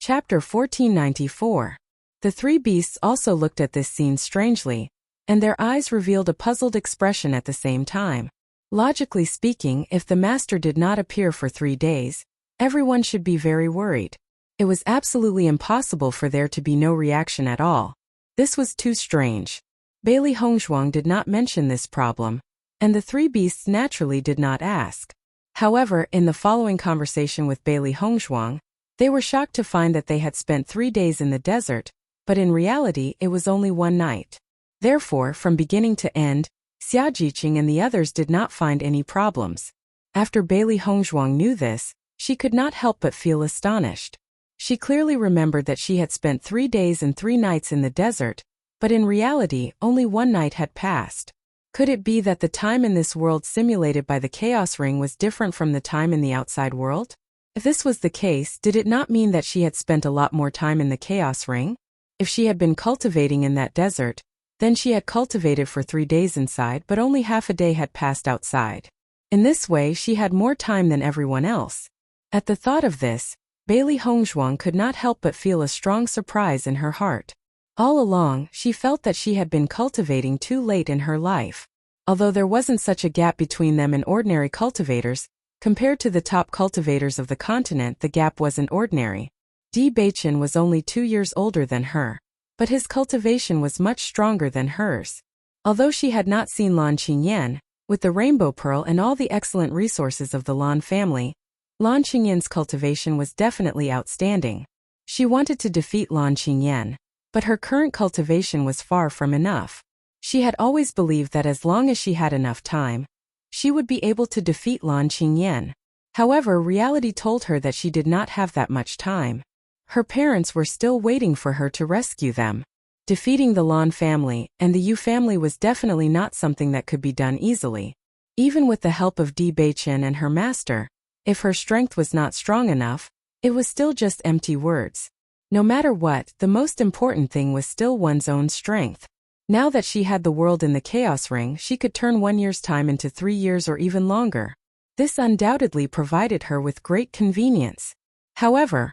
Chapter 1494. The three beasts also looked at this scene strangely, and their eyes revealed a puzzled expression at the same time. Logically speaking, if the master did not appear for 3 days, everyone should be very worried. It was absolutely impossible for there to be no reaction at all. This was too strange. Bailey Hongzhuang did not mention this problem, and the three beasts naturally did not ask. However, in the following conversation with Bailey Hongzhuang, they were shocked to find that they had spent 3 days in the desert, but in reality it was only 1 night. Therefore, from beginning to end, Xia Jiqing and the others did not find any problems. After Bailey Hongzhuang knew this, she could not help but feel astonished. She clearly remembered that she had spent 3 days and 3 nights in the desert, but in reality, only 1 night had passed. Could it be that the time in this world simulated by the Chaos Ring was different from the time in the outside world? If this was the case, did it not mean that she had spent a lot more time in the Chaos Ring? If she had been cultivating in that desert, then she had cultivated for 3 days inside, but only half a day had passed outside. In this way, she had more time than everyone else. At the thought of this, Bailey Hongzhuang could not help but feel a strong surprise in her heart. All along, she felt that she had been cultivating too late in her life. Although there wasn't such a gap between them and ordinary cultivators, compared to the top cultivators of the continent, the gap wasn't ordinary. Di Beichen was only 2 years older than her, but his cultivation was much stronger than hers. Although she had not seen Lan Qingyan, with the rainbow pearl and all the excellent resources of the Lan family, Lan Qingyan's cultivation was definitely outstanding. She wanted to defeat Lan Qingyan, but her current cultivation was far from enough. She had always believed that as long as she had enough time, she would be able to defeat Lan Qingyan. However, reality told her that she did not have that much time. Her parents were still waiting for her to rescue them. Defeating the Lan family and the Yu family was definitely not something that could be done easily. Even with the help of Di Beichen and her master, if her strength was not strong enough, it was still just empty words. No matter what, the most important thing was still one's own strength. Now that she had the world in the Chaos Ring, she could turn 1 year's time into 3 years or even longer. This undoubtedly provided her with great convenience. However,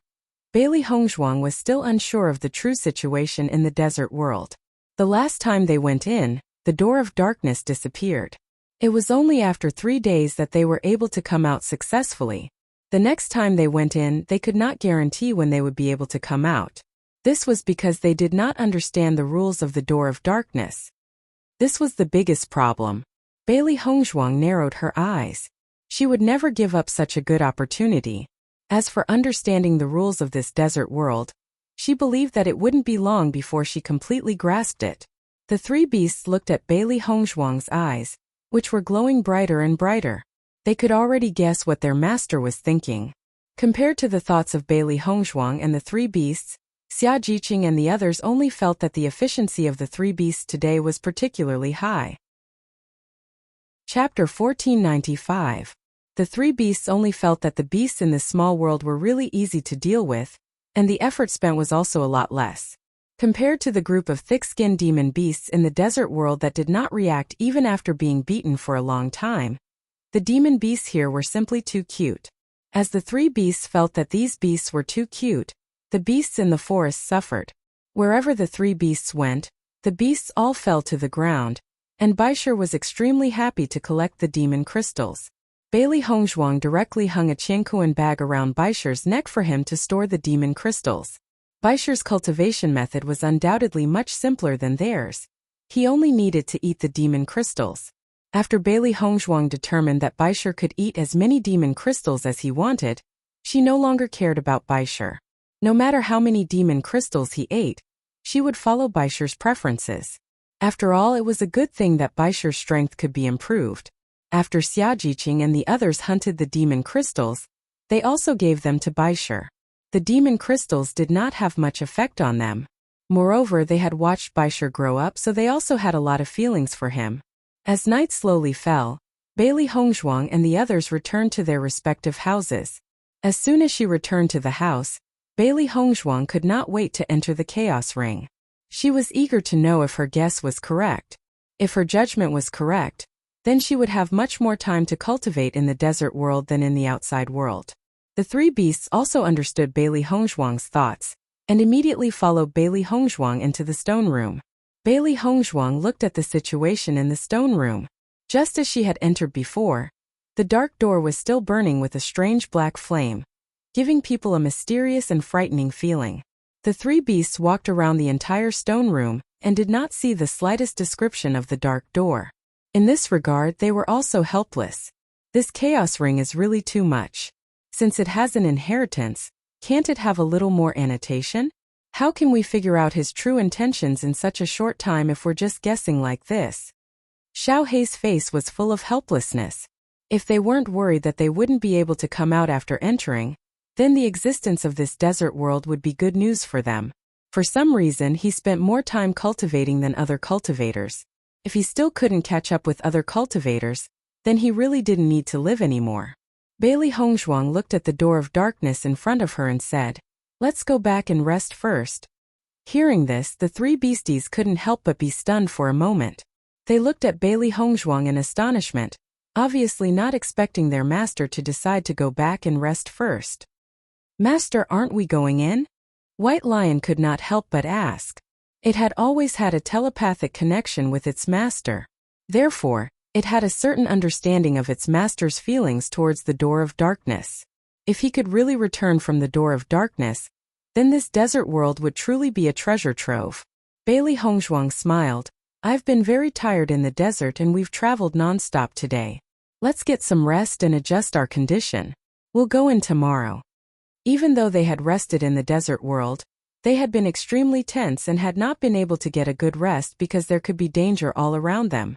Bailey Hongzhuang was still unsure of the true situation in the desert world. The last time they went in, the door of darkness disappeared. It was only after 3 days that they were able to come out successfully. The next time they went in, they could not guarantee when they would be able to come out. This was because they did not understand the rules of the door of darkness. This was the biggest problem. Bailey Hongzhuang narrowed her eyes. She would never give up such a good opportunity. As for understanding the rules of this desert world, she believed that it wouldn't be long before she completely grasped it. The three beasts looked at Bailey Hongzhuang's eyes, which were glowing brighter and brighter. They could already guess what their master was thinking. Compared to the thoughts of Bailey Hongzhuang and the three beasts, Xia Jiqing and the others only felt that the efficiency of the three beasts today was particularly high. Chapter 1495. The three beasts only felt that the beasts in this small world were really easy to deal with, and the effort spent was also a lot less. Compared to the group of thick-skinned demon beasts in the desert world that did not react even after being beaten for a long time, the demon beasts here were simply too cute. As the three beasts felt that these beasts were too cute, the beasts in the forest suffered. Wherever the three beasts went, the beasts all fell to the ground, and Baishir was extremely happy to collect the demon crystals. Bailey Hongzhuang directly hung a Qiankuan bag around Baishir's neck for him to store the demon crystals. Baishir's cultivation method was undoubtedly much simpler than theirs. He only needed to eat the demon crystals. After Bailey Hongzhuang determined that Baishir could eat as many demon crystals as he wanted, she no longer cared about Baishir. No matter how many demon crystals he ate, she would follow Baishir's preferences. After all, it was a good thing that Baishir's strength could be improved. After Xia Jiqing and the others hunted the demon crystals, they also gave them to Baishir. The demon crystals did not have much effect on them. Moreover, they had watched Baishir grow up, so they also had a lot of feelings for him. As night slowly fell, Bailey Hongzhuang and the others returned to their respective houses. As soon as she returned to the house, Bailey Hongzhuang could not wait to enter the Chaos Ring. She was eager to know if her guess was correct. If her judgment was correct, then she would have much more time to cultivate in the desert world than in the outside world. The three beasts also understood Bailey Hongzhuang's thoughts, and immediately followed Bailey Hongzhuang into the stone room. Bailey Hongzhuang looked at the situation in the stone room. Just as she had entered before, the dark door was still burning with a strange black flame, giving people a mysterious and frightening feeling. The three beasts walked around the entire stone room and did not see the slightest description of the dark door. In this regard, they were also helpless. This chaos ring is really too much. Since it has an inheritance, can't it have a little more annotation? How can we figure out his true intentions in such a short time if we're just guessing like this? Xiao Hei's face was full of helplessness. If they weren't worried that they wouldn't be able to come out after entering, then the existence of this desert world would be good news for them. For some reason, he spent more time cultivating than other cultivators. If he still couldn't catch up with other cultivators, then he really didn't need to live anymore. Bailey Hongzhuang looked at the door of darkness in front of her and said, "Let's go back and rest first." Hearing this, the three beasties couldn't help but be stunned for a moment. They looked at Bailey Hongzhuang in astonishment, obviously not expecting their master to decide to go back and rest first. "Master, aren't we going in?" White Lion could not help but ask. It had always had a telepathic connection with its master. Therefore, it had a certain understanding of its master's feelings towards the door of darkness. If he could really return from the door of darkness, then this desert world would truly be a treasure trove. Bailey Hongzhuang smiled. "I've been very tired in the desert and we've traveled non-stop today. Let's get some rest and adjust our condition. We'll go in tomorrow." Even though they had rested in the desert world, they had been extremely tense and had not been able to get a good rest because there could be danger all around them.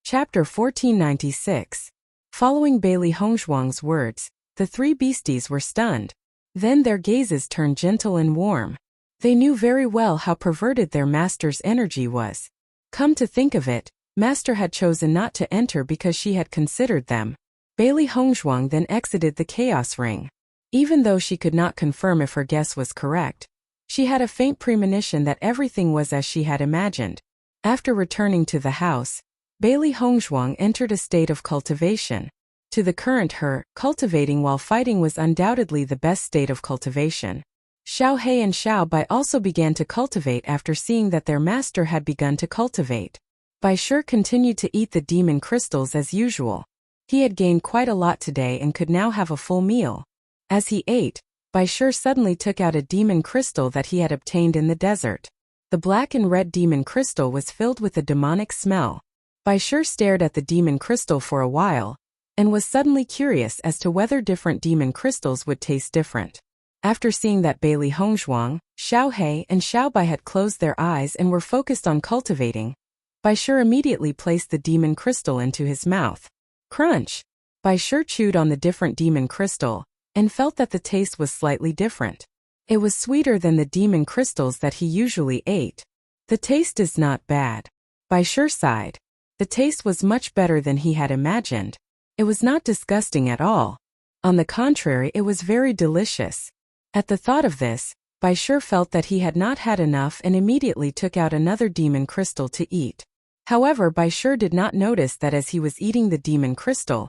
Chapter 1496. Following Bailey Hongzhuang's words, the three beasties were stunned. Then their gazes turned gentle and warm. They knew very well how perverted their master's energy was. Come to think of it, Master had chosen not to enter because she had considered them. Bailey Hongzhuang then exited the chaos ring. Even though she could not confirm if her guess was correct, she had a faint premonition that everything was as she had imagined. After returning to the house, Bailey Hongzhuang entered a state of cultivation. To the current her, cultivating while fighting was undoubtedly the best state of cultivation. Xiao Hei and Xiao Bai also began to cultivate after seeing that their master had begun to cultivate. Bai Shi continued to eat the demon crystals as usual. He had gained quite a lot today and could now have a full meal. As he ate, Bai Shi suddenly took out a demon crystal that he had obtained in the desert. The black and red demon crystal was filled with a demonic smell. Bai Shi stared at the demon crystal for a while, and was suddenly curious as to whether different demon crystals would taste different. After seeing that Bailey Hongzhuang, Xiao Hei and Xiao Bai had closed their eyes and were focused on cultivating, Bai Shi immediately placed the demon crystal into his mouth. Crunch! Bai Shi chewed on the different demon crystal, and felt that the taste was slightly different. It was sweeter than the demon crystals that he usually ate. The taste is not bad. Bai Shi sighed. The taste was much better than he had imagined. It was not disgusting at all. On the contrary, it was very delicious. At the thought of this, Bai Shi felt that he had not had enough and immediately took out another demon crystal to eat. However, Bai Shi did not notice that as he was eating the demon crystal,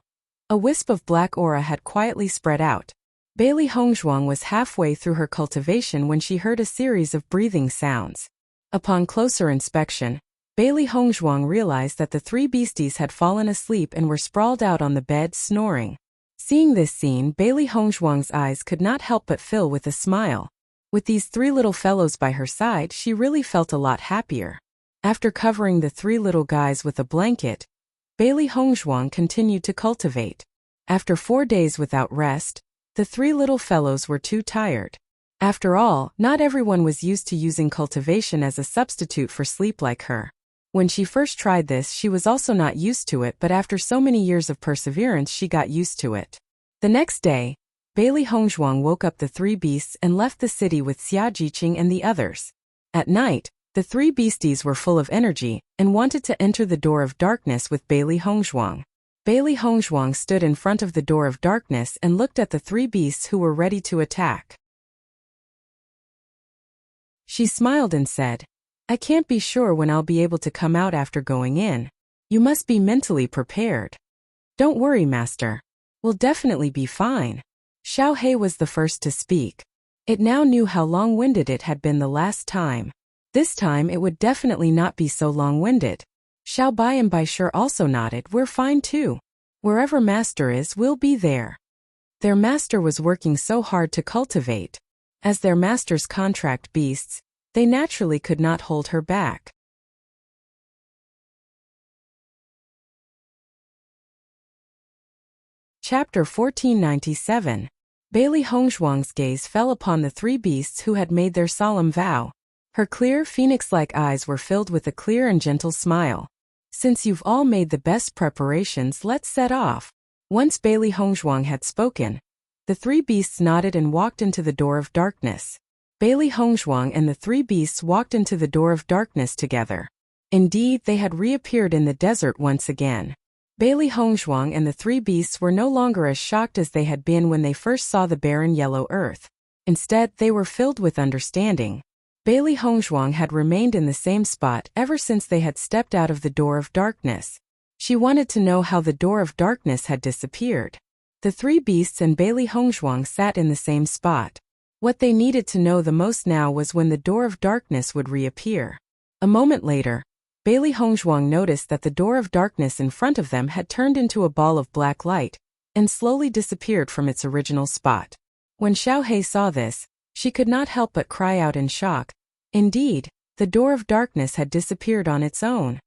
a wisp of black aura had quietly spread out. Bailey Hongzhuang was halfway through her cultivation when she heard a series of breathing sounds. Upon closer inspection, Bailey Hongzhuang realized that the three beasties had fallen asleep and were sprawled out on the bed snoring. Seeing this scene, Bailey Hongzhuang's eyes could not help but fill with a smile. With these three little fellows by her side, she really felt a lot happier. After covering the three little guys with a blanket, Bailey Hongzhuang continued to cultivate. After 4 days without rest, the three little fellows were too tired. After all, not everyone was used to using cultivation as a substitute for sleep like her. When she first tried this, she was also not used to it, but after so many years of perseverance, she got used to it. The next day, Bailey Hongzhuang woke up the three beasts and left the city with Xia Jiqing and the others. At night, the three beasties were full of energy and wanted to enter the door of darkness with Bailey Hongzhuang. Bailey Hongzhuang stood in front of the door of darkness and looked at the three beasts who were ready to attack. She smiled and said, "I can't be sure when I'll be able to come out after going in. You must be mentally prepared. Don't worry, master. We'll definitely be fine. Xiao He was the first to speak. It now knew how long-winded it had been the last time. This time it would definitely not be so long-winded. Xiao Bai and Bai Shi also nodded. We're fine too. Wherever master is, we'll be there. Their master was working so hard to cultivate. As their master's contract beasts, they naturally could not hold her back. Chapter 1497. Bailey Hongzhuang's gaze fell upon the three beasts who had made their solemn vow. Her clear, phoenix-like eyes were filled with a clear and gentle smile. Since you've all made the best preparations, let's set off. Once Bailey Hongzhuang had spoken, the three beasts nodded and walked into the door of darkness. Bailey Hongzhuang and the three beasts walked into the door of darkness together. Indeed, they had reappeared in the desert once again. Bailey Hongzhuang and the three beasts were no longer as shocked as they had been when they first saw the barren yellow earth. Instead, they were filled with understanding. Bailey Hongzhuang had remained in the same spot ever since they had stepped out of the door of darkness. She wanted to know how the door of darkness had disappeared. The three beasts and Bailey Hongzhuang sat in the same spot. What they needed to know the most now was when the door of darkness would reappear. A moment later, Bailey Hongzhuang noticed that the door of darkness in front of them had turned into a ball of black light and slowly disappeared from its original spot. When Xiao He saw this, she could not help but cry out in shock. Indeed, the door of darkness had disappeared on its own.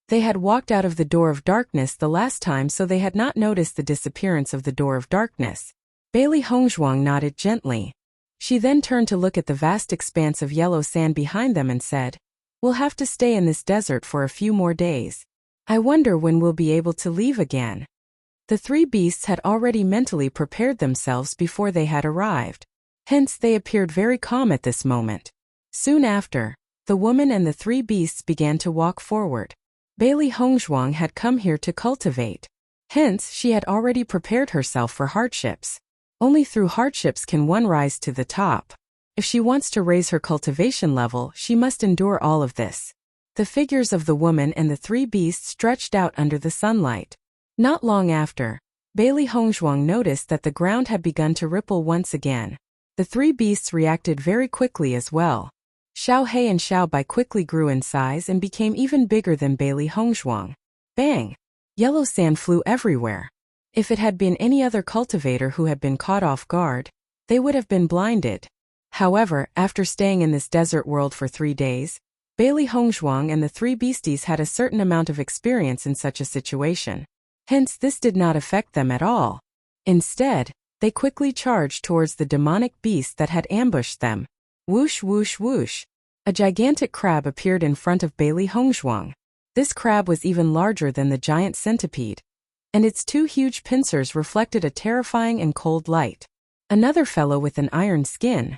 They had walked out of the door of darkness the last time, so they had not noticed the disappearance of the door of darkness. Bailey Hongzhuang nodded gently. She then turned to look at the vast expanse of yellow sand behind them and said, "We'll have to stay in this desert for a few more days. I wonder when we'll be able to leave again." The three beasts had already mentally prepared themselves before they had arrived. Hence they appeared very calm at this moment. Soon after, the woman and the three beasts began to walk forward. Bailey Hongzhuang had come here to cultivate. Hence, she had already prepared herself for hardships. Only through hardships can one rise to the top. If she wants to raise her cultivation level, she must endure all of this. The figures of the woman and the three beasts stretched out under the sunlight. Not long after, Bailey Hongzhuang noticed that the ground had begun to ripple once again. The three beasts reacted very quickly as well. Xiao He and Xiao Bai quickly grew in size and became even bigger than Bailey Hongzhuang. Bang! Yellow sand flew everywhere. If it had been any other cultivator who had been caught off guard, they would have been blinded. However, after staying in this desert world for 3 days, Bailey Hongzhuang and the three beasties had a certain amount of experience in such a situation. Hence, this did not affect them at all. Instead, they quickly charged towards the demonic beast that had ambushed them. Whoosh whoosh whoosh. A gigantic crab appeared in front of Bailey Hongzhuang. This crab was even larger than the giant centipede, and its two huge pincers reflected a terrifying and cold light. Another fellow with an iron skin.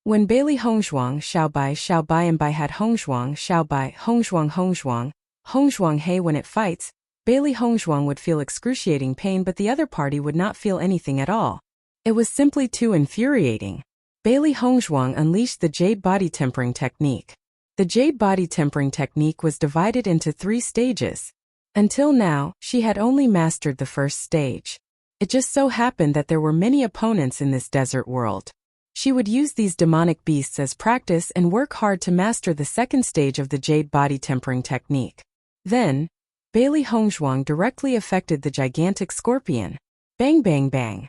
When Bailey Hongzhuang, Xiao Bai and Bai had Hongzhuang, Xiao Bai, Hongzhuang He when it fights, Bailey Hongzhuang would feel excruciating pain, but the other party would not feel anything at all. It was simply too infuriating. Bailey Hongzhuang unleashed the Jade Body Tempering Technique. The Jade Body Tempering Technique was divided into 3 stages. Until now, she had only mastered the first stage. It just so happened that there were many opponents in this desert world. She would use these demonic beasts as practice and work hard to master the second stage of the Jade Body Tempering Technique. Then, Bailey Hongzhuang directly affected the gigantic scorpion. Bang bang bang.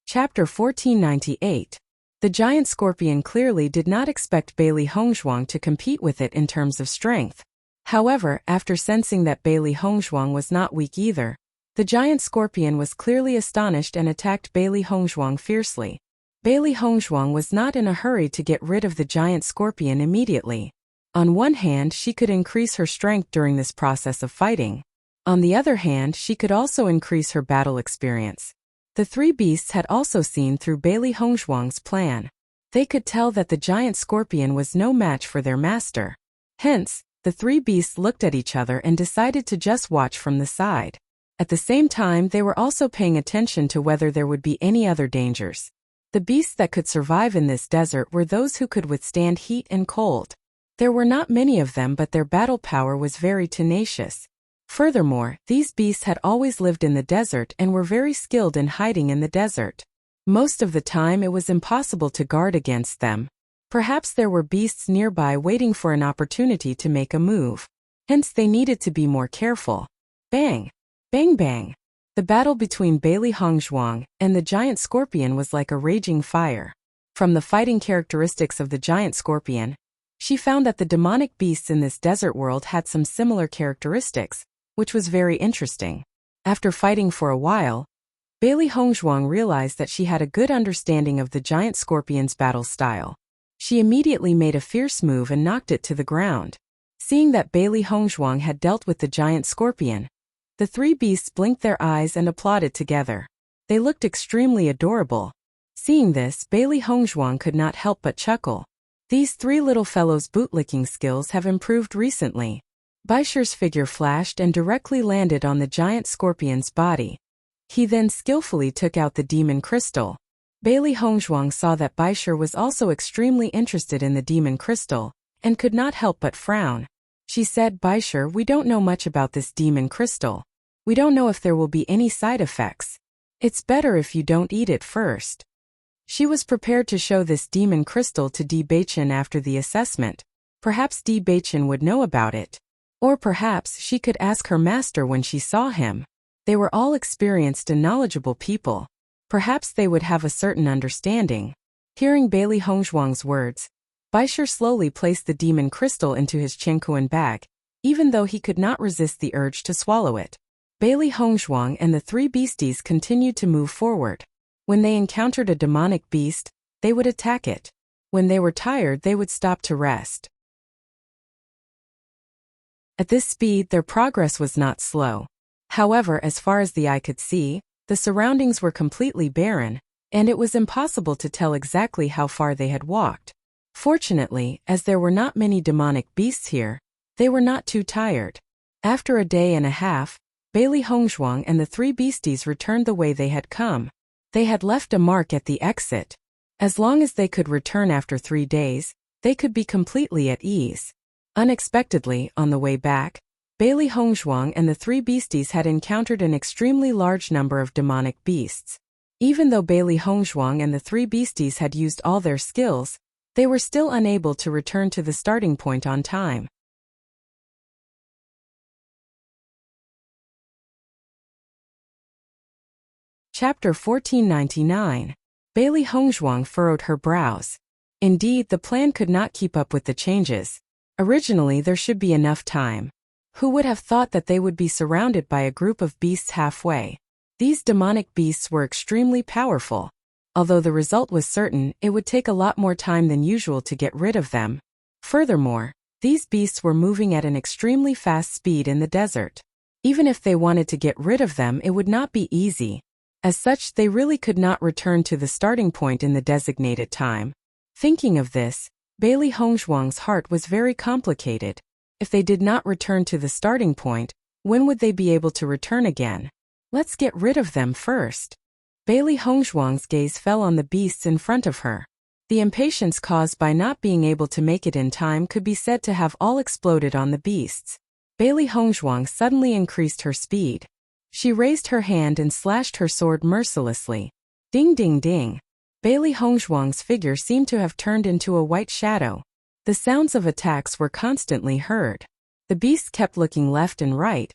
Chapter 1498. The giant scorpion clearly did not expect Bailey Hongzhuang to compete with it in terms of strength. However, after sensing that Bailey Hongzhuang was not weak either, the giant scorpion was clearly astonished and attacked Bailey Hongzhuang fiercely. Bailey Hongzhuang was not in a hurry to get rid of the giant scorpion immediately. On one hand, she could increase her strength during this process of fighting. On the other hand, she could also increase her battle experience. The three beasts had also seen through Bailey Hongzhuang's plan. They could tell that the giant scorpion was no match for their master. Hence, the three beasts looked at each other and decided to just watch from the side. At the same time, they were also paying attention to whether there would be any other dangers. The beasts that could survive in this desert were those who could withstand heat and cold. There were not many of them, but their battle power was very tenacious. Furthermore, these beasts had always lived in the desert and were very skilled in hiding in the desert. Most of the time it was impossible to guard against them. Perhaps there were beasts nearby waiting for an opportunity to make a move. Hence they needed to be more careful. Bang! Bang bang! The battle between Bailey Hongzhuang and the giant scorpion was like a raging fire. From the fighting characteristics of the giant scorpion, she found that the demonic beasts in this desert world had some similar characteristics, which was very interesting. After fighting for a while, Bailey Hongzhuang realized that she had a good understanding of the giant scorpion's battle style. She immediately made a fierce move and knocked it to the ground. Seeing that Bailey Hongzhuang had dealt with the giant scorpion, the three beasts blinked their eyes and applauded together. They looked extremely adorable. Seeing this, Bailey Hongzhuang could not help but chuckle. These three little fellows' bootlicking skills have improved recently. Baisher's figure flashed and directly landed on the giant scorpion's body. He then skillfully took out the demon crystal. Bailey Hongzhuang saw that Baisher was also extremely interested in the demon crystal, and could not help but frown. She said, "Baisher, we don't know much about this demon crystal. We don't know if there will be any side effects. It's better if you don't eat it first." She was prepared to show this demon crystal to Di Baichen after the assessment. Perhaps Di Baichen would know about it. Or perhaps she could ask her master when she saw him. They were all experienced and knowledgeable people. Perhaps they would have a certain understanding. Hearing Bailey Hongzhuang's words, Baisher slowly placed the demon crystal into his Chengkuan bag, even though he could not resist the urge to swallow it. Bailey Hongzhuang and the three beasties continued to move forward. When they encountered a demonic beast, they would attack it. When they were tired, they would stop to rest. At this speed, their progress was not slow. However, as far as the eye could see, the surroundings were completely barren, and it was impossible to tell exactly how far they had walked. Fortunately, as there were not many demonic beasts here, they were not too tired. After a day and a half, Bailey Hongzhuang and the three beasties returned the way they had come. They had left a mark at the exit. As long as they could return after 3 days, they could be completely at ease. Unexpectedly, on the way back, Bailey Hongzhuang and the three beasties had encountered an extremely large number of demonic beasts. Even though Bailey Hongzhuang and the three beasties had used all their skills, they were still unable to return to the starting point on time. Chapter 1499. Bailey Hongzhuang furrowed her brows. Indeed, the plan could not keep up with the changes. Originally, there should be enough time. Who would have thought that they would be surrounded by a group of beasts halfway? These demonic beasts were extremely powerful. Although the result was certain, it would take a lot more time than usual to get rid of them. Furthermore, these beasts were moving at an extremely fast speed in the desert. Even if they wanted to get rid of them, it would not be easy. As such, they really could not return to the starting point in the designated time. Thinking of this, Bailey Hongzhuang's heart was very complicated. If they did not return to the starting point, when would they be able to return again? Let's get rid of them first. Bailey Hongzhuang's gaze fell on the beasts in front of her. The impatience caused by not being able to make it in time could be said to have all exploded on the beasts. Bailey Hongzhuang suddenly increased her speed. She raised her hand and slashed her sword mercilessly. Ding ding ding. Bailey Hongzhuang's figure seemed to have turned into a white shadow. The sounds of attacks were constantly heard. The beasts kept looking left and right,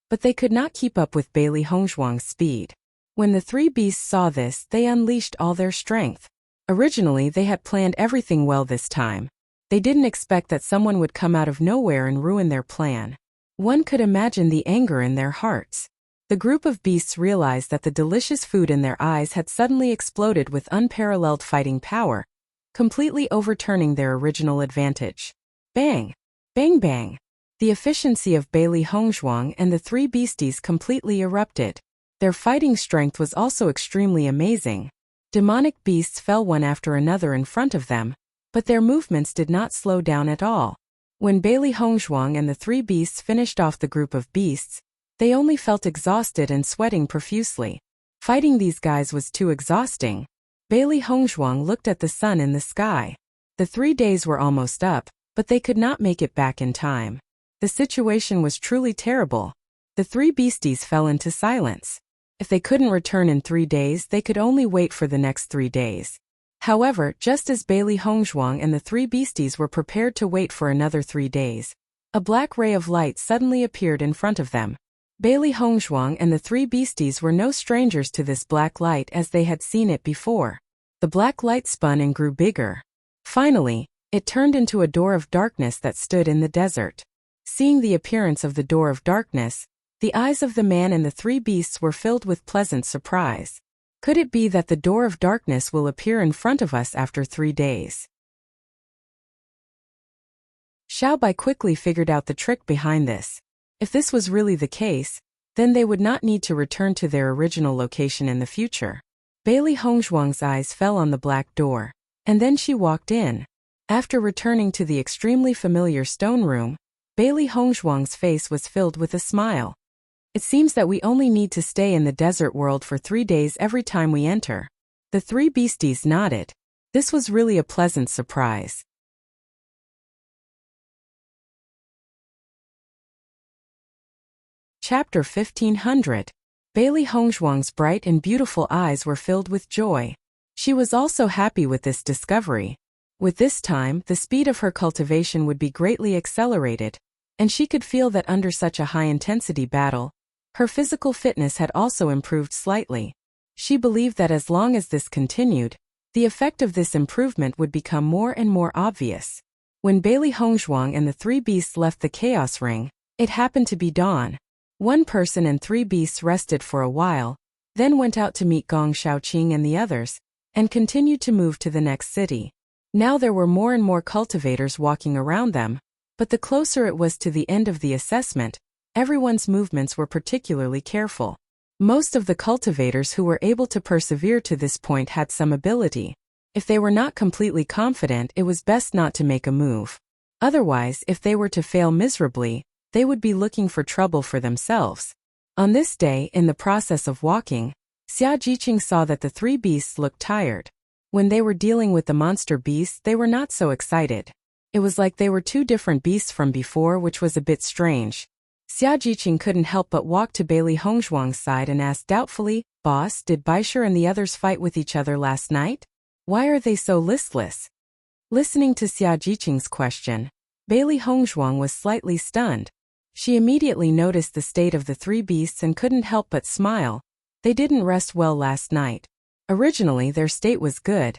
but they could not keep up with Bailey Hongzhuang's speed. When the three beasts saw this, they unleashed all their strength. Originally, they had planned everything well this time. They didn't expect that someone would come out of nowhere and ruin their plan. One could imagine the anger in their hearts. The group of beasts realized that the delicious food in their eyes had suddenly exploded with unparalleled fighting power, completely overturning their original advantage. Bang! Bang bang! The efficiency of Bailey Hongzhuang and the three beasties completely erupted. Their fighting strength was also extremely amazing. Demonic beasts fell one after another in front of them, but their movements did not slow down at all. When Bailey Hongzhuang and the three beasts finished off the group of beasts, they only felt exhausted and sweating profusely. Fighting these guys was too exhausting. Bailey Hongzhuang looked at the sun in the sky. The 3 days were almost up, but they could not make it back in time. The situation was truly terrible. The 3 beasties fell into silence. If they couldn't return in 3 days, they could only wait for the next 3 days. However, just as Bailey Hongzhuang and the 3 beasties were prepared to wait for another 3 days, a black ray of light suddenly appeared in front of them. Bailey Hongzhuang and the 3 beasties were no strangers to this black light as they had seen it before. The black light spun and grew bigger. Finally, it turned into a door of darkness that stood in the desert. Seeing the appearance of the door of darkness, the eyes of the man and the 3 beasts were filled with pleasant surprise. Could it be that the door of darkness will appear in front of us after 3 days? Xiao Bai quickly figured out the trick behind this. If this was really the case, then they would not need to return to their original location in the future. Bailey Hongzhuang's eyes fell on the black door, and then she walked in. After returning to the extremely familiar stone room, Bailey Hongzhuang's face was filled with a smile. It seems that we only need to stay in the desert world for 3 days every time we enter. The 3 beasties nodded. This was really a pleasant surprise. Chapter 1500. Bailey Hongzhuang's bright and beautiful eyes were filled with joy. She was also happy with this discovery. With this time, the speed of her cultivation would be greatly accelerated, and she could feel that under such a high-intensity battle, her physical fitness had also improved slightly. She believed that as long as this continued, the effect of this improvement would become more and more obvious. When Bailey Hongzhuang and the 3 beasts left the Chaos Ring, it happened to be dawn. 1 person and 3 beasts rested for a while, then went out to meet Gong Shaoqing and the others, and continued to move to the next city. Now there were more and more cultivators walking around them, but the closer it was to the end of the assessment, everyone's movements were particularly careful. Most of the cultivators who were able to persevere to this point had some ability. If they were not completely confident, it was best not to make a move. Otherwise, if they were to fail miserably, they would be looking for trouble for themselves. On this day, in the process of walking, Xia Jiqing saw that the 3 beasts looked tired. When they were dealing with the monster beasts, they were not so excited. It was like they were 2 different beasts from before, which was a bit strange. Xia Jiqing couldn't help but walk to Bailey Hongzhuang's side and asked doubtfully, "Boss, did Baisher and the others fight with each other last night? Why are they so listless?" Listening to Xia Jiqing's question, Bailey Hongzhuang was slightly stunned. She immediately noticed the state of the 3 beasts and couldn't help but smile. They didn't rest well last night. Originally, their state was good,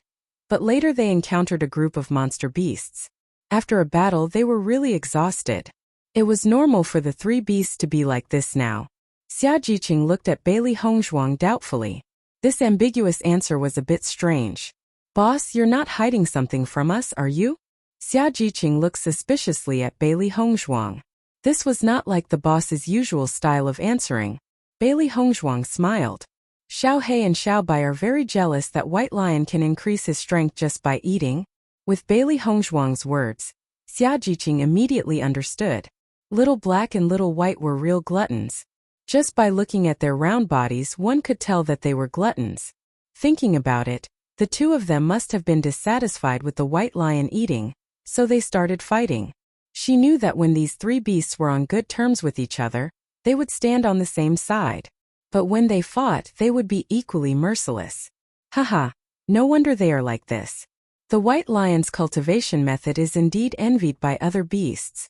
but later they encountered a group of monster beasts. After a battle, they were really exhausted. It was normal for the 3 beasts to be like this now. Xia Jiqing looked at Bailey Hongzhuang doubtfully. This ambiguous answer was a bit strange. "Boss, you're not hiding something from us, are you?" Xia Jiqing looked suspiciously at Bailey Hongzhuang. This was not like the boss's usual style of answering. Bailey Hongzhuang smiled. Xiao He and Xiao Bai are very jealous that White Lion can increase his strength just by eating. With Bailey Hongzhuang's words, Xia Jiqing immediately understood. Little Black and Little White were real gluttons. Just by looking at their round bodies, one could tell that they were gluttons. Thinking about it, the 2 of them must have been dissatisfied with the White Lion eating, so they started fighting. She knew that when these 3 beasts were on good terms with each other, they would stand on the same side. But when they fought, they would be equally merciless. Haha, no wonder they are like this. The White Lion's cultivation method is indeed envied by other beasts.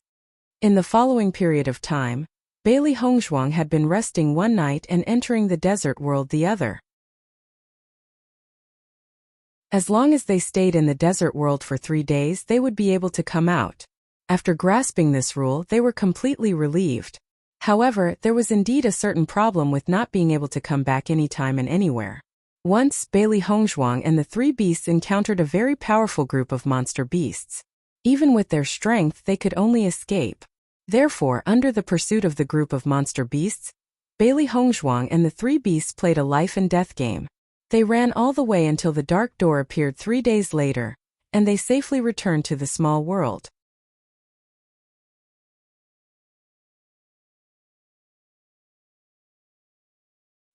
In the following period of time, Bailey Hongzhuang had been resting one night and entering the desert world the other. As long as they stayed in the desert world for 3 days, they would be able to come out. After grasping this rule, they were completely relieved. However, there was indeed a certain problem with not being able to come back anytime and anywhere. Once, Bailey Hongzhuang and the 3 beasts encountered a very powerful group of monster beasts. Even with their strength, they could only escape. Therefore, under the pursuit of the group of monster beasts, Bailey Hongzhuang and the 3 beasts played a life and death game. They ran all the way until the dark door appeared 3 days later, and they safely returned to the small world.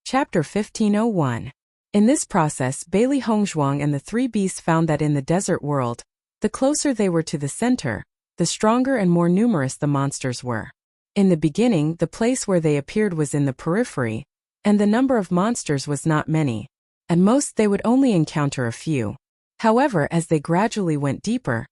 Chapter 1501. In this process, Bailey Hongzhuang and the three beasts found that in the desert world, the closer they were to the center, the stronger and more numerous the monsters were. In the beginning, the place where they appeared was in the periphery, and the number of monsters was not many. At most they would only encounter a few. However, as they gradually went deeper,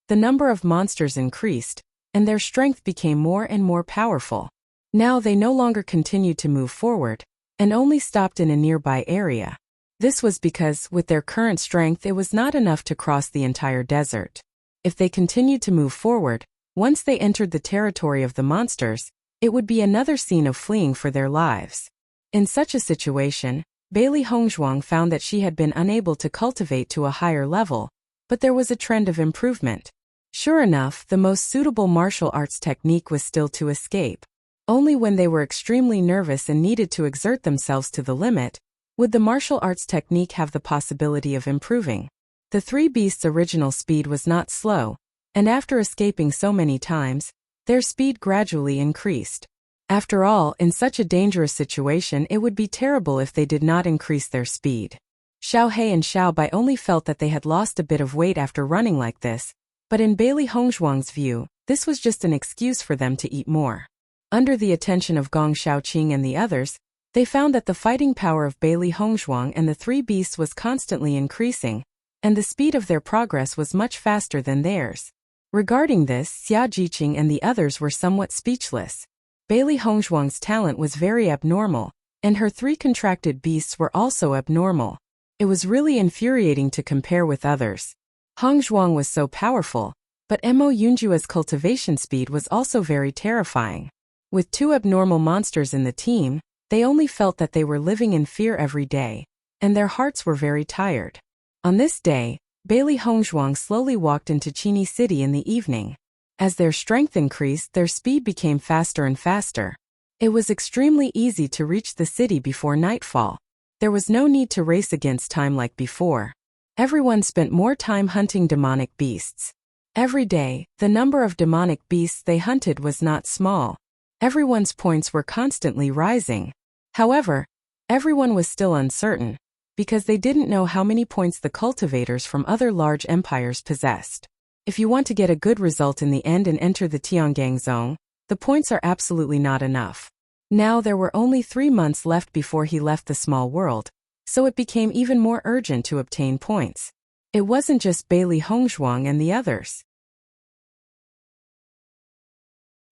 the number of monsters increased, and their strength became more and more powerful. Now they no longer continued to move forward, and only stopped in a nearby area. This was because, with their current strength, it was not enough to cross the entire desert. If they continued to move forward, once they entered the territory of the monsters, it would be another scene of fleeing for their lives. In such a situation, Bailey Hongzhuang found that she had been unable to cultivate to a higher level, but there was a trend of improvement. Sure enough, the most suitable martial arts technique was still to escape. Only when they were extremely nervous and needed to exert themselves to the limit, would the martial arts technique have the possibility of improving. The three beasts' original speed was not slow, and after escaping so many times, their speed gradually increased. After all, in such a dangerous situation, it would be terrible if they did not increase their speed. Xiao He and Xiao Bai only felt that they had lost a bit of weight after running like this, but in Bailey Hongzhuang's view, this was just an excuse for them to eat more. Under the attention of Gong Xiaoqing and the others, they found that the fighting power of Bailey Hongzhuang and the three beasts was constantly increasing, and the speed of their progress was much faster than theirs. Regarding this, Xia Jiqing and the others were somewhat speechless. Bailey Hongzhuang's talent was very abnormal, and her three contracted beasts were also abnormal. It was really infuriating to compare with others. Hongzhuang was so powerful, but Mo Yunjua's cultivation speed was also very terrifying. With two abnormal monsters in the team, they only felt that they were living in fear every day, and their hearts were very tired. On this day, Bailey Hongzhuang slowly walked into Qini City in the evening. As their strength increased, their speed became faster and faster. It was extremely easy to reach the city before nightfall. There was no need to race against time like before. Everyone spent more time hunting demonic beasts. Every day, the number of demonic beasts they hunted was not small. Everyone's points were constantly rising. However, everyone was still uncertain, because they didn't know how many points the cultivators from other large empires possessed. If you want to get a good result in the end and enter the Tiangang Zone, the points are absolutely not enough. Now there were only 3 months left before he left the small world, so it became even more urgent to obtain points. It wasn't just Bailey Hongzhuang and the others.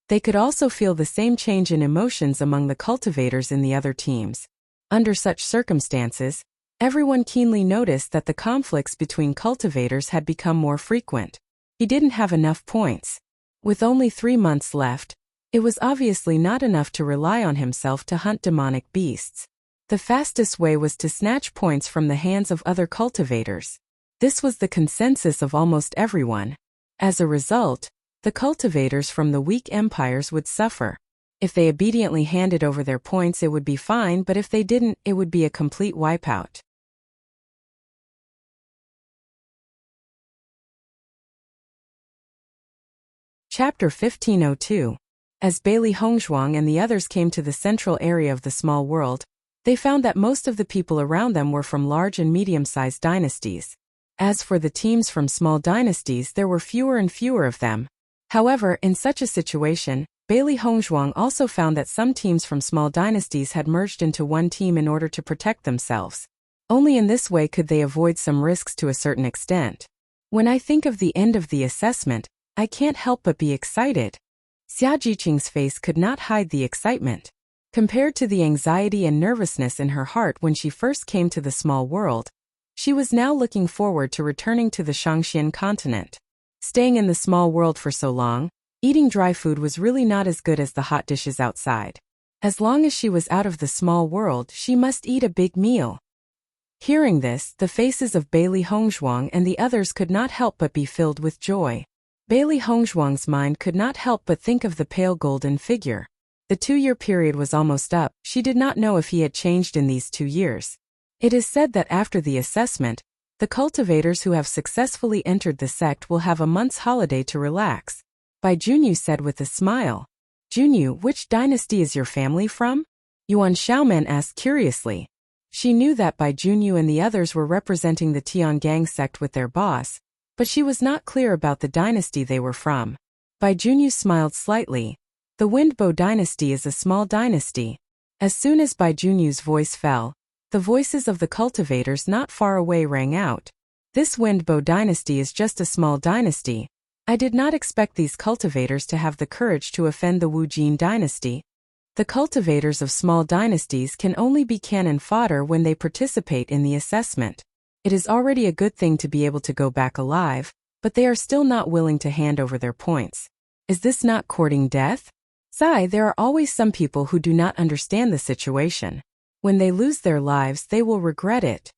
They could also feel the same change in emotions among the cultivators in the other teams. Under such circumstances, everyone keenly noticed that the conflicts between cultivators had become more frequent. He didn't have enough points. With only 3 months left, it was obviously not enough to rely on himself to hunt demonic beasts. The fastest way was to snatch points from the hands of other cultivators. This was the consensus of almost everyone. As a result, the cultivators from the weak empires would suffer. If they obediently handed over their points, it would be fine, but if they didn't, it would be a complete wipeout. Chapter 1502. As Bailey Hongzhuang and the others came to the central area of the small world, they found that most of the people around them were from large and medium-sized dynasties. As for the teams from small dynasties, there were fewer and fewer of them. However, in such a situation, Bailey Hongzhuang also found that some teams from small dynasties had merged into one team in order to protect themselves. Only in this way could they avoid some risks to a certain extent. When I think of the end of the assessment, I can't help but be excited. Xia Jiqing's face could not hide the excitement. Compared to the anxiety and nervousness in her heart when she first came to the small world, she was now looking forward to returning to the Shangxian continent. Staying in the small world for so long, eating dry food was really not as good as the hot dishes outside. As long as she was out of the small world, she must eat a big meal. Hearing this, the faces of Bailey Hongzhuang and the others could not help but be filled with joy. Bailey Hongzhuang's mind could not help but think of the pale golden figure. The 2-year period was almost up. She did not know if he had changed in these 2 years. It is said that after the assessment, the cultivators who have successfully entered the sect will have a month's holiday to relax. Bai Junyu said with a smile. Junyu, which dynasty is your family from? Yuan Xiaomen asked curiously. She knew that Bai Junyu and the others were representing the Tiangang sect with their boss, but she was not clear about the dynasty they were from. Bai Junyu smiled slightly. The Windbow dynasty is a small dynasty. As soon as Bai Junyu's voice fell, the voices of the cultivators not far away rang out. This Windbow dynasty is just a small dynasty. I did not expect these cultivators to have the courage to offend the Wu Jin dynasty. The cultivators of small dynasties can only be cannon fodder when they participate in the assessment. It is already a good thing to be able to go back alive, but they are still not willing to hand over their points. Is this not courting death? Sigh, there are always some people who do not understand the situation. When they lose their lives, they will regret it.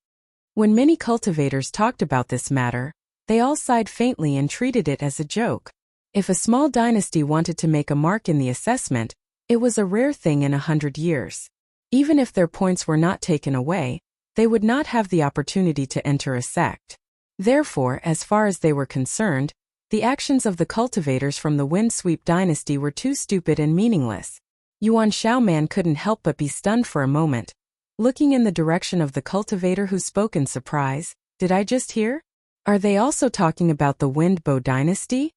When many cultivators talked about this matter, they all sighed faintly and treated it as a joke. If a small dynasty wanted to make a mark in the assessment, it was a rare thing in 100 years. Even if their points were not taken away, they would not have the opportunity to enter a sect. Therefore, as far as they were concerned, the actions of the cultivators from the Windsweep dynasty were too stupid and meaningless. Yuan Xiaoman couldn't help but be stunned for a moment. Looking in the direction of the cultivator who spoke in surprise, did I just hear? Are they also talking about the Windbow dynasty?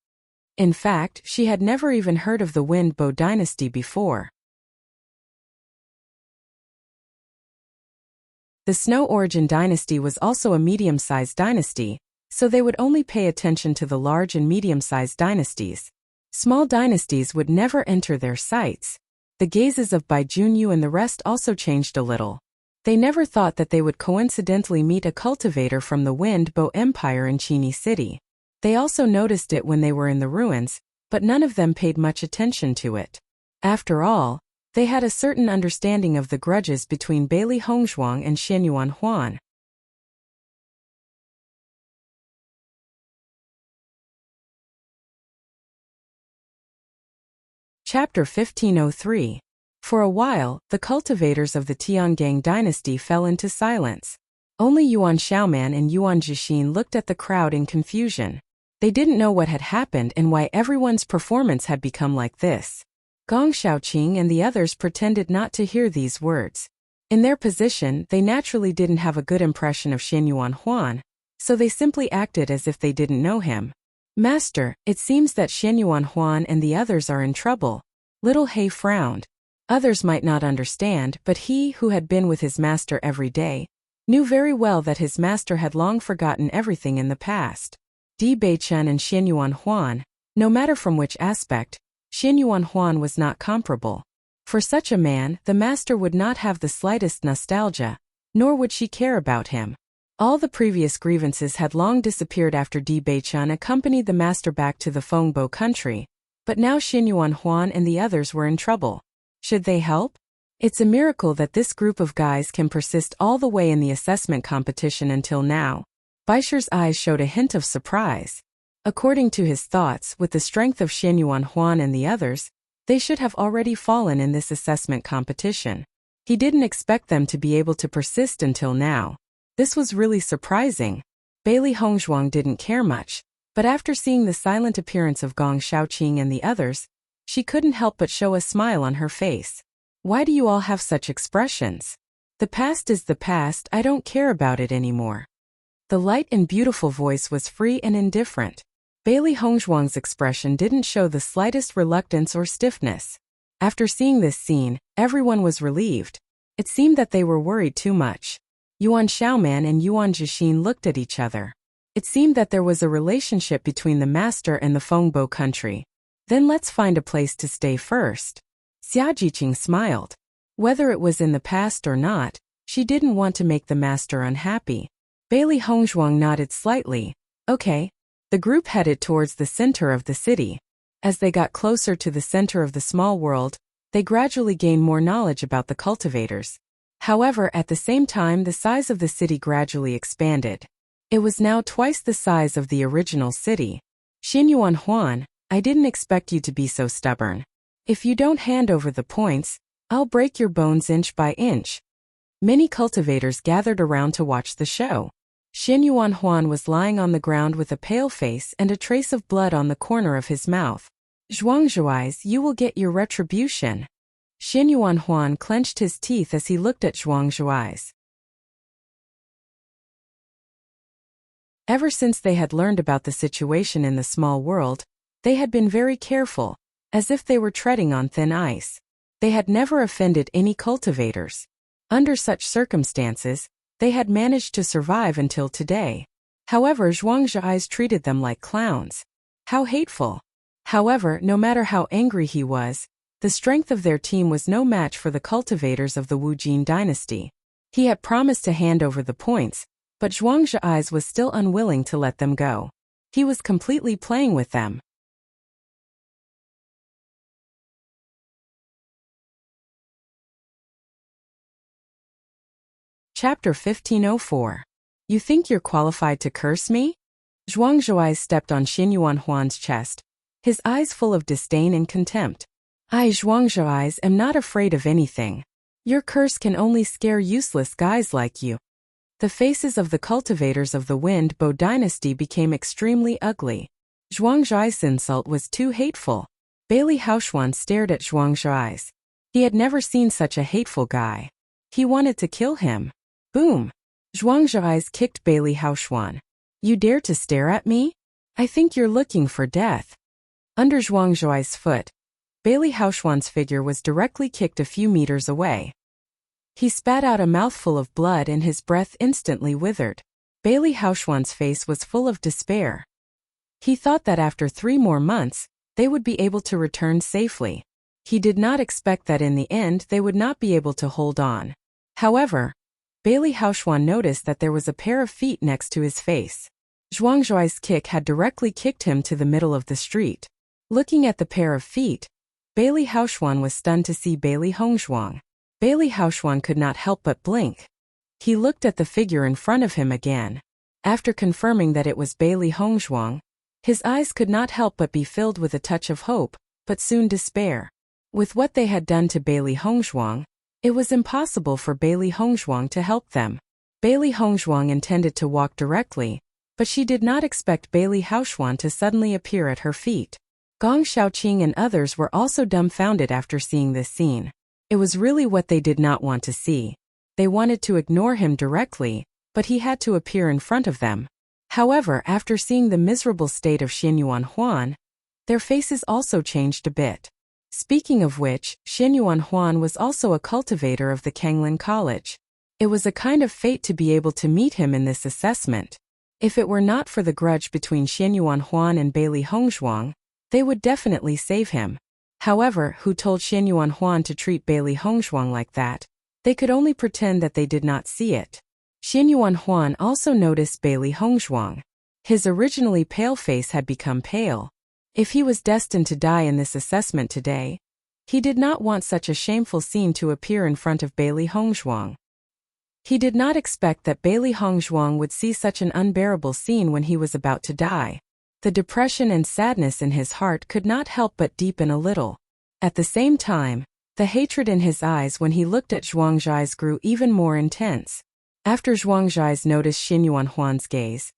In fact, she had never even heard of the Windbow dynasty before. The Snow Origin dynasty was also a medium-sized dynasty, so they would only pay attention to the large and medium-sized dynasties. Small dynasties would never enter their sights. The gazes of Bai Junyu and the rest also changed a little. They never thought that they would coincidentally meet a cultivator from the Windbow Empire in Qini City. They also noticed it when they were in the ruins, but none of them paid much attention to it. After all, they had a certain understanding of the grudges between Bailey Hongzhuang and Xianyuan Huan. Chapter 1503. For a while, the cultivators of the Tiangang dynasty fell into silence. Only Yuan Xiaoman and Yuan Jixin looked at the crowd in confusion. They didn't know what had happened and why everyone's performance had become like this. Gong Xiaoqing and the others pretended not to hear these words. In their position, they naturally didn't have a good impression of Xianyuan Huan, so they simply acted as if they didn't know him. Master, it seems that Xianyuan Huan and the others are in trouble. Little He frowned. Others might not understand, but he, who had been with his master every day, knew very well that his master had long forgotten everything in the past. Di Beichen and Xianyuan Huan, no matter from which aspect, Xianyuan Huan was not comparable. For such a man, the master would not have the slightest nostalgia, nor would she care about him. All the previous grievances had long disappeared after Di Beichen accompanied the master back to the Fengbo country, but now Xianyuan Huan and the others were in trouble. Should they help? It's a miracle that this group of guys can persist all the way in the assessment competition until now. Baisher's eyes showed a hint of surprise. According to his thoughts, with the strength of Xianyuan Huan and the others, they should have already fallen in this assessment competition. He didn't expect them to be able to persist until now. This was really surprising. Bailey Hongzhuang didn't care much, but after seeing the silent appearance of Gong Xiaoqing and the others, she couldn't help but show a smile on her face. Why do you all have such expressions? The past is the past, I don't care about it anymore. The light and beautiful voice was free and indifferent. Bailey Hongzhuang's expression didn't show the slightest reluctance or stiffness. After seeing this scene, everyone was relieved. It seemed that they were worried too much. Yuan Xiaoman and Yuan Jixin looked at each other. It seemed that there was a relationship between the master and the Fengbo country. Then let's find a place to stay first. Xia Jiqing smiled. Whether it was in the past or not, she didn't want to make the master unhappy. Bailey Hongzhuang nodded slightly. Okay. The group headed towards the center of the city. As they got closer to the center of the small world, they gradually gained more knowledge about the cultivators. However, at the same time, the size of the city gradually expanded. It was now twice the size of the original city. Xianyuan Huan, I didn't expect you to be so stubborn. If you don't hand over the points, I'll break your bones inch by inch. Many cultivators gathered around to watch the show. Xianyuan Huan was lying on the ground with a pale face and a trace of blood on the corner of his mouth. Zhuangzhuais, you will get your retribution. Xianyuan Huan clenched his teeth as he looked at Zhuangzhuais. Ever since they had learned about the situation in the small world, they had been very careful, as if they were treading on thin ice. They had never offended any cultivators. Under such circumstances, they had managed to survive until today. However, Zhuang's treated them like clowns. How hateful! However, no matter how angry he was, the strength of their team was no match for the cultivators of the Wu Jin dynasty. He had promised to hand over the points, but Zhuang's was still unwilling to let them go. He was completely playing with them. Chapter 1504. You think you're qualified to curse me? Zhuang's stepped on Xin Yuanhuan's chest, his eyes full of disdain and contempt. I, Zhuang's, am not afraid of anything. Your curse can only scare useless guys like you. The faces of the cultivators of the Wind Bow dynasty became extremely ugly. Zhuang's insult was too hateful. Bailey Haoshuan stared at Zhuang's. He had never seen such a hateful guy. He wanted to kill him. Boom! Zhuang's kicked Bailey Haoshuan. You dare to stare at me? I think you're looking for death. Under Zhuang's foot, Bailey Haoshuan's figure was directly kicked a few meters away. He spat out a mouthful of blood and his breath instantly withered. Bailey Haoshuan's face was full of despair. He thought that after 3 more months, they would be able to return safely. He did not expect that in the end they would not be able to hold on. However, Bailey Haoshuan noticed that there was a pair of feet next to his face. Zhuang's kick had directly kicked him to the middle of the street. Looking at the pair of feet, Bailey Haoshuan was stunned to see Bailey Hongzhuang. Bailey Haoshuan could not help but blink. He looked at the figure in front of him again. After confirming that it was Bailey Hongzhuang, his eyes could not help but be filled with a touch of hope, but soon despair. With what they had done to Bailey Hongzhuang, it was impossible for Bailey Hongzhuang to help them. Bailey Hongzhuang intended to walk directly, but she did not expect Bailey Haoshuan to suddenly appear at her feet. Gong Xiaoqing and others were also dumbfounded after seeing this scene. It was really what they did not want to see. They wanted to ignore him directly, but he had to appear in front of them. However, after seeing the miserable state of Xin Yuanhuan, their faces also changed a bit. Speaking of which, Xin Yuanhuan was also a cultivator of the Kanglin College. It was a kind of fate to be able to meet him in this assessment. If it were not for the grudge between Xin Yuanhuan and Bailey Hongzhuang, they would definitely save him. However, who told Xin Yuanhuan to treat Bailey Hongzhuang like that? They could only pretend that they did not see it. Xin Yuanhuan also noticed Bailey Hongzhuang. His originally pale face had become pale. If he was destined to die in this assessment today, he did not want such a shameful scene to appear in front of Bailey Hongzhuang. He did not expect that Bailey Hongzhuang would see such an unbearable scene when he was about to die. The depression and sadness in his heart could not help but deepen a little. At the same time, the hatred in his eyes when he looked at Zhuang's grew even more intense. After Zhuang's noticed Xin Yuanhuan's gaze,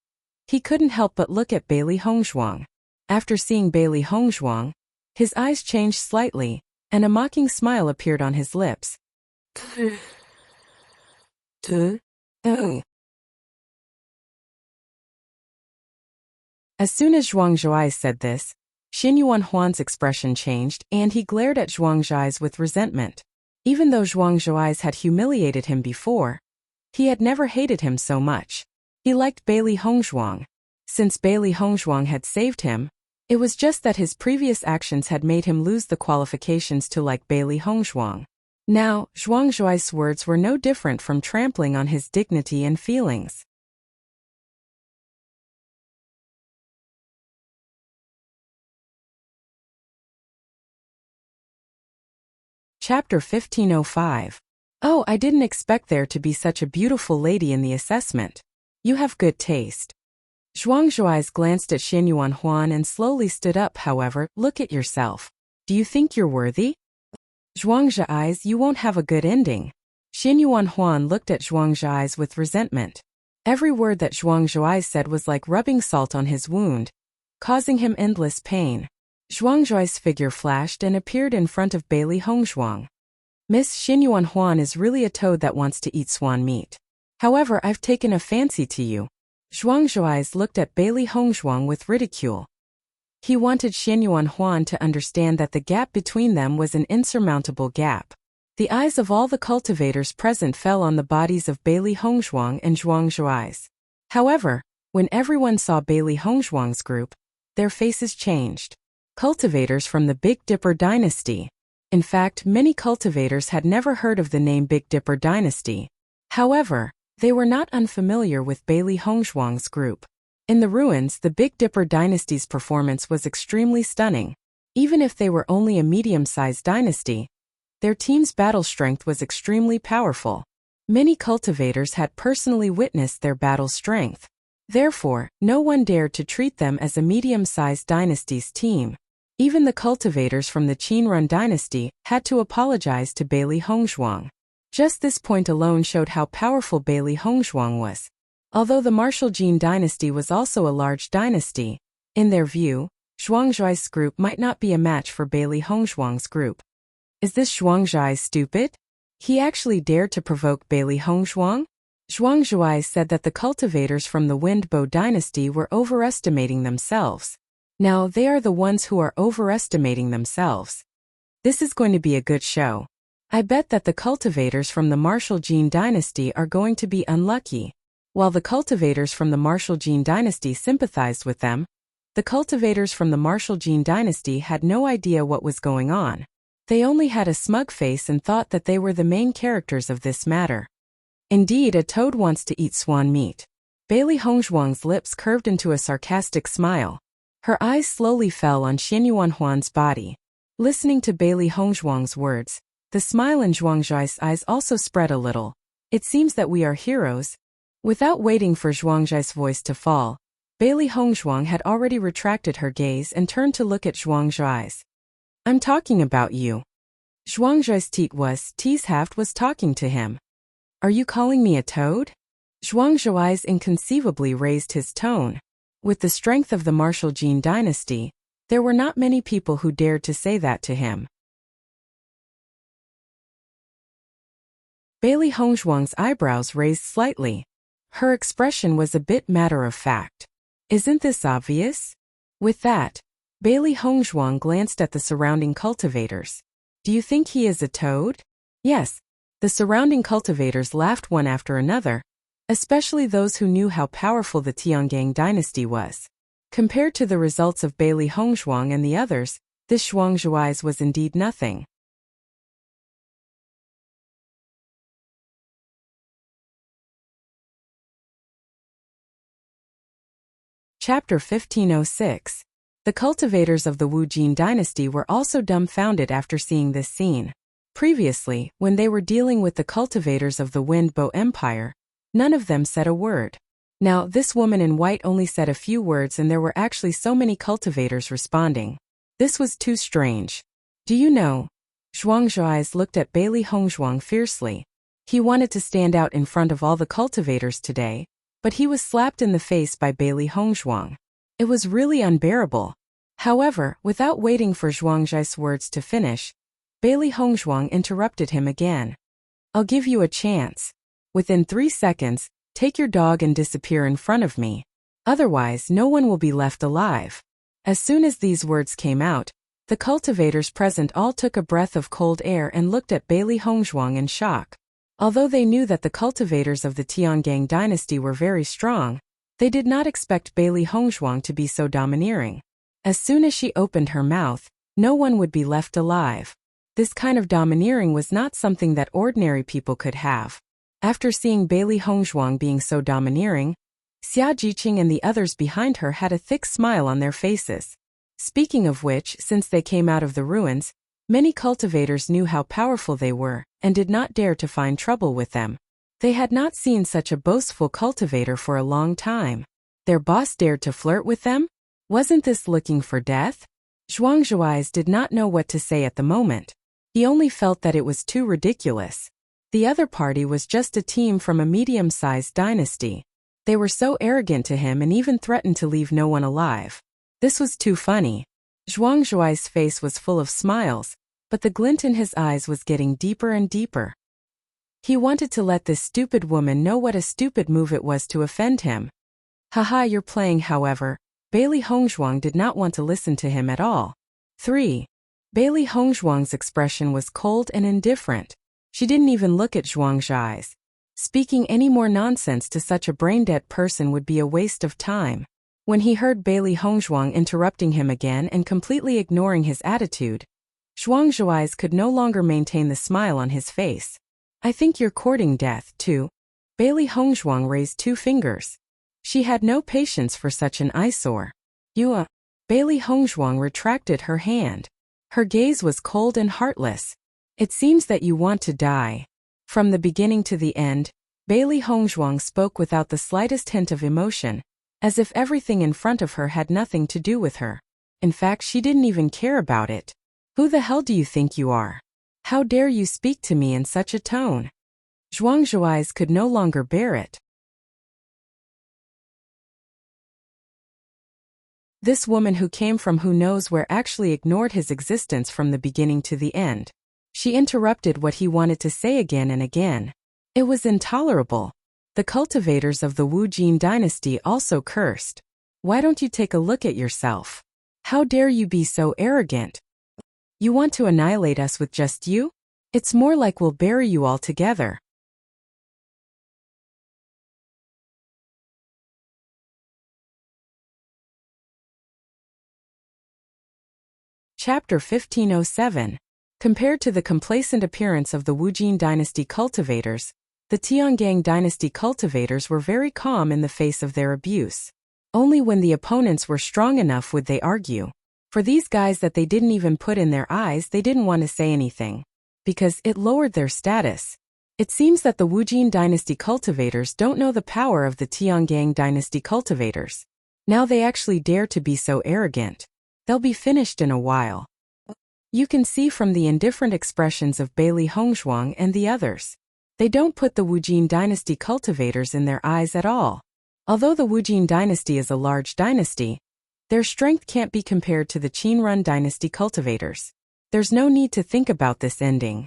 he couldn't help but look at Bailey Hongzhuang. After seeing Bailey Hongzhuang, his eyes changed slightly, and a mocking smile appeared on his lips. As soon as Zhuang's said this, Xin Yuanhuan's expression changed, and he glared at Zhuang's with resentment. Even though Zhuang's had humiliated him before, he had never hated him so much. He liked Bailey Hongzhuang. Since Bailey Hongzhuang had saved him, it was just that his previous actions had made him lose the qualifications to like Bailey Hongzhuang. Now, Zhuang's words were no different from trampling on his dignity and feelings. Chapter 1505. Oh, I didn't expect there to be such a beautiful lady in the assessment. You have good taste. Zhuang's glanced at Xin Yuanhuan and slowly stood up. However, look at yourself. Do you think you're worthy? Zhuang's, you won't have a good ending. Xin Yuanhuan looked at Zhuang's with resentment. Every word that Zhuang's said was like rubbing salt on his wound, causing him endless pain. Zhuang's figure flashed and appeared in front of Bailey Hongzhuang. Miss Xin Yuanhuan is really a toad that wants to eat swan meat. However, I've taken a fancy to you. Zhuang Zhuai's looked at Bailey Hongzhuang with ridicule. He wanted Xianyuan Huan to understand that the gap between them was an insurmountable gap. The eyes of all the cultivators present fell on the bodies of Bailey Hongzhuang and Zhuang Zhuai's. However, when everyone saw Bailey Hongzhuang's group, their faces changed. Cultivators from the Big Dipper dynasty. In fact, many cultivators had never heard of the name Big Dipper dynasty. However, they were not unfamiliar with Bailey Hongzhuang's group. In the ruins, the Big Dipper dynasty's performance was extremely stunning. Even if they were only a medium-sized dynasty, their team's battle strength was extremely powerful. Many cultivators had personally witnessed their battle strength. Therefore, no one dared to treat them as a medium-sized dynasty's team. Even the cultivators from the Qin-run dynasty had to apologize to Bailey Hongzhuang. Just this point alone showed how powerful Bailey Hongzhuang was. Although the martial Jin dynasty was also a large dynasty, in their view, Zhuang Zhuai's group might not be a match for Bailey Hongzhuang's group. Is this Zhuang Zhuai stupid? He actually dared to provoke Bailey Hongzhuang? Zhuang Zhuai said that the cultivators from the Wind Bow dynasty were overestimating themselves. Now they are the ones who are overestimating themselves. This is going to be a good show. I bet that the cultivators from the martial Jin dynasty are going to be unlucky. While the cultivators from the martial Jin dynasty sympathized with them, the cultivators from the martial Jin dynasty had no idea what was going on. They only had a smug face and thought that they were the main characters of this matter. Indeed, a toad wants to eat swan meat. Bailey Hongzhuang's lips curved into a sarcastic smile. Her eyes slowly fell on Xianyuan Huan's body. Listening to Bailey Hongzhuang's words, the smile in Zhuang Zhuai's eyes also spread a little. It seems that we are heroes. Without waiting for Zhuang Zhuai's voice to fall, Bailey Hongzhuang had already retracted her gaze and turned to look at Zhuang Zhuai's. I'm talking about you. Zhuang Zhuai's Teeshaft was talking to him. Are you calling me a toad? Zhuang Zhuai's inconceivably raised his tone. With the strength of the martial Jin dynasty, there were not many people who dared to say that to him. Bailey Hongzhuang's eyebrows raised slightly. Her expression was a bit matter-of-fact. Isn't this obvious? With that, Bailey Hongzhuang glanced at the surrounding cultivators. Do you think he is a toad? Yes. The surrounding cultivators laughed one after another, especially those who knew how powerful the Tiangang dynasty was. Compared to the results of Bailey Hongzhuang and the others, this Zhuang Zhuai's was indeed nothing. Chapter 1506. The cultivators of the Wu Jin dynasty were also dumbfounded after seeing this scene. Previously, when they were dealing with the cultivators of the Wind Bow Empire, none of them said a word. Now, this woman in white only said a few words and there were actually so many cultivators responding. This was too strange. Do you know? Zhuang Zhuai's looked at Bailey Hongzhuang fiercely. He wanted to stand out in front of all the cultivators today, but he was slapped in the face by Bailey Hongzhuang. It was really unbearable. However, without waiting for Zhuang Zhuai's words to finish, Bailey Hongzhuang interrupted him again. I'll give you a chance. Within 3 seconds, take your dog and disappear in front of me. Otherwise, no one will be left alive. As soon as these words came out, the cultivators present all took a breath of cold air and looked at Bailey Hongzhuang in shock. Although they knew that the cultivators of the Tiangang dynasty were very strong, they did not expect Bailey Hongzhuang to be so domineering. As soon as she opened her mouth, no one would be left alive. This kind of domineering was not something that ordinary people could have. After seeing Bailey Hongzhuang being so domineering, Xia Jiqing and the others behind her had a thick smile on their faces. Speaking of which, since they came out of the ruins, many cultivators knew how powerful they were, and did not dare to find trouble with them. They had not seen such a boastful cultivator for a long time. Their boss dared to flirt with them? Wasn't this looking for death? Zhuang Zhuai's did not know what to say at the moment. He only felt that it was too ridiculous. The other party was just a team from a medium-sized dynasty. They were so arrogant to him and even threatened to leave no one alive. This was too funny. Zhuang Zhuai's face was full of smiles, but the glint in his eyes was getting deeper and deeper. He wanted to let this stupid woman know what a stupid move it was to offend him. Haha, you're playing. However, Bailey Hongzhuang did not want to listen to him at all. 3. Bailey Hongzhuang's expression was cold and indifferent. She didn't even look at Zhuang's eyes. Speaking any more nonsense to such a brain-dead person would be a waste of time. When he heard Bailey Hongzhuang interrupting him again and completely ignoring his attitude, Zhuang Zhuai's could no longer maintain the smile on his face. I think you're courting death, too. Bailey Hongzhuang raised 2 fingers. She had no patience for such an eyesore. Bailey Hongzhuang retracted her hand. Her gaze was cold and heartless. It seems that you want to die. From the beginning to the end, Bailey Hongzhuang spoke without the slightest hint of emotion, as if everything in front of her had nothing to do with her. In fact, she didn't even care about it. Who the hell do you think you are? How dare you speak to me in such a tone? Zhuang Zhuai's could no longer bear it. This woman who came from who knows where actually ignored his existence from the beginning to the end. She interrupted what he wanted to say again and again. It was intolerable. The cultivators of the Wu Jin dynasty also cursed. Why don't you take a look at yourself? How dare you be so arrogant? You want to annihilate us with just you? It's more like we'll bury you all together. Chapter 1507. Compared to the complacent appearance of the Wu Jin dynasty cultivators, the Tiangang dynasty cultivators were very calm in the face of their abuse. Only when the opponents were strong enough would they argue. For these guys that they didn't even put in their eyes, they didn't want to say anything, because it lowered their status. It seems that the Wu Jin dynasty cultivators don't know the power of the Tiangang dynasty cultivators. Now they actually dare to be so arrogant. They'll be finished in a while. You can see from the indifferent expressions of Bailey Hongzhuang and the others. They don't put the Wu Jin dynasty cultivators in their eyes at all. Although the Wu Jin dynasty is a large dynasty, their strength can't be compared to the Qin-run dynasty cultivators. There's no need to think about this ending.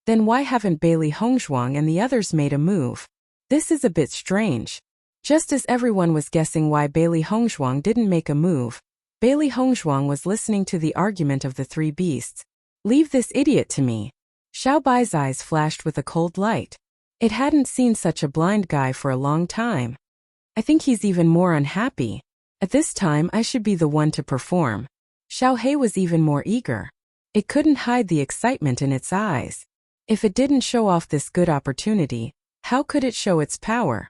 Then why haven't Bailey Hongzhuang and the others made a move? This is a bit strange. Just as everyone was guessing why Bailey Hongzhuang didn't make a move, Bailey Hongzhuang was listening to the argument of the 3 beasts. Leave this idiot to me. Xiao Bai's eyes flashed with a cold light. It hadn't seen such a blind guy for a long time. I think he's even more unhappy. At this time I should be the one to perform. Xiao He was even more eager. It couldn't hide the excitement in its eyes. If it didn't show off this good opportunity, how could it show its power?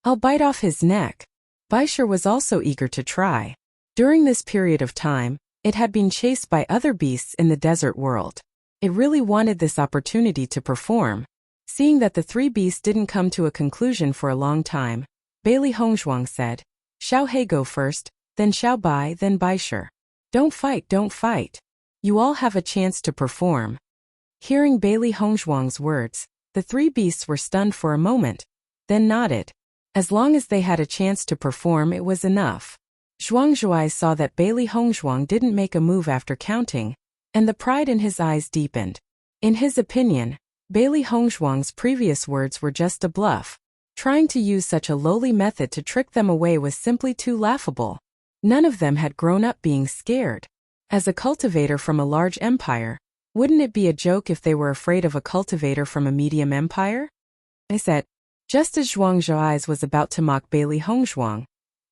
I'll bite off his neck. Baisher was also eager to try. During this period of time, it had been chased by other beasts in the desert world. It really wanted this opportunity to perform. Seeing that the 3 beasts didn't come to a conclusion for a long time, Bailey Hongzhuang said, Xiao He go first, then Xiao Bai, then Baisher. Don't fight, don't fight. You all have a chance to perform. Hearing Bailey Hongzhuang's words, the 3 beasts were stunned for a moment, then nodded. As long as they had a chance to perform, it was enough. Zhuang Zhuai saw that Bailey Hongzhuang didn't make a move after counting, and the pride in his eyes deepened. In his opinion, Bailey Hongzhuang's previous words were just a bluff. Trying to use such a lowly method to trick them away was simply too laughable. None of them had grown up being scared. As a cultivator from a large empire, wouldn't it be a joke if they were afraid of a cultivator from a medium empire? I said, just as Zhuang Zhuai was about to mock Bailey Hongzhuang,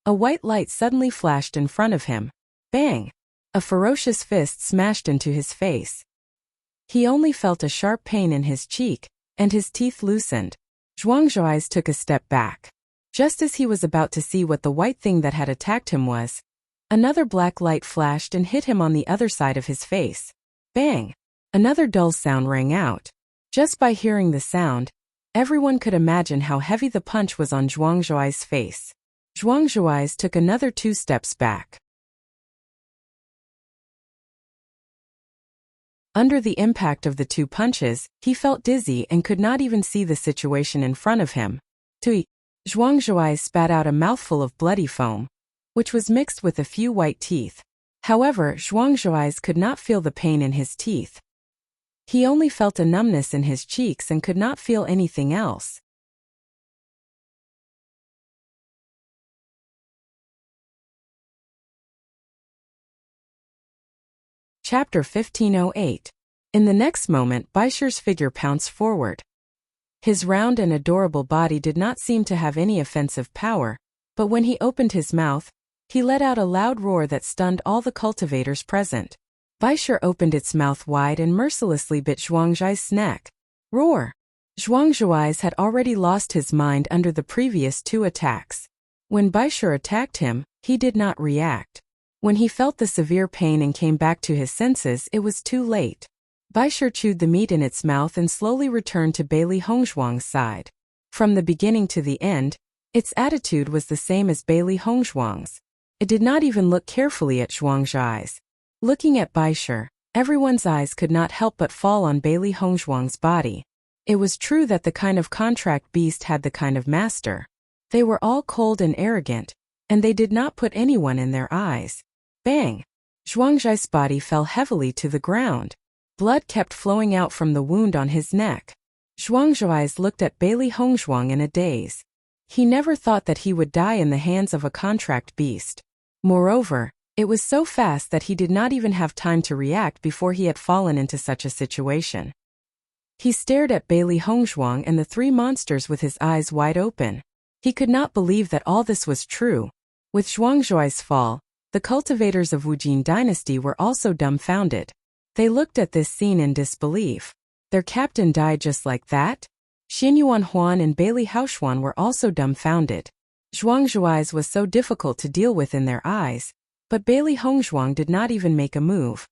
a white light suddenly flashed in front of him. Bang! A ferocious fist smashed into his face. He only felt a sharp pain in his cheek, and his teeth loosened. Zhuang Zhuai took a step back. Just as he was about to see what the white thing that had attacked him was, another black light flashed and hit him on the other side of his face. Bang! Another dull sound rang out. Just by hearing the sound, everyone could imagine how heavy the punch was on Zhuang Zhuai's face. Zhuang Zhuai took another 2 steps back. Under the impact of the 2 punches, he felt dizzy and could not even see the situation in front of him. Tui! Zhuang Zhuai spat out a mouthful of bloody foam, which was mixed with a few white teeth. However, Zhuang Zhuai could not feel the pain in his teeth. He only felt a numbness in his cheeks and could not feel anything else. Chapter 1508. In the next moment, Baisher's figure pounced forward. His round and adorable body did not seem to have any offensive power, but when he opened his mouth, he let out a loud roar that stunned all the cultivators present. Baisher opened its mouth wide and mercilessly bit Zhuangzhai's neck. Roar! Zhuangzhai had already lost his mind under the previous 2 attacks. When Baisher attacked him, he did not react. When he felt the severe pain and came back to his senses, it was too late. Baisher chewed the meat in its mouth and slowly returned to Bailey Hongzhuang's side. From the beginning to the end, its attitude was the same as Bailey Hongzhuang's. It did not even look carefully at Zhuangzhai's. Looking at Baisher, everyone's eyes could not help but fall on Bailey Hongzhuang's body. It was true that the kind of contract beast had the kind of master. They were all cold and arrogant, and they did not put anyone in their eyes. Bang! Zhuangzhai's body fell heavily to the ground. Blood kept flowing out from the wound on his neck. Zhuangzhai looked at Bailey Hongzhuang in a daze. He never thought that he would die in the hands of a contract beast. Moreover, it was so fast that he did not even have time to react before he had fallen into such a situation. He stared at Bailey Hongzhuang and the 3 monsters with his eyes wide open. He could not believe that all this was true. With Zhuangzhai's fall, the cultivators of Wujin dynasty were also dumbfounded. They looked at this scene in disbelief. Their captain died just like that? Xinyuan Huan and Bailey Haoshuan were also dumbfounded. Zhuangzhai's was so difficult to deal with in their eyes, but Bailey Hongzhuang did not even make a move.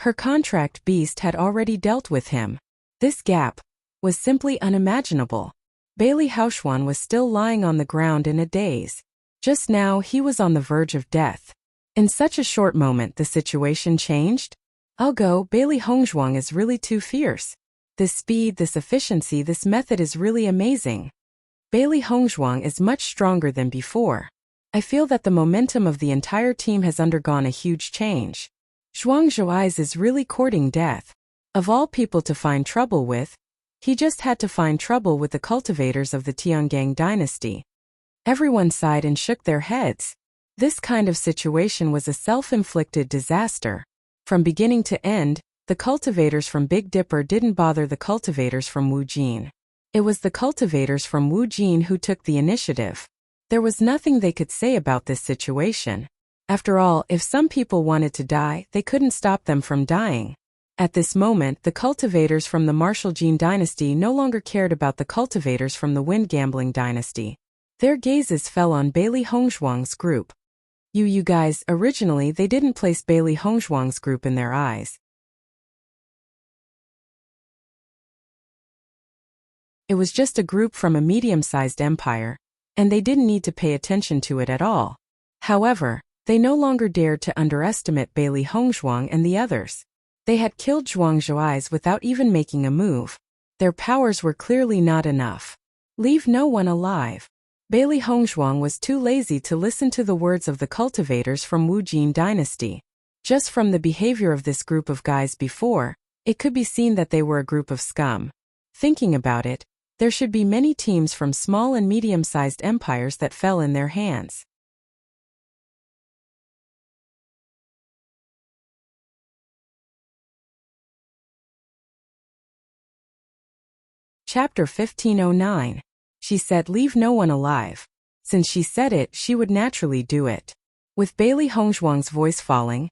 Her contract beast had already dealt with him. This gap was simply unimaginable. Bailey Haoshuan was still lying on the ground in a daze. Just now he was on the verge of death. In such a short moment the situation changed. I'll go, Bailey Hongzhuang is really too fierce. This speed, this efficiency, this method is really amazing. Bailey Hongzhuang is much stronger than before. I feel that the momentum of the entire team has undergone a huge change. Zhuangzhai is really courting death. Of all people to find trouble with, he just had to find trouble with the cultivators of the Tiangang dynasty. Everyone sighed and shook their heads. This kind of situation was a self-inflicted disaster. From beginning to end, the cultivators from Big Dipper didn't bother the cultivators from Wujin. It was the cultivators from Wujin who took the initiative. There was nothing they could say about this situation. After all, if some people wanted to die, they couldn't stop them from dying. At this moment, the cultivators from the Martial Jin dynasty no longer cared about the cultivators from the Wind Gambling dynasty. Their gazes fell on Bailey Hongzhuang's group. You guys, originally they didn't place Bailey Hongzhuang's group in their eyes. It was just a group from a medium-sized empire, and they didn't need to pay attention to it at all. However, they no longer dared to underestimate Bailey Hongzhuang and the others. They had killed Zhuangzhai without even making a move. Their powers were clearly not enough. Leave no one alive. Bailey Hongzhuang was too lazy to listen to the words of the cultivators from Wujin dynasty. Just from the behavior of this group of guys before, it could be seen that they were a group of scum. Thinking about it, there should be many teams from small and medium-sized empires that fell in their hands. Chapter 1509. She said leave no one alive. Since she said it, she would naturally do it. With Bailey Hongzhuang's voice falling,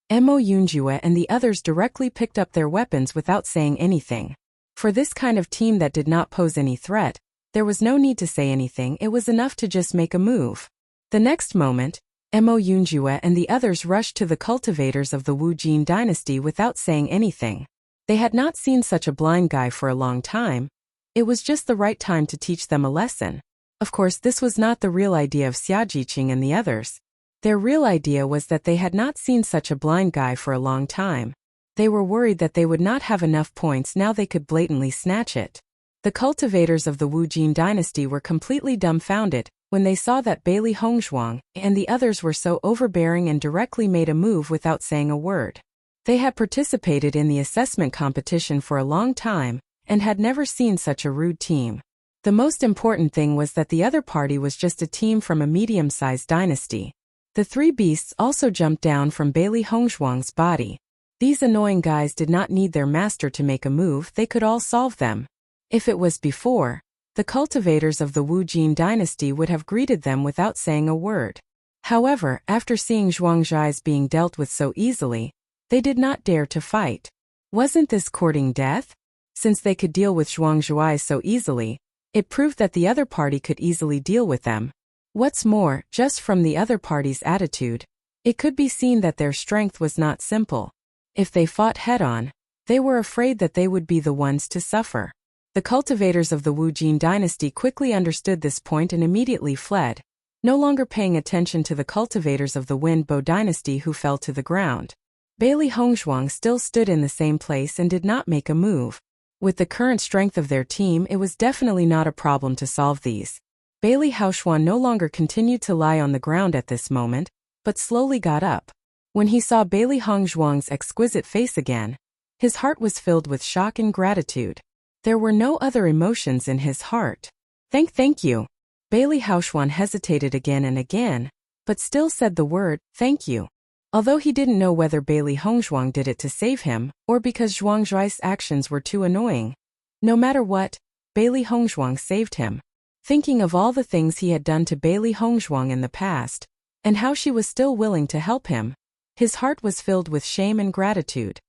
Mo Yunjue and the others directly picked up their weapons without saying anything. For this kind of team that did not pose any threat, there was no need to say anything, it was enough to just make a move. The next moment, Mo Yunjue and the others rushed to the cultivators of the Wujin dynasty without saying anything. They had not seen such a blind guy for a long time. It was just the right time to teach them a lesson. Of course, this was not the real idea of Xiajiqing and the others. Their real idea was that they had not seen such a blind guy for a long time. They were worried that they would not have enough points now they could blatantly snatch it. The cultivators of the Wujin dynasty were completely dumbfounded when they saw that Bailey Hongzhuang and the others were so overbearing and directly made a move without saying a word. They had participated in the assessment competition for a long time and had never seen such a rude team. The most important thing was that the other party was just a team from a medium-sized dynasty. The 3 beasts also jumped down from Bailey Hongzhuang's body. These annoying guys did not need their master to make a move, they could all solve them. If it was before, the cultivators of the Wu Jin dynasty would have greeted them without saying a word. However, after seeing Zhuangzhai's being dealt with so easily, they did not dare to fight. Wasn't this courting death? Since they could deal with Zhuangzhai so easily, it proved that the other party could easily deal with them. What's more, just from the other party's attitude, it could be seen that their strength was not simple. If they fought head-on, they were afraid that they would be the ones to suffer. The cultivators of the Wu Jin dynasty quickly understood this point and immediately fled, no longer paying attention to the cultivators of the Wind Bow dynasty who fell to the ground. Bailey Hongzhuang still stood in the same place and did not make a move. With the current strength of their team, it was definitely not a problem to solve these. Bailey Haoxuan no longer continued to lie on the ground at this moment, but slowly got up. When he saw Bailey Hongzhuang's exquisite face again, his heart was filled with shock and gratitude. There were no other emotions in his heart. Thank you. Bailey Haoxuan hesitated again and again, but still said the word, thank you. Although he didn't know whether Bailey Hongzhuang did it to save him, or because Zhuangzhai's actions were too annoying. No matter what, Bailey Hongzhuang saved him. Thinking of all the things he had done to Bailey Hongzhuang in the past, and how she was still willing to help him, his heart was filled with shame and gratitude.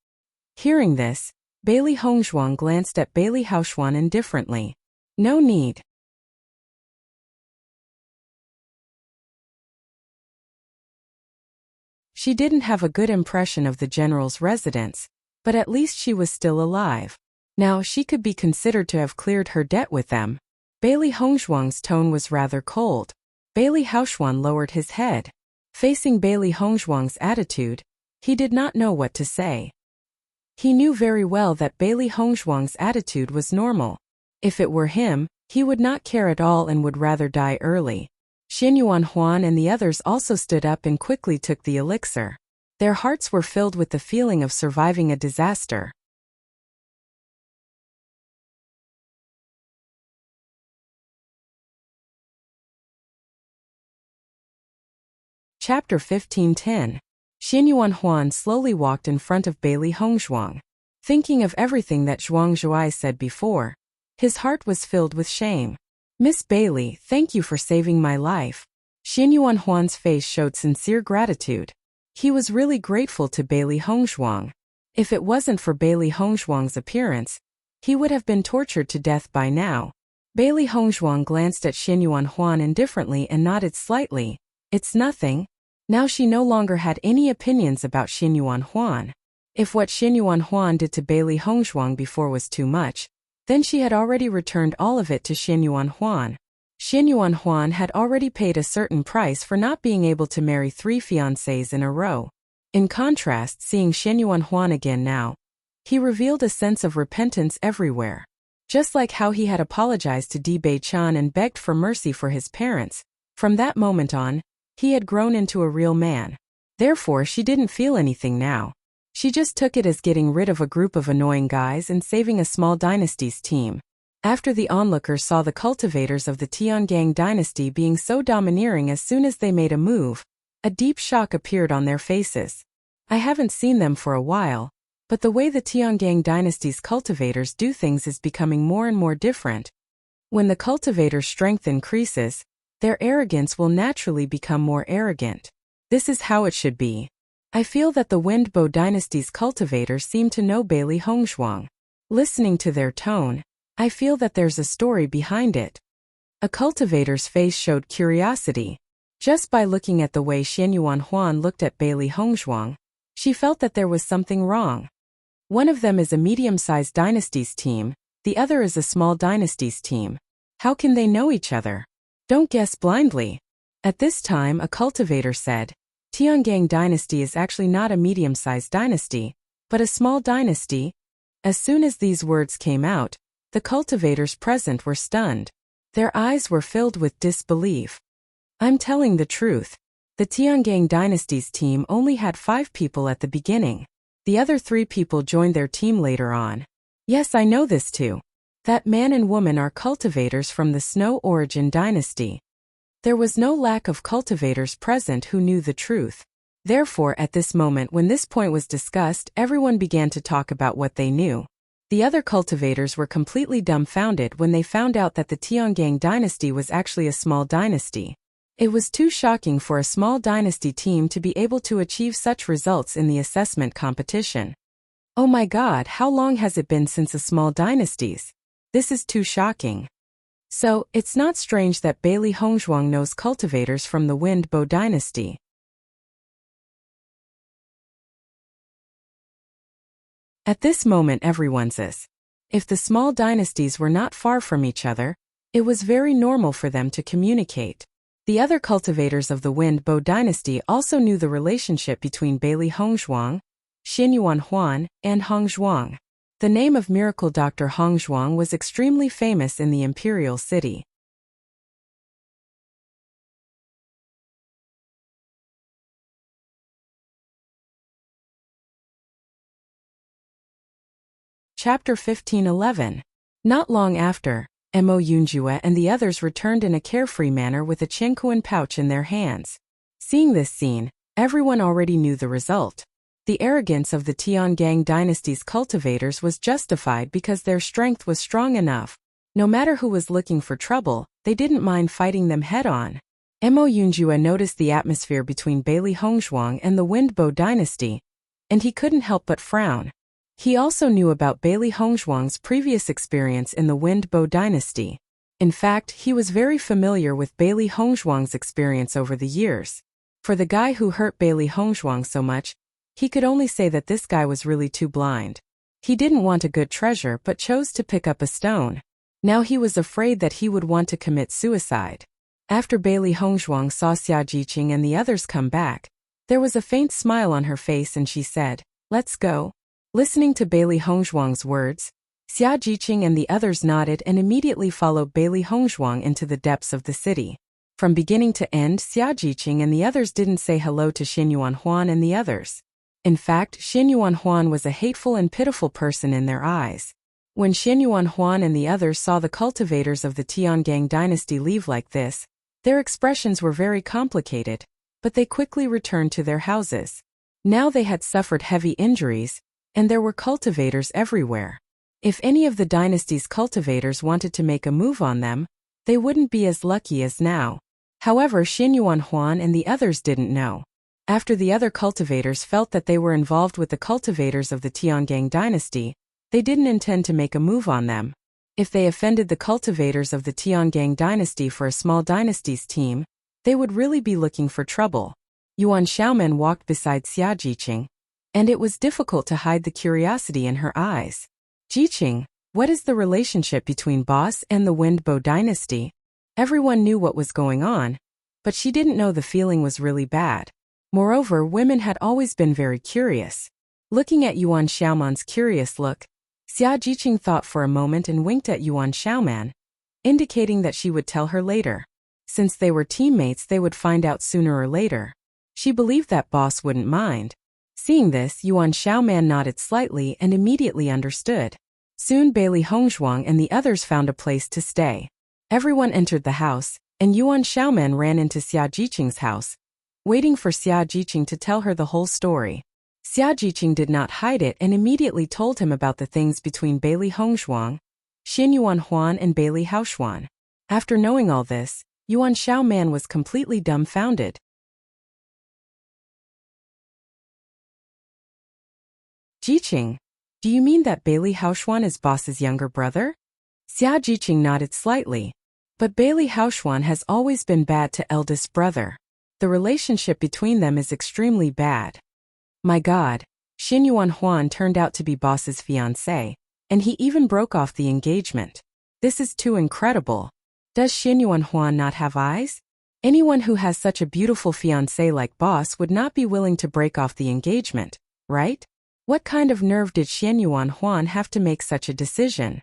Hearing this, Bailey Hongzhuang glanced at Bailey Haoxuan indifferently. No need. She didn't have a good impression of the general's residence, but at least she was still alive. Now she could be considered to have cleared her debt with them. Bailey Hongzhuang's tone was rather cold. Bailey Haoxuan lowered his head. Facing Bailey Hongzhuang's attitude, he did not know what to say. He knew very well that Bailey Hongzhuang's attitude was normal. If it were him, he would not care at all and would rather die early. Xinyuan Huan and the others also stood up and quickly took the elixir. Their hearts were filled with the feeling of surviving a disaster. Chapter 15:10. Xinyuan Huan slowly walked in front of Bailey Hongzhuang. Thinking of everything that Zhuangzhai said before, his heart was filled with shame. Miss Bailey, thank you for saving my life. Xinyuan Huan's face showed sincere gratitude. He was really grateful to Bailey Hongzhuang. If it wasn't for Bailey Hongzhuang's appearance, he would have been tortured to death by now. Bailey Hongzhuang glanced at Xinyuan Huan indifferently and nodded slightly. It's nothing. Now she no longer had any opinions about Xinyuan Huan. If what Xinyuan Huan did to Bailey Hongzhuang before was too much, then she had already returned all of it to Xinyuan Huan. Xinyuan Huan had already paid a certain price for not being able to marry 3 fiancés in a row. In contrast, seeing Xinyuan Huan again now, he revealed a sense of repentance everywhere. Just like how he had apologized to Di Bei-chan and begged for mercy for his parents, from that moment on, he had grown into a real man. Therefore, she didn't feel anything now. She just took it as getting rid of a group of annoying guys and saving a small dynasty's team. After the onlookers saw the cultivators of the Tiangang dynasty being so domineering as soon as they made a move, a deep shock appeared on their faces. I haven't seen them for a while, but the way the Tiangang dynasty's cultivators do things is becoming more and more different. When the cultivators' strength increases, their arrogance will naturally become more arrogant. This is how it should be. I feel that the Wind Bow dynasty's cultivators seem to know Bailey Hongzhuang. Listening to their tone, I feel that there's a story behind it. A cultivator's face showed curiosity. Just by looking at the way Xinyuan Huan looked at Bailey Hongzhuang, she felt that there was something wrong. One of them is a medium-sized dynasty's team, the other is a small dynasty's team. How can they know each other? Don't guess blindly. At this time, a cultivator said, Tiangang dynasty is actually not a medium-sized dynasty, but a small dynasty. As soon as these words came out, the cultivators present were stunned. Their eyes were filled with disbelief. I'm telling the truth. The Tiangang dynasty's team only had 5 people at the beginning. The other 3 people joined their team later on. Yes, I know this too. That man and woman are cultivators from the Snow Origin dynasty. There was no lack of cultivators present who knew the truth. Therefore, at this moment when this point was discussed, everyone began to talk about what they knew. The other cultivators were completely dumbfounded when they found out that the Tiangang dynasty was actually a small dynasty. It was too shocking for a small dynasty team to be able to achieve such results in the assessment competition. Oh my God, how long has it been since a small dynasties? This is too shocking. So, it's not strange that Bailey Hongzhuang knows cultivators from the Wind Bow dynasty. At this moment everyone says, if the small dynasties were not far from each other, it was very normal for them to communicate. The other cultivators of the Wind Bow dynasty also knew the relationship between Bailey Hongzhuang, Xinyuan Huan, and Hongzhuang. The name of miracle Dr. Hongzhuang was extremely famous in the imperial city. Chapter 15:11. Not long after, Mo Yunjue and the others returned in a carefree manner with a Qiankuan pouch in their hands. Seeing this scene, everyone already knew the result. The arrogance of the Tiangang dynasty's cultivators was justified because their strength was strong enough. No matter who was looking for trouble, they didn't mind fighting them head-on. Mo Yunjue noticed the atmosphere between Bailey Hongzhuang and the Wind Bow dynasty, and he couldn't help but frown. He also knew about Bailey Hongzhuang's previous experience in the Wind Bow dynasty. In fact, he was very familiar with Bailey Hongzhuang's experience over the years. For the guy who hurt Bailey Hongzhuang so much, he could only say that this guy was really too blind. He didn't want a good treasure but chose to pick up a stone. Now he was afraid that he would want to commit suicide. After Bailey Hongzhuang saw Xia Jiqing and the others come back, there was a faint smile on her face and she said, "Let's go." Listening to Bailey Hongzhuang's words, Xia Jiqing and the others nodded and immediately followed Bailey Hongzhuang into the depths of the city. From beginning to end, Xia Jiqing and the others didn't say hello to Xinyuan Huan and the others. In fact, Xinyuan Huan was a hateful and pitiful person in their eyes. When Xinyuan Huan and the others saw the cultivators of the Tiangang dynasty leave like this, their expressions were very complicated, but they quickly returned to their houses. Now they had suffered heavy injuries, and there were cultivators everywhere. If any of the dynasty's cultivators wanted to make a move on them, they wouldn't be as lucky as now. However, Xinyuan Huan and the others didn't know. After the other cultivators felt that they were involved with the cultivators of the Tiangang dynasty, they didn't intend to make a move on them. If they offended the cultivators of the Tiangang dynasty for a small dynasty's team, they would really be looking for trouble. Yuan Xiaomen walked beside Xia Jiqing, and it was difficult to hide the curiosity in her eyes. "Jiqing, what is the relationship between Boss and the Wind Bow dynasty?" Everyone knew what was going on, but she didn't know the feeling was really bad. Moreover, women had always been very curious. Looking at Yuan Xiaoman's curious look, Xia Jiqing thought for a moment and winked at Yuan Xiaoman, indicating that she would tell her later. Since they were teammates, they would find out sooner or later. She believed that Boss wouldn't mind. Seeing this, Yuan Xiaoman nodded slightly and immediately understood. Soon Bailey Hongzhuang and the others found a place to stay. Everyone entered the house, and Yuan Xiaoman ran into Xia Jiqing's house, waiting for Xia Jiqing to tell her the whole story. Xia Jiqing did not hide it and immediately told him about the things between Bailey Hongzhuang, Xinyuan Huan and Bailey Haoshuan. After knowing all this, Yuan Xiaoman was completely dumbfounded. "Jiqing, do you mean that Bailey Haoshuan is Boss's younger brother?" Xia Jiqing nodded slightly. But Bailey Haoshuan has always been bad to eldest brother. The relationship between them is extremely bad. My God, Xinyuan Huan turned out to be Boss's fiancé, and he even broke off the engagement. This is too incredible. Does Xinyuan Huan not have eyes? Anyone who has such a beautiful fiancé like Boss would not be willing to break off the engagement, right? What kind of nerve did Xinyuan Huan have to make such a decision?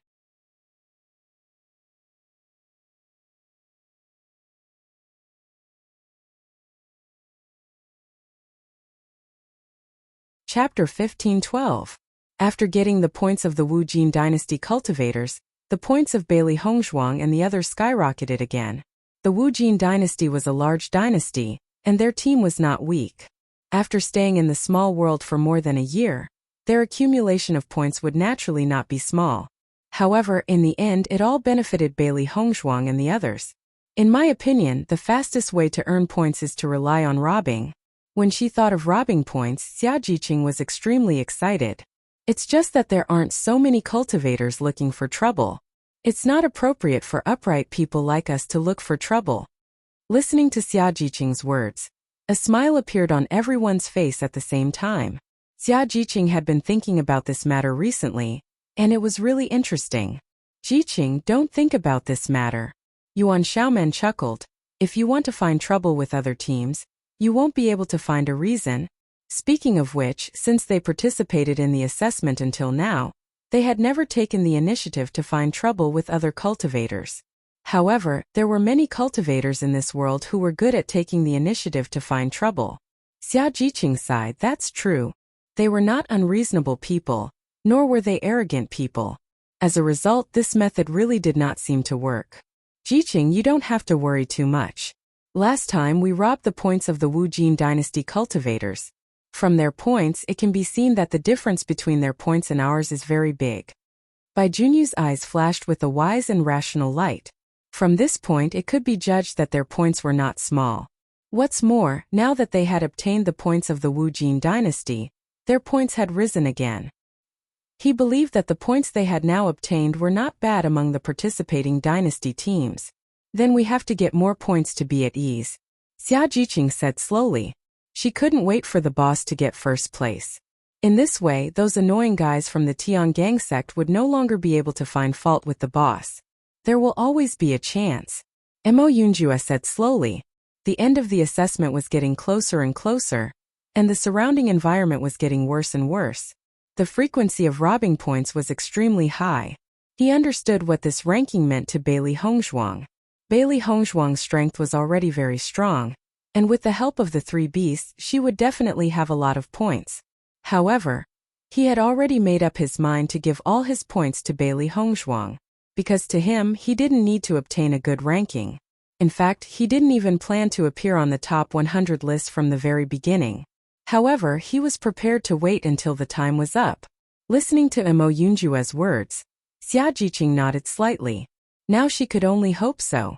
Chapter 15:12. After getting the points of the Wu Jin dynasty cultivators, the points of Bailey Hongzhuang and the others skyrocketed again. The Wu Jin dynasty was a large dynasty, and their team was not weak. After staying in the small world for more than a year, their accumulation of points would naturally not be small. However, in the end it all benefited Bailey Hongzhuang and the others. In my opinion, the fastest way to earn points is to rely on robbing. When she thought of robbing points, Xia Jiqing was extremely excited. It's just that there aren't so many cultivators looking for trouble. It's not appropriate for upright people like us to look for trouble. Listening to Xia Jiqing's words, a smile appeared on everyone's face at the same time. Xia Jiqing had been thinking about this matter recently, and it was really interesting. Jiqing, don't think about this matter. Yuan Xiaomen chuckled. If you want to find trouble with other teams, you won't be able to find a reason. Speaking of which, since they participated in the assessment until now, they had never taken the initiative to find trouble with other cultivators. However, there were many cultivators in this world who were good at taking the initiative to find trouble. Xia Jiqing sighed. That's true. They were not unreasonable people, nor were they arrogant people. As a result, this method really did not seem to work. Jiqing, you don't have to worry too much. Last time we robbed the points of the Wu Jin dynasty cultivators. From their points, it can be seen that the difference between their points and ours is very big. Bai Junyu's eyes flashed with a wise and rational light. From this point it could be judged that their points were not small. What's more, now that they had obtained the points of the Wu Jin dynasty, their points had risen again. He believed that the points they had now obtained were not bad among the participating dynasty teams. Then we have to get more points to be at ease, Xia Jiqing said slowly. She couldn't wait for the boss to get first place. In this way, those annoying guys from the Tiangang sect would no longer be able to find fault with the boss. There will always be a chance, Mo Yunjue said slowly. The end of the assessment was getting closer and closer, and the surrounding environment was getting worse and worse. The frequency of robbing points was extremely high. He understood what this ranking meant to Bailey Hongzhuang. Bailey Hongzhuang's strength was already very strong, and with the help of the three beasts, she would definitely have a lot of points. However, he had already made up his mind to give all his points to Bailey Hongzhuang, because to him he didn't need to obtain a good ranking. In fact, he didn't even plan to appear on the top 100 list from the very beginning. However, he was prepared to wait until the time was up. Listening to Mo Yunjue's words, Xia Jiqing nodded slightly. Now she could only hope so.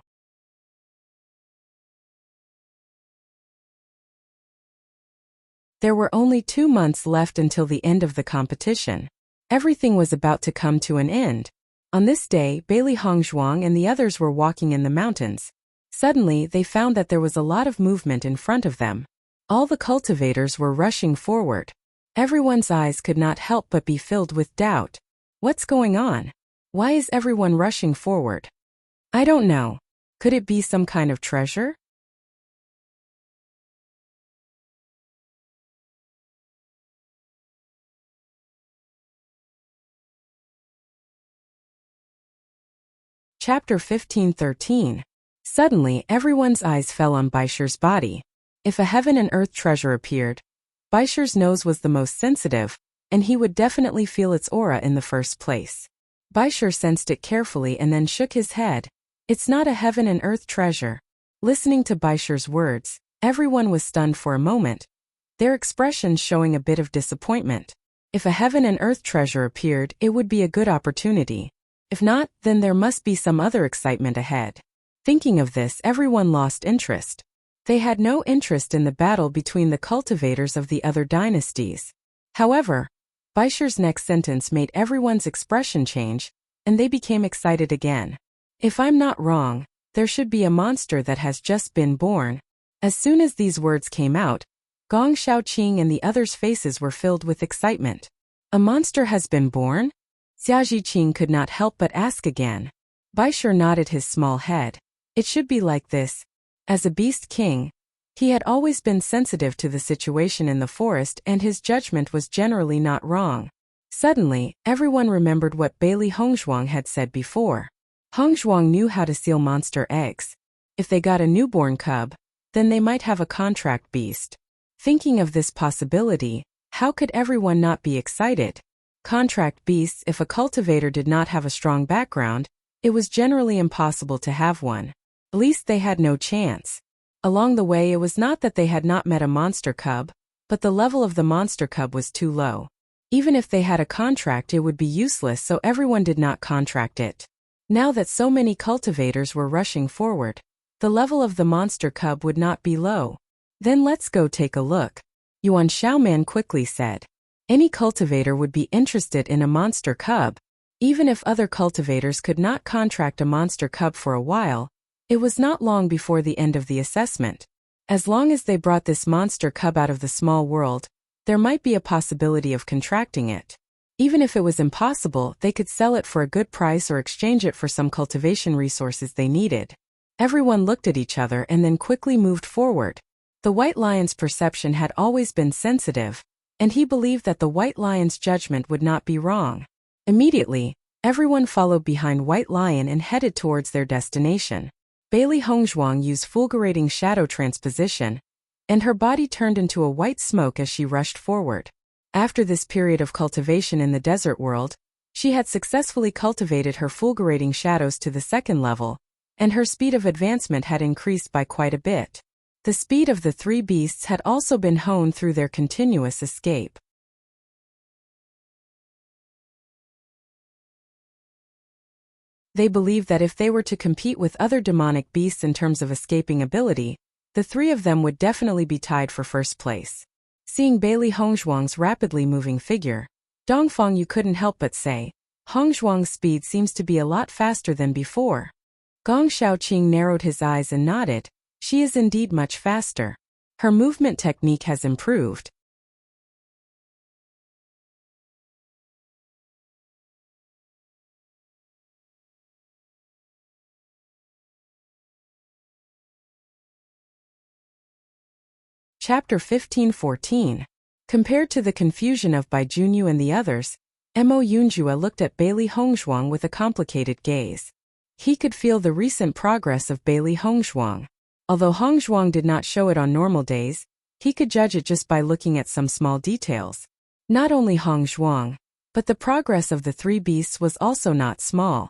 There were only 2 months left until the end of the competition. Everything was about to come to an end. On this day, Bailey Hongzhuang and the others were walking in the mountains. Suddenly, they found that there was a lot of movement in front of them. All the cultivators were rushing forward. Everyone's eyes could not help but be filled with doubt. What's going on? Why is everyone rushing forward? I don't know. Could it be some kind of treasure? Chapter 15:13. Suddenly, everyone's eyes fell on Baisher's body. If a heaven and earth treasure appeared, Baisher's nose was the most sensitive, and he would definitely feel its aura in the first place. Baisher sensed it carefully and then shook his head. It's not a heaven and earth treasure. Listening to Baisher's words, everyone was stunned for a moment, their expressions showing a bit of disappointment. If a heaven and earth treasure appeared, it would be a good opportunity. If not, then there must be some other excitement ahead. Thinking of this, everyone lost interest. They had no interest in the battle between the cultivators of the other dynasties. However, Baisher's next sentence made everyone's expression change, and they became excited again. If I'm not wrong, there should be a monster that has just been born. As soon as these words came out, Gong Shaoqing and the others' faces were filled with excitement. A monster has been born? Xia Jiqing could not help but ask again. Baisher nodded his small head. It should be like this. As a beast king, he had always been sensitive to the situation in the forest and his judgment was generally not wrong. Suddenly, everyone remembered what Bailey Hongzhuang had said before. Hongzhuang knew how to seal monster eggs. If they got a newborn cub, then they might have a contract beast. Thinking of this possibility, how could everyone not be excited? Contract beasts. If a cultivator did not have a strong background, it was generally impossible to have one. At least they had no chance. Along the way, it was not that they had not met a monster cub, but the level of the monster cub was too low. Even if they had a contract, it would be useless, so everyone did not contract it. Now that so many cultivators were rushing forward, the level of the monster cub would not be low. Then let's go take a look, Yuan Xiaoman quickly said. Any cultivator would be interested in a monster cub. Even if other cultivators could not contract a monster cub for a while, it was not long before the end of the assessment. As long as they brought this monster cub out of the small world, there might be a possibility of contracting it. Even if it was impossible, they could sell it for a good price or exchange it for some cultivation resources they needed. Everyone looked at each other and then quickly moved forward. The White Lion's perception had always been sensitive, and he believed that the White Lion's judgment would not be wrong. Immediately, everyone followed behind White Lion and headed towards their destination. Bailey Hongzhuang used fulgurating shadow transposition, and her body turned into a white smoke as she rushed forward. After this period of cultivation in the desert world, she had successfully cultivated her fulgurating shadows to the second level, and her speed of advancement had increased by quite a bit. The speed of the three beasts had also been honed through their continuous escape. They believed that if they were to compete with other demonic beasts in terms of escaping ability, the three of them would definitely be tied for first place. Seeing Bailey Hongzhuang's rapidly moving figure, Dongfang Yu couldn't help but say, Hongzhuang's speed seems to be a lot faster than before. Gong Xiaoqing narrowed his eyes and nodded. She is indeed much faster. Her movement technique has improved. Chapter 15-14. Compared to the confusion of Bai Junyu and the others, Mo Yunjue looked at Bailey Hongzhuang with a complicated gaze. He could feel the recent progress of Bailey Hongzhuang. Although Hongzhuang did not show it on normal days, he could judge it just by looking at some small details. Not only Hongzhuang, but the progress of the three beasts was also not small.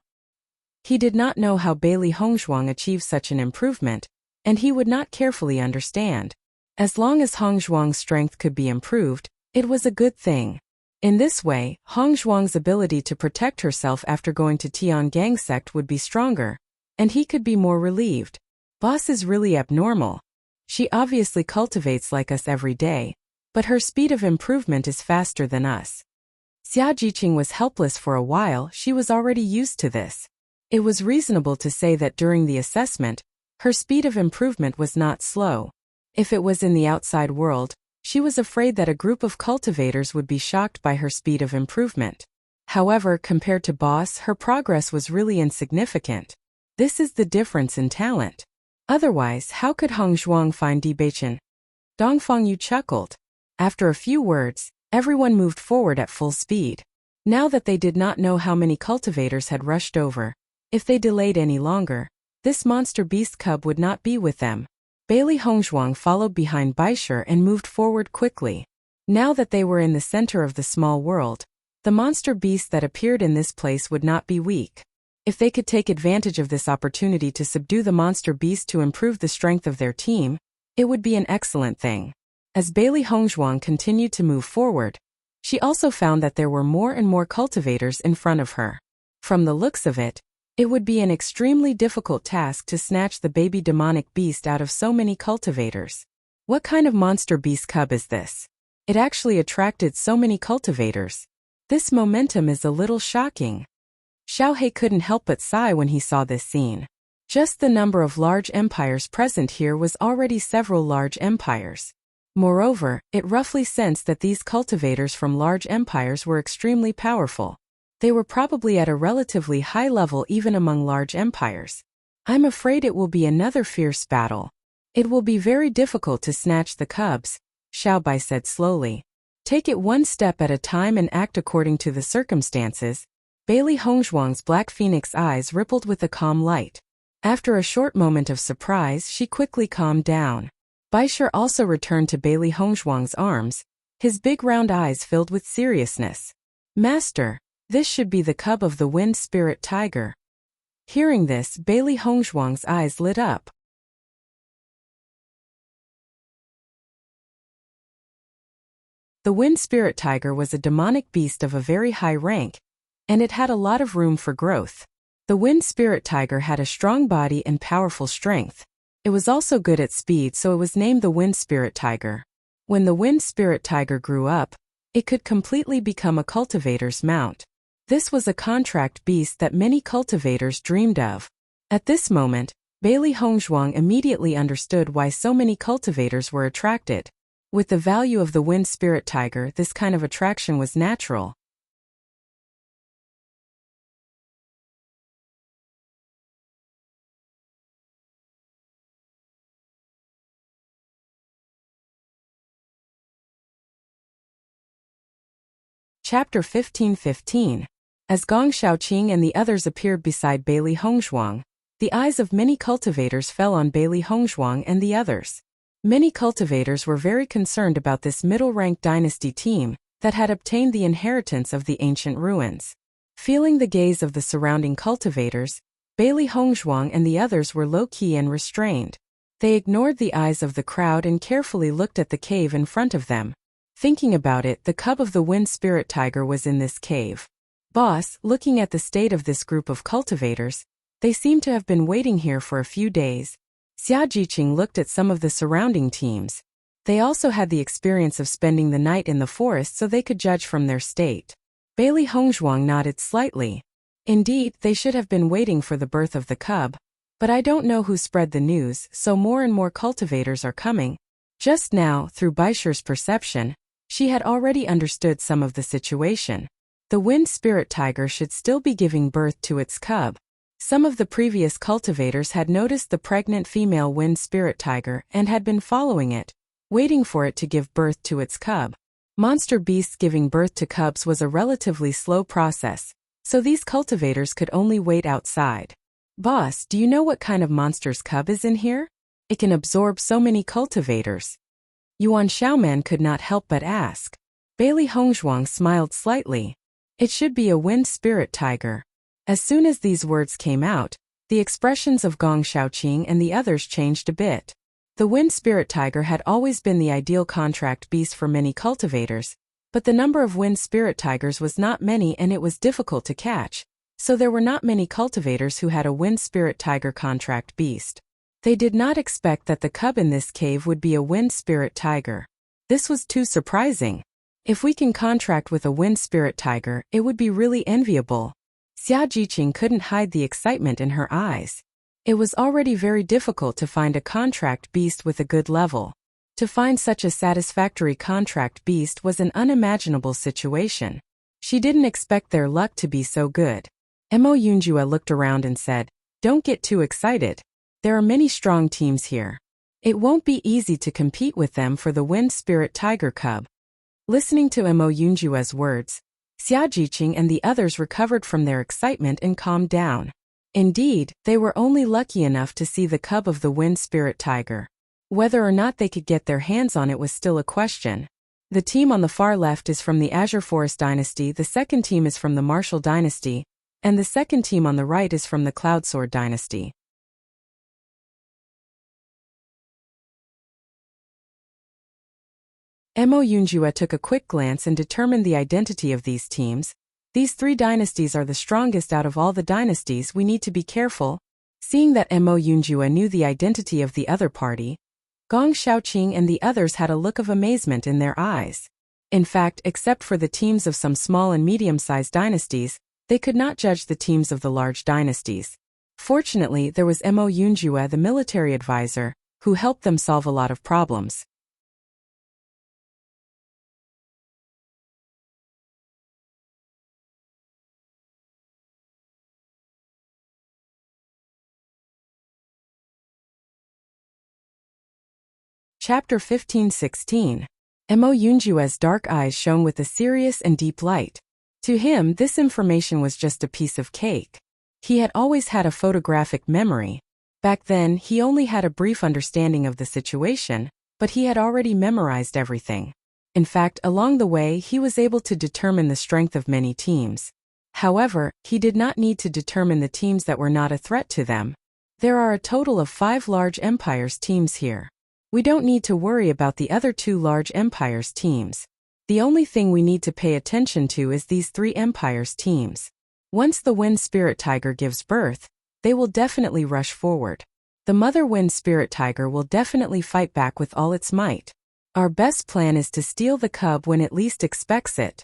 He did not know how Bailey Hongzhuang achieved such an improvement, and he would not carefully understand. As long as Hongzhuang's strength could be improved, it was a good thing. In this way, Hongzhuang's ability to protect herself after going to Tiangang sect would be stronger, and he could be more relieved. Boss is really abnormal. She obviously cultivates like us every day, but her speed of improvement is faster than us. Xia Jiqing was helpless for a while. She was already used to this. It was reasonable to say that during the assessment, her speed of improvement was not slow. If it was in the outside world, she was afraid that a group of cultivators would be shocked by her speed of improvement. However, compared to Boss, her progress was really insignificant. This is the difference in talent. Otherwise, how could Hongzhuang find Di Beichen? Dongfang Yu chuckled. After a few words, everyone moved forward at full speed. Now that they did not know how many cultivators had rushed over, if they delayed any longer, this monster beast cub would not be with them. Bailey Hongzhuang followed behind Baisher and moved forward quickly. Now that they were in the center of the small world, the monster beast that appeared in this place would not be weak. If they could take advantage of this opportunity to subdue the monster beast to improve the strength of their team, it would be an excellent thing. As Bailey Hongzhuang continued to move forward, she also found that there were more and more cultivators in front of her. From the looks of it, it would be an extremely difficult task to snatch the baby demonic beast out of so many cultivators. What kind of monster beast cub is this? It actually attracted so many cultivators. This momentum is a little shocking. Xiaohei couldn't help but sigh when he saw this scene. Just the number of large empires present here was already several large empires. Moreover, it roughly sensed that these cultivators from large empires were extremely powerful. They were probably at a relatively high level even among large empires. I'm afraid it will be another fierce battle. It will be very difficult to snatch the cubs, Xiaobai said slowly. Take it one step at a time and act according to the circumstances. Bailey Hongzhuang's black phoenix eyes rippled with a calm light. After a short moment of surprise, she quickly calmed down. Baisher also returned to Bailey Hongzhuang's arms, his big round eyes filled with seriousness. Master, this should be the cub of the wind spirit tiger. Hearing this, Bailey Hongzhuang's eyes lit up. The wind spirit tiger was a demonic beast of a very high rank, and it had a lot of room for growth. The wind spirit tiger had a strong body and powerful strength. It was also good at speed, so it was named the wind spirit tiger. When the wind spirit tiger grew up, it could completely become a cultivator's mount. This was a contract beast that many cultivators dreamed of. At this moment, Bailey Hongzhuang immediately understood why so many cultivators were attracted. With the value of the wind spirit tiger, this kind of attraction was natural. Chapter 15:15. As Gong Shaoqing and the others appeared beside Bailey Hongzhuang, the eyes of many cultivators fell on Bailey Hongzhuang and the others. Many cultivators were very concerned about this middle-ranked dynasty team that had obtained the inheritance of the ancient ruins. Feeling the gaze of the surrounding cultivators, Bailey Hongzhuang and the others were low-key and restrained. They ignored the eyes of the crowd and carefully looked at the cave in front of them. Thinking about it, the cub of the wind spirit tiger was in this cave. Boss, looking at the state of this group of cultivators, they seem to have been waiting here for a few days. Xia Jiqing looked at some of the surrounding teams. They also had the experience of spending the night in the forest, so they could judge from their state. Bailey Hongzhuang nodded slightly. Indeed, they should have been waiting for the birth of the cub. But I don't know who spread the news, so more and more cultivators are coming. Just now, through Baisher's perception, she had already understood some of the situation. The wind spirit tiger should still be giving birth to its cub. Some of the previous cultivators had noticed the pregnant female wind spirit tiger and had been following it, waiting for it to give birth to its cub. Monster beasts giving birth to cubs was a relatively slow process, so these cultivators could only wait outside. Boss, do you know what kind of monster's cub is in here? It can absorb so many cultivators. Yuan Xiaoman could not help but ask. Bailey Hongzhuang smiled slightly. It should be a wind spirit tiger. As soon as these words came out, the expressions of Gong Shaoqing and the others changed a bit. The wind spirit tiger had always been the ideal contract beast for many cultivators, but the number of wind spirit tigers was not many and it was difficult to catch, so there were not many cultivators who had a wind spirit tiger contract beast. They did not expect that the cub in this cave would be a wind spirit tiger. This was too surprising. If we can contract with a wind spirit tiger, it would be really enviable. Xia Jiqing couldn't hide the excitement in her eyes. It was already very difficult to find a contract beast with a good level. To find such a satisfactory contract beast was an unimaginable situation. She didn't expect their luck to be so good. Mo Yunjue looked around and said, "Don't get too excited. There are many strong teams here. It won't be easy to compete with them for the wind spirit tiger cub." Listening to Mo Yunjue's words, Xia Jiqing and the others recovered from their excitement and calmed down. Indeed, they were only lucky enough to see the cub of the wind spirit tiger. Whether or not they could get their hands on it was still a question. The team on the far left is from the Azure Forest dynasty, the second team is from the Martial dynasty, and the second team on the right is from the Cloud Sword dynasty. Mo Yunjue took a quick glance and determined the identity of these teams. These three dynasties are the strongest out of all the dynasties. We need to be careful. Seeing that Mo Yunjue knew the identity of the other party, Gong Shaoqing and the others had a look of amazement in their eyes. In fact, except for the teams of some small and medium-sized dynasties, they could not judge the teams of the large dynasties. Fortunately, there was Mo Yunjue, the military advisor, who helped them solve a lot of problems. Chapter 15:16. Mo Yunjue's dark eyes shone with a serious and deep light. To him, this information was just a piece of cake. He had always had a photographic memory. Back then, he only had a brief understanding of the situation, but he had already memorized everything. In fact, along the way, he was able to determine the strength of many teams. However, he did not need to determine the teams that were not a threat to them. There are a total of 5 large empires teams here. We don't need to worry about the other 2 large empires teams. The only thing we need to pay attention to is these three empires' teams. Once the Wind Spirit Tiger gives birth, they will definitely rush forward. The mother Wind Spirit Tiger will definitely fight back with all its might. Our best plan is to steal the cub when it least expects it.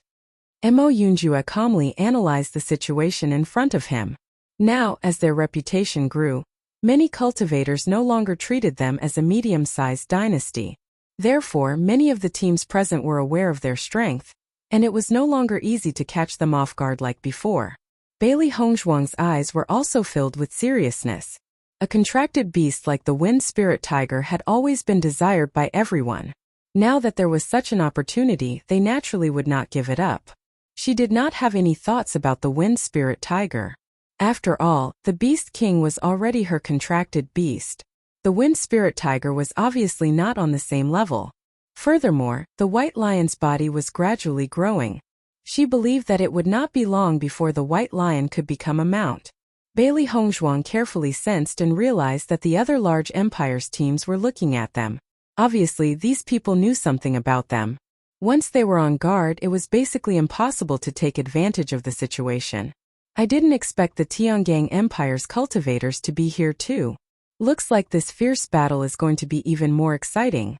Mo Yunjue calmly analyzed the situation in front of him. Now, as their reputation grew, many cultivators no longer treated them as a medium-sized dynasty. Therefore, many of the teams present were aware of their strength, and it was no longer easy to catch them off guard like before. Bailey Hongzhuang's eyes were also filled with seriousness. A contracted beast like the Wind Spirit Tiger had always been desired by everyone. Now that there was such an opportunity, they naturally would not give it up. She did not have any thoughts about the Wind Spirit Tiger. After all, the Beast King was already her contracted beast. The Wind Spirit Tiger was obviously not on the same level. Furthermore, the White Lion's body was gradually growing. She believed that it would not be long before the White Lion could become a mount. Bailey Hongzhuang carefully sensed and realized that the other large empires teams were looking at them. Obviously, these people knew something about them. Once they were on guard, it was basically impossible to take advantage of the situation. I didn't expect the Tiangang Empire's cultivators to be here too. Looks like this fierce battle is going to be even more exciting.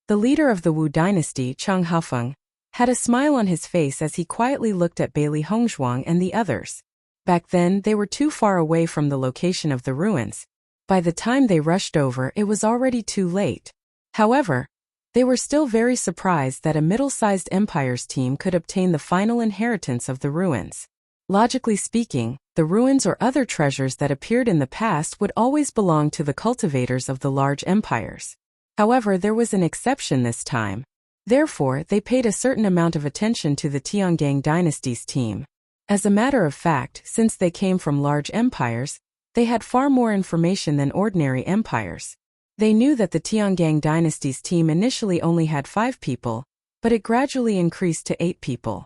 The leader of the Wu dynasty, Chang Haofeng, had a smile on his face as he quietly looked at Bailey Hongzhuang and the others. Back then, they were too far away from the location of the ruins. By the time they rushed over, it was already too late. However, they were still very surprised that a middle-sized empire's team could obtain the final inheritance of the ruins. Logically speaking, the ruins or other treasures that appeared in the past would always belong to the cultivators of the large empires. However, there was an exception this time. Therefore, they paid a certain amount of attention to the Tiangang dynasty's team. As a matter of fact, since they came from large empires, they had far more information than ordinary empires. They knew that the Tiangang dynasty's team initially only had 5 people, but it gradually increased to 8 people.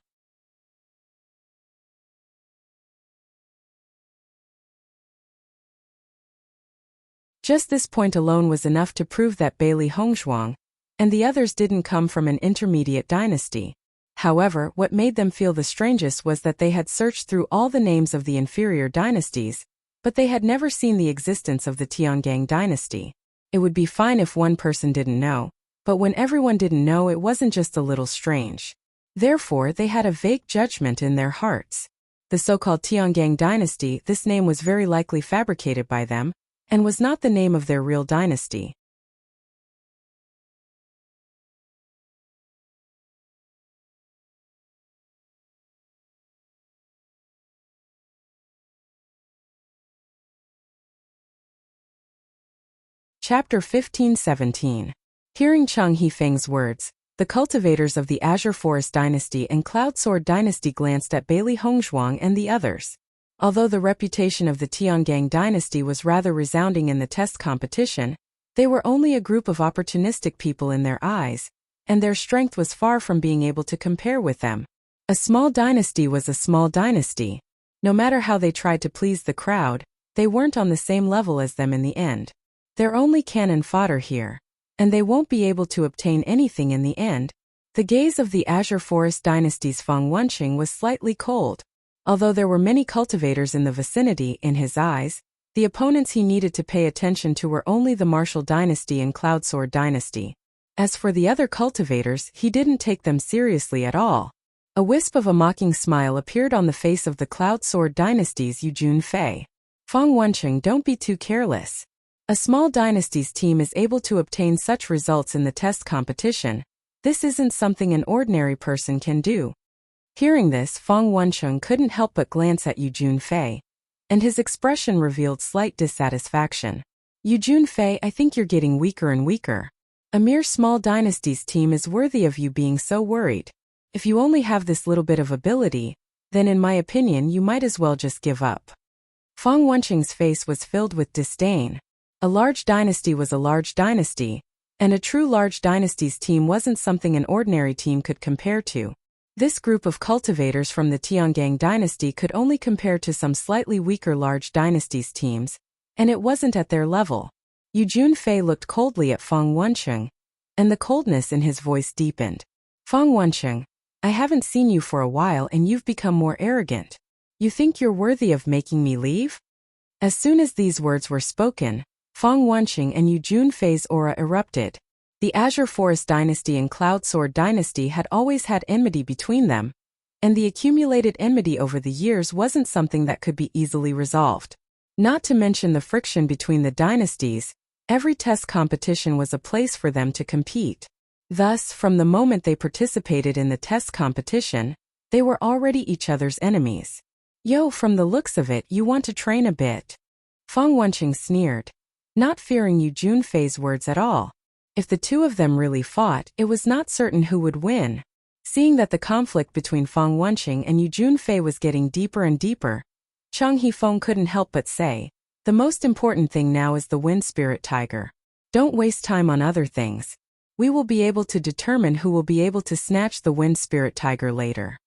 Just this point alone was enough to prove that Bailey Hongzhuang and the others didn't come from an intermediate dynasty. However, what made them feel the strangest was that they had searched through all the names of the inferior dynasties, but they had never seen the existence of the Tiangang dynasty. It would be fine if one person didn't know, but when everyone didn't know, it wasn't just a little strange. Therefore, they had a vague judgment in their hearts. The so-called Tiangang dynasty, this name was very likely fabricated by them, and was not the name of their real dynasty. Chapter 15-17. Hearing Chang Hifeng's words, the cultivators of the Azure Forest dynasty and Cloud Sword dynasty glanced at Bailey Hongzhuang and the others. Although the reputation of the Tiangang dynasty was rather resounding in the test competition, they were only a group of opportunistic people in their eyes, and their strength was far from being able to compare with them. A small dynasty was a small dynasty. No matter how they tried to please the crowd, they weren't on the same level as them in the end. They're only cannon fodder here, and they won't be able to obtain anything in the end. The gaze of the Azure Forest dynasty's Feng Wenqing was slightly cold. Although there were many cultivators in the vicinity, in his eyes, the opponents he needed to pay attention to were only the Martial dynasty and Cloud Sword dynasty. As for the other cultivators, he didn't take them seriously at all. A wisp of a mocking smile appeared on the face of the Cloud Sword dynasty's Yu Junfei. Feng Wenqing, don't be too careless. A small dynasty's team is able to obtain such results in the test competition. This isn't something an ordinary person can do. Hearing this, Feng Wenqing couldn't help but glance at Yu Junfei, and his expression revealed slight dissatisfaction. Yu Junfei, I think you're getting weaker and weaker. A mere small dynasty's team is worthy of you being so worried. If you only have this little bit of ability, then in my opinion you might as well just give up. Feng Wenqing's face was filled with disdain. A large dynasty was a large dynasty, and a true large dynasty's team wasn't something an ordinary team could compare to. This group of cultivators from the Tiangang dynasty could only compare to some slightly weaker large dynasty's teams, and it wasn't at their level. Yu Junfei looked coldly at Feng Wenqing, and the coldness in his voice deepened. Feng Wenqing, I haven't seen you for a while and you've become more arrogant. You think you're worthy of making me leave? As soon as these words were spoken, Feng Wenqing and Yu Junfei's aura erupted. The Azure Forest Dynasty and Cloud Sword Dynasty had always had enmity between them, and the accumulated enmity over the years wasn't something that could be easily resolved. Not to mention the friction between the dynasties, every test competition was a place for them to compete. Thus, from the moment they participated in the test competition, they were already each other's enemies. Yo, from the looks of it, you want to train a bit. Feng Wenqing sneered, not fearing Yu Junfei's words at all. If the two of them really fought, it was not certain who would win. Seeing that the conflict between Feng Wenqing and Yu Junfei was getting deeper and deeper, Cheng Hifeng couldn't help but say, the most important thing now is the Wind Spirit Tiger. Don't waste time on other things. We will be able to determine who will be able to snatch the Wind Spirit Tiger later.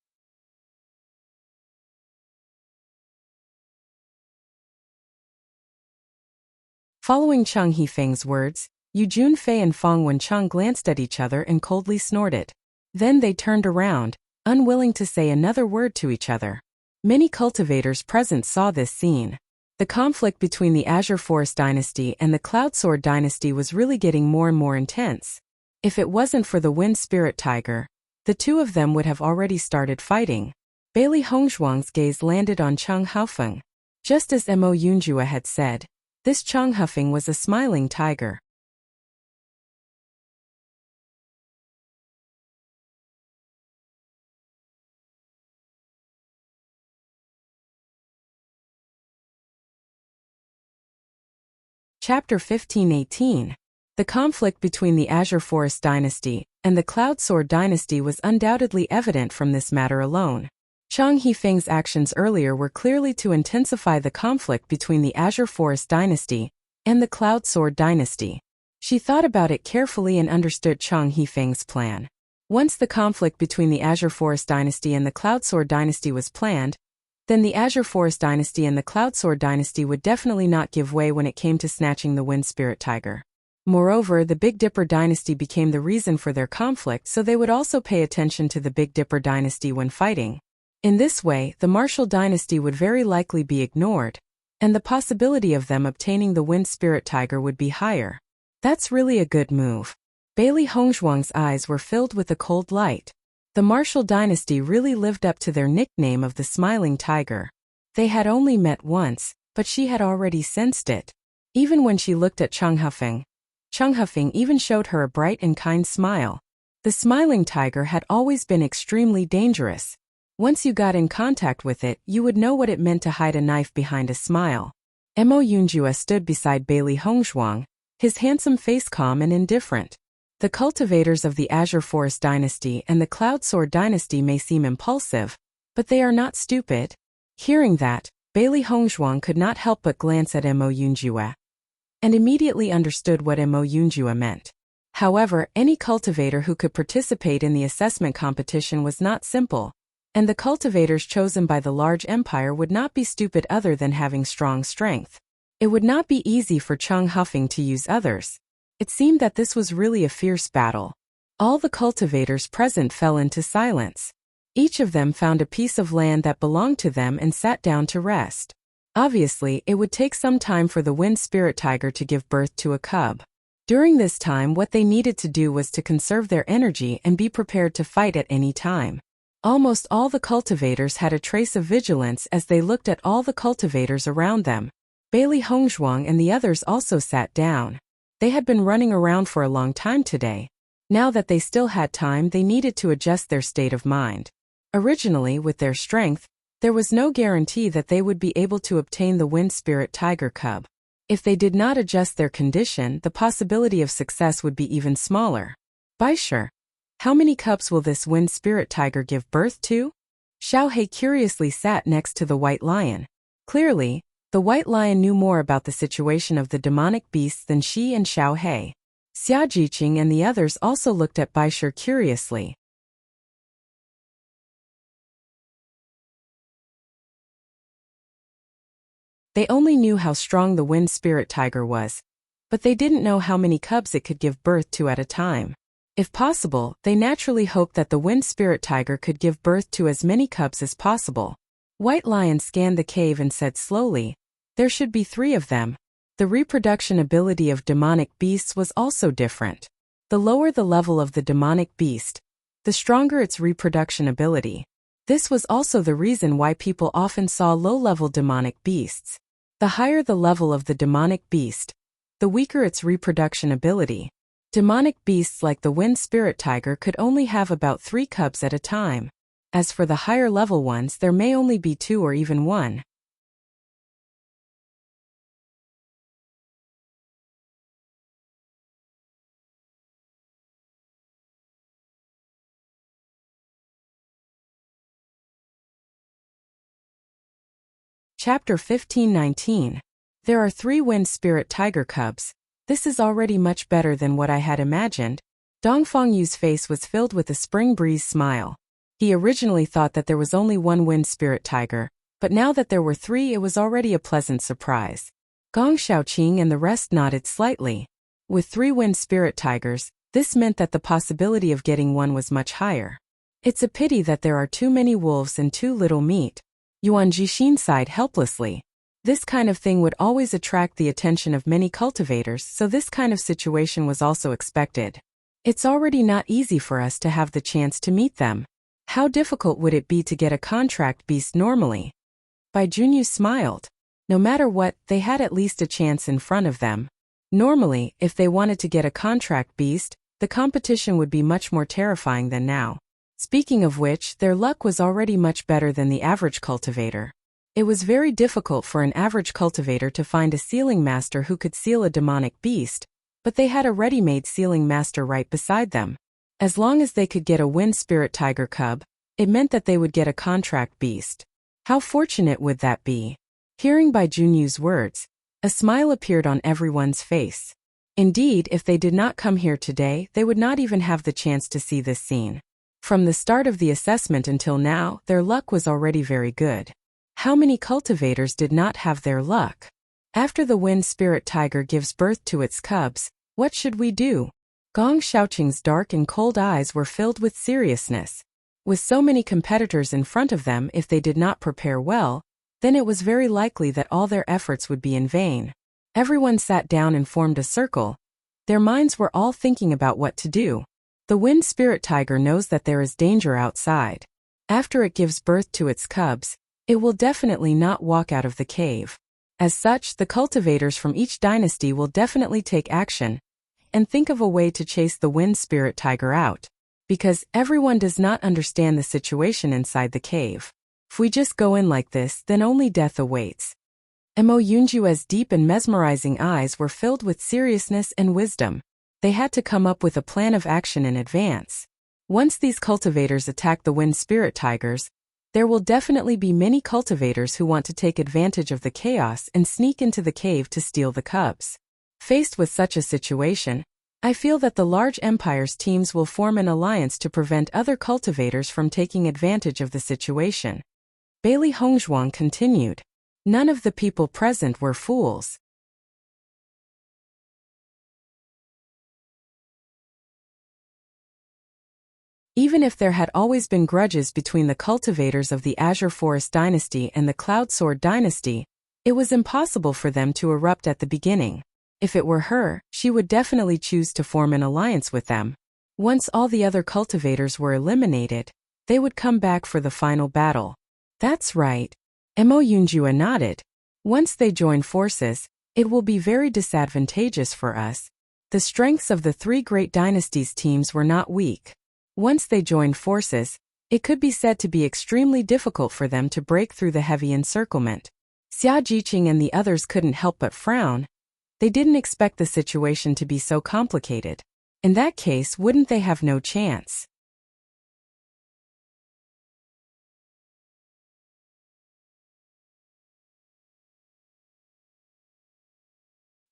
Following Cheng Hifeng's words, Yu Junfei and Feng Wenqing glanced at each other and coldly snorted. Then they turned around, unwilling to say another word to each other. Many cultivators present saw this scene. The conflict between the Azure Forest Dynasty and the Cloud Sword Dynasty was really getting more and more intense. If it wasn't for the Wind Spirit Tiger, the two of them would have already started fighting. Bailey Hongzhuang's gaze landed on Cheng Hifeng. Just as Mo Yunjue had said, this Cheng Hifeng was a smiling tiger. Chapter 15:18. The conflict between the Azure Forest Dynasty and the Cloud Sword Dynasty was undoubtedly evident from this matter alone. Cheng Hifeng's actions earlier were clearly to intensify the conflict between the Azure Forest Dynasty and the Cloud Sword Dynasty. She thought about it carefully and understood Cheng Hifeng's plan. Once the conflict between the Azure Forest Dynasty and the Cloud Sword Dynasty was planned, then the Azure Forest Dynasty and the Cloud Sword Dynasty would definitely not give way when it came to snatching the Wind Spirit Tiger. Moreover, the Big Dipper Dynasty became the reason for their conflict, so they would also pay attention to the Big Dipper Dynasty when fighting. In this way, the Martial Dynasty would very likely be ignored, and the possibility of them obtaining the Wind Spirit Tiger would be higher. That's really a good move. Bailey Hongzhuang's eyes were filled with a cold light. The Martial Dynasty really lived up to their nickname of the Smiling Tiger. They had only met once, but she had already sensed it. Even when she looked at Cheng Hifeng even showed her a bright and kind smile. The Smiling Tiger had always been extremely dangerous. Once you got in contact with it, you would know what it meant to hide a knife behind a smile. Mo Yunjue stood beside Bailey Hongzhuang, his handsome face calm and indifferent. The cultivators of the Azure Forest Dynasty and the Cloud Sword Dynasty may seem impulsive, but they are not stupid. Hearing that, Bailey Hongzhuang could not help but glance at Mo Yunjue, and immediately understood what Mo Yunjue meant. However, any cultivator who could participate in the assessment competition was not simple, and the cultivators chosen by the large empire would not be stupid other than having strong strength. It would not be easy for Cheng Hifeng to use others. It seemed that this was really a fierce battle. All the cultivators present fell into silence. Each of them found a piece of land that belonged to them and sat down to rest. Obviously, it would take some time for the Wind Spirit Tiger to give birth to a cub. During this time, what they needed to do was to conserve their energy and be prepared to fight at any time. Almost all the cultivators had a trace of vigilance as they looked at all the cultivators around them. Bailey Hongzhuang and the others also sat down. They had been running around for a long time today. Now that they still had time, they needed to adjust their state of mind. Originally, with their strength, there was no guarantee that they would be able to obtain the Wind Spirit Tiger cub. If they did not adjust their condition, the possibility of success would be even smaller. Baisher, how many cubs will this Wind Spirit Tiger give birth to? Xiao He curiously sat next to the White Lion. Clearly, the White Lion knew more about the situation of the demonic beasts than she and Xiao He. Xia Jiqing and the others also looked at Baisher curiously. They only knew how strong the Wind Spirit Tiger was, but they didn't know how many cubs it could give birth to at a time. If possible, they naturally hoped that the wind spirit tiger could give birth to as many cubs as possible. White Lion scanned the cave and said slowly, "There should be 3 of them." The reproduction ability of demonic beasts was also different. The lower the level of the demonic beast, the stronger its reproduction ability. This was also the reason why people often saw low-level demonic beasts. The higher the level of the demonic beast, the weaker its reproduction ability. Demonic beasts like the wind spirit tiger could only have about 3 cubs at a time. As for the higher level ones, there may only be 2 or even 1. Chapter 15:19. There are 3 wind spirit tiger cubs. This is already much better than what I had imagined. Dongfeng Yu's face was filled with a spring breeze smile. He originally thought that there was only 1 wind spirit tiger, but now that there were 3, it was already a pleasant surprise. Gong Xiaoqing and the rest nodded slightly. With 3 wind spirit tigers, this meant that the possibility of getting 1 was much higher. It's a pity that there are too many wolves and too little meat. Yuan Jixin sighed helplessly. This kind of thing would always attract the attention of many cultivators, so this kind of situation was also expected. It's already not easy for us to have the chance to meet them. How difficult would it be to get a contract beast normally? Bai Junyu smiled. No matter what, they had at least a chance in front of them. Normally, if they wanted to get a contract beast, the competition would be much more terrifying than now. Speaking of which, their luck was already much better than the average cultivator. It was very difficult for an average cultivator to find a sealing master who could seal a demonic beast, but they had a ready-made sealing master right beside them. As long as they could get a wind spirit tiger cub, it meant that they would get a contract beast. How fortunate would that be? Hearing Bai Junyu's words, a smile appeared on everyone's face. Indeed, if they did not come here today, they would not even have the chance to see this scene. From the start of the assessment until now, their luck was already very good. How many cultivators did not have their luck? After the wind spirit tiger gives birth to its cubs, what should we do? Gong Xiaoqing's dark and cold eyes were filled with seriousness. With so many competitors in front of them, if they did not prepare well, then it was very likely that all their efforts would be in vain. Everyone sat down and formed a circle. Their minds were all thinking about what to do. The wind spirit tiger knows that there is danger outside. After it gives birth to its cubs, it will definitely not walk out of the cave. As such, the cultivators from each dynasty will definitely take action and think of a way to chase the wind spirit tiger out. Because everyone does not understand the situation inside the cave. If we just go in like this, then only death awaits. Mo Yunjue's deep and mesmerizing eyes were filled with seriousness and wisdom. They had to come up with a plan of action in advance. Once these cultivators attack the wind spirit tigers, there will definitely be many cultivators who want to take advantage of the chaos and sneak into the cave to steal the cubs. Faced with such a situation, I feel that the large empire's teams will form an alliance to prevent other cultivators from taking advantage of the situation. Bailey Hongzhuang continued. None of the people present were fools. Even if there had always been grudges between the cultivators of the Azure Forest dynasty and the Cloud Sword dynasty, it was impossible for them to erupt at the beginning. If it were her, she would definitely choose to form an alliance with them. Once all the other cultivators were eliminated, they would come back for the final battle. That's right. Mo Yunjue nodded. Once they join forces, it will be very disadvantageous for us. The strengths of the 3 great dynasties' teams were not weak. Once they joined forces, it could be said to be extremely difficult for them to break through the heavy encirclement. Xia Jiqing and the others couldn't help but frown. They didn't expect the situation to be so complicated. In that case, wouldn't they have no chance?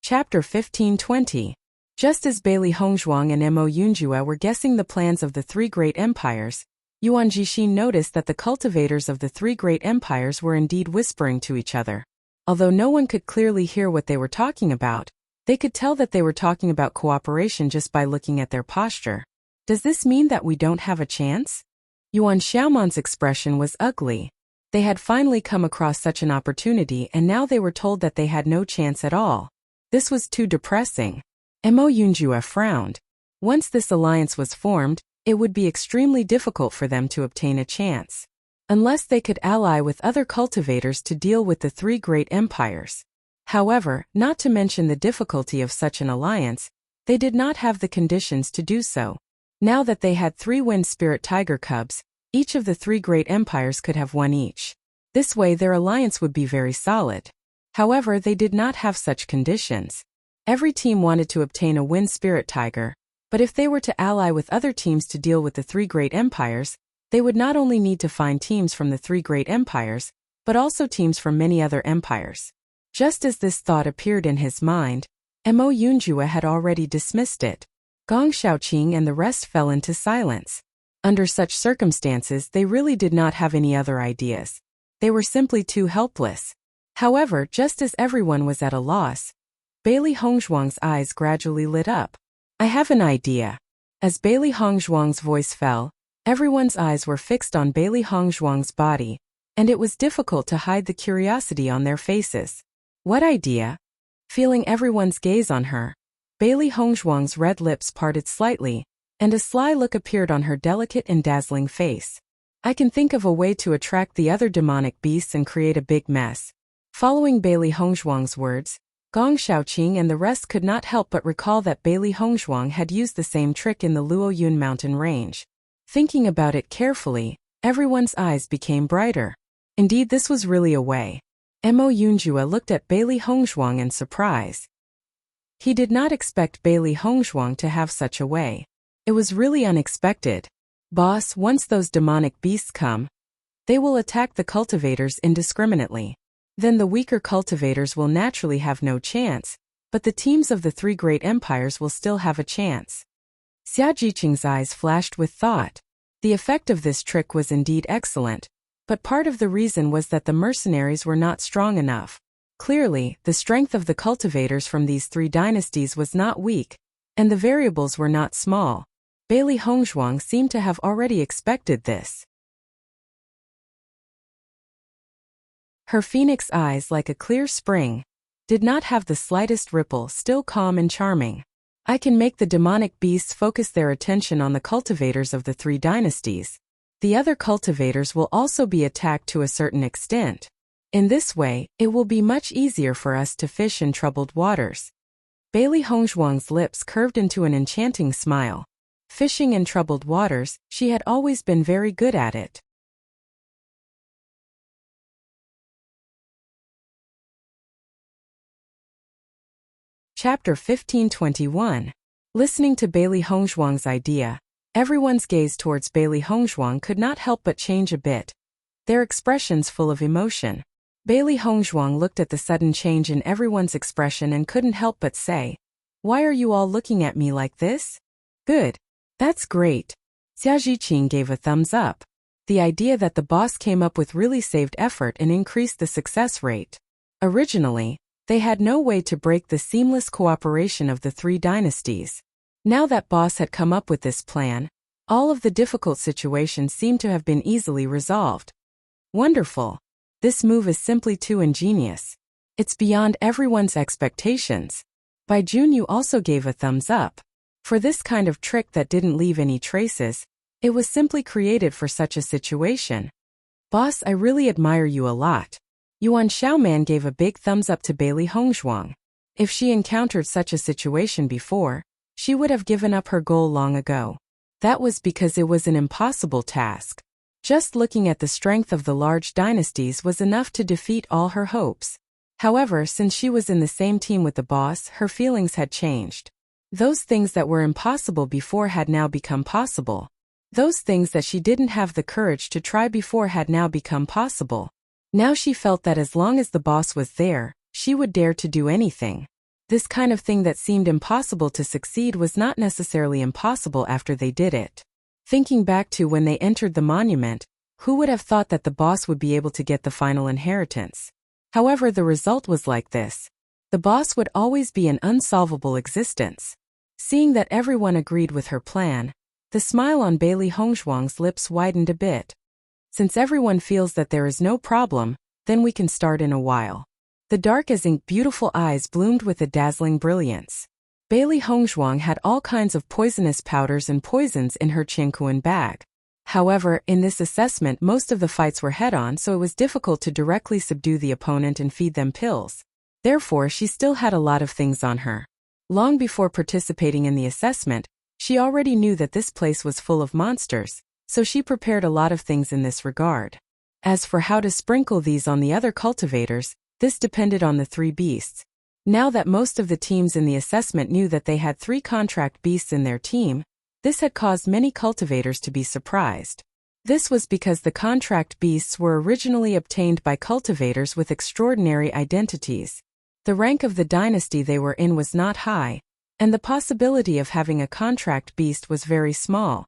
Chapter 15:20. Just as Bailey Hongzhuang and Mo Yunjue were guessing the plans of the 3 great empires, Yuan Jixin noticed that the cultivators of the 3 great empires were indeed whispering to each other. Although no one could clearly hear what they were talking about, they could tell that they were talking about cooperation just by looking at their posture. Does this mean that we don't have a chance? Yuan Xiaoman's expression was ugly. They had finally come across such an opportunity and now they were told that they had no chance at all. This was too depressing. Mo Yunjue frowned. Once this alliance was formed, it would be extremely difficult for them to obtain a chance. Unless they could ally with other cultivators to deal with the three great empires. However, not to mention the difficulty of such an alliance, they did not have the conditions to do so. Now that they had 3 wind spirit tiger cubs, each of the 3 great empires could have one each. This way their alliance would be very solid. However, they did not have such conditions. Every team wanted to obtain a wind spirit tiger, but if they were to ally with other teams to deal with the 3 great empires, they would not only need to find teams from the 3 great empires, but also teams from many other empires. Just as this thought appeared in his mind, Mo Yunjue had already dismissed it. Gong Xiaoqing and the rest fell into silence. Under such circumstances, they really did not have any other ideas. They were simply too helpless. However, just as everyone was at a loss, Bailey Hongzhuang's eyes gradually lit up. I have an idea. As Bailey Hongzhuang's voice fell, everyone's eyes were fixed on Bailey Hongzhuang's body, and it was difficult to hide the curiosity on their faces. What idea? Feeling everyone's gaze on her, Bailey Hongzhuang's red lips parted slightly, and a sly look appeared on her delicate and dazzling face. I can think of a way to attract the other demonic beasts and create a big mess. Following Bailey Hongzhuang's words, Gong Xiaoqing and the rest could not help but recall that Bailey Hongzhuang had used the same trick in the Luoyun mountain range. Thinking about it carefully, everyone's eyes became brighter. Indeed, this was really a way. Mo Yunjue looked at Bailey Hongzhuang in surprise. He did not expect Bailey Hongzhuang to have such a way. It was really unexpected. Boss, once those demonic beasts come, they will attack the cultivators indiscriminately. Then the weaker cultivators will naturally have no chance, but the teams of the 3 great empires will still have a chance. Xia Jiqing's eyes flashed with thought. The effect of this trick was indeed excellent, but part of the reason was that the mercenaries were not strong enough. Clearly, the strength of the cultivators from these 3 dynasties was not weak, and the variables were not small. Bailey Hongzhuang seemed to have already expected this. Her phoenix eyes, like a clear spring, did not have the slightest ripple, still calm and charming. I can make the demonic beasts focus their attention on the cultivators of the 3 dynasties. The other cultivators will also be attacked to a certain extent. In this way, it will be much easier for us to fish in troubled waters. Bailey Hongzhuang's lips curved into an enchanting smile. Fishing in troubled waters, she had always been very good at it. Chapter 1521. Listening to Bailey Hongzhuang's idea, everyone's gaze towards Bailey Hongzhuang could not help but change a bit, their expressions full of emotion. Bailey Hongzhuang looked at the sudden change in everyone's expression and couldn't help but say, "Why are you all looking at me like this?" "Good. That's great." Xia Jiqing gave a thumbs up. The idea that the boss came up with really saved effort and increased the success rate. Originally, they had no way to break the seamless cooperation of the 3 dynasties. Now that boss had come up with this plan, all of the difficult situations seemed to have been easily resolved. Wonderful. This move is simply too ingenious. It's beyond everyone's expectations. Bai Junyu also gave a thumbs up. For this kind of trick that didn't leave any traces, it was simply created for such a situation. Boss, I really admire you a lot. Yuan Xiaoman gave a big thumbs up to Bailey Hongzhuang. If she encountered such a situation before, she would have given up her goal long ago. That was because it was an impossible task. Just looking at the strength of the large dynasties was enough to defeat all her hopes. However, since she was in the same team with the boss, her feelings had changed. Those things that were impossible before had now become possible. Those things that she didn't have the courage to try before had now become possible. Now she felt that as long as the boss was there, she would dare to do anything. This kind of thing that seemed impossible to succeed was not necessarily impossible after they did it. Thinking back to when they entered the monument, who would have thought that the boss would be able to get the final inheritance? However, the result was like this. The boss would always be an unsolvable existence. Seeing that everyone agreed with her plan, The smile on Bailey Hongzhuang's lips widened a bit. Since everyone feels that there is no problem, then we can start in a while. The dark as ink beautiful eyes bloomed with a dazzling brilliance. Bailey Hongzhuang had all kinds of poisonous powders and poisons in her Qingkuan bag. However, in this assessment most of the fights were head-on, so it was difficult to directly subdue the opponent and feed them pills. Therefore, she still had a lot of things on her. Long before participating in the assessment, she already knew that this place was full of monsters, so she prepared a lot of things in this regard. As for how to sprinkle these on the other cultivators, this depended on the three beasts. Now that most of the teams in the assessment knew that they had 3 contract beasts in their team, this had caused many cultivators to be surprised. This was because the contract beasts were originally obtained by cultivators with extraordinary identities. The rank of the dynasty they were in was not high, and the possibility of having a contract beast was very small.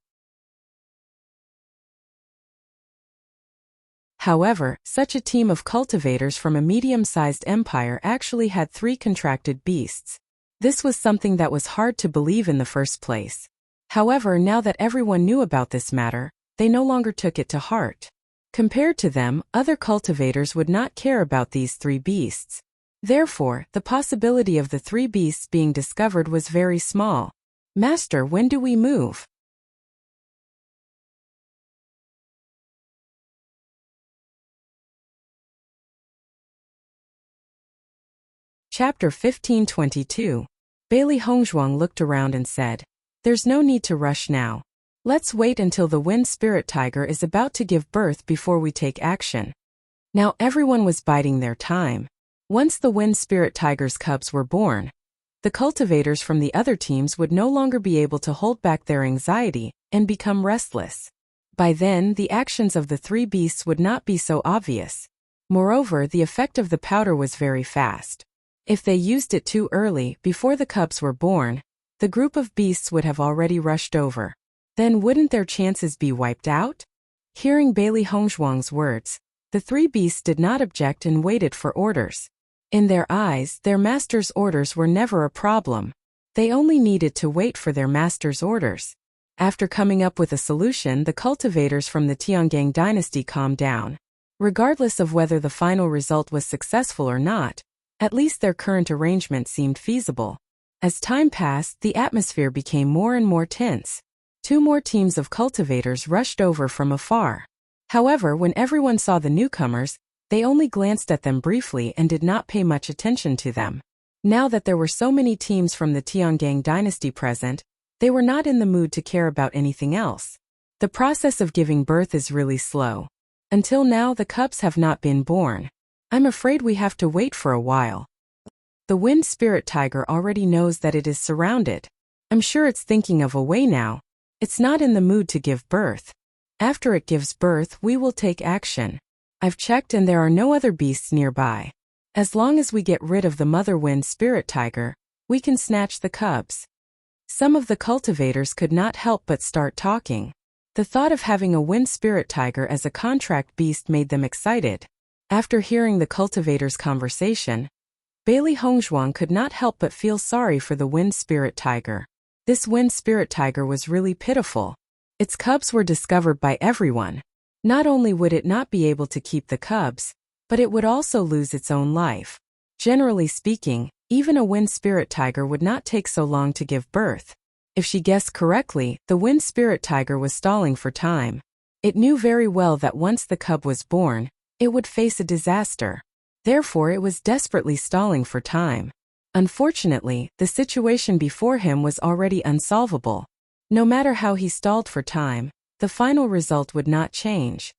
However, such a team of cultivators from a medium-sized empire actually had 3 contracted beasts. This was something that was hard to believe in the first place. However, now that everyone knew about this matter, they no longer took it to heart. Compared to them, other cultivators would not care about these 3 beasts. Therefore, the possibility of the 3 beasts being discovered was very small. Master, when do we move? Chapter 1522. Bailey Hongzhuang looked around and said, "There's no need to rush now. Let's wait until the wind spirit tiger is about to give birth before we take action." Now everyone was biding their time. Once the wind spirit tiger's cubs were born, the cultivators from the other teams would no longer be able to hold back their anxiety and become restless. By then, the actions of the 3 beasts would not be so obvious. Moreover, the effect of the powder was very fast. If they used it too early, before the cubs were born, the group of beasts would have already rushed over. Then wouldn't their chances be wiped out? Hearing Bailey Hongzhuang's words, the 3 beasts did not object and waited for orders. In their eyes, their master's orders were never a problem. They only needed to wait for their master's orders. After coming up with a solution, the cultivators from the Tiangang dynasty calmed down. Regardless of whether the final result was successful or not, at least their current arrangement seemed feasible. As time passed, the atmosphere became more and more tense. 2 more teams of cultivators rushed over from afar. However, when everyone saw the newcomers, they only glanced at them briefly and did not pay much attention to them. Now that there were so many teams from the Tiangang dynasty present, they were not in the mood to care about anything else. The process of giving birth is really slow. Until now, the cubs have not been born. I'm afraid we have to wait for a while. The wind spirit tiger already knows that it is surrounded. I'm sure it's thinking of a way now. It's not in the mood to give birth. After it gives birth, we will take action. I've checked and there are no other beasts nearby. As long as we get rid of the mother wind spirit tiger, we can snatch the cubs. Some of the cultivators could not help but start talking. The thought of having a wind spirit tiger as a contract beast made them excited. After hearing the cultivators' conversation, Bailey Hongzhuang could not help but feel sorry for the wind spirit tiger. This wind spirit tiger was really pitiful. Its cubs were discovered by everyone. Not only would it not be able to keep the cubs, but it would also lose its own life. Generally speaking, even a wind spirit tiger would not take so long to give birth. If she guessed correctly, the wind spirit tiger was stalling for time. It knew very well that once the cub was born, it would face a disaster. Therefore, it was desperately stalling for time. Unfortunately, the situation before him was already unsolvable. No matter how he stalled for time, the final result would not change.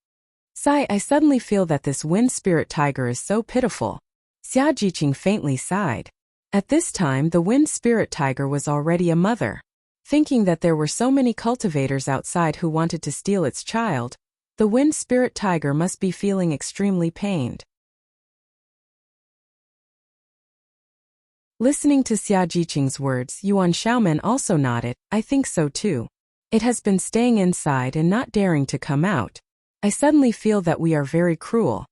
Sigh, I suddenly feel that this wind spirit tiger is so pitiful. Xia Jiqing faintly sighed. At this time, the wind spirit tiger was already a mother. Thinking that there were so many cultivators outside who wanted to steal its child, the wind spirit tiger must be feeling extremely pained. Listening to Xia Jiqing's words, Yuan Xiaomen also nodded. I think so too. It has been staying inside and not daring to come out. I suddenly feel that we are very cruel.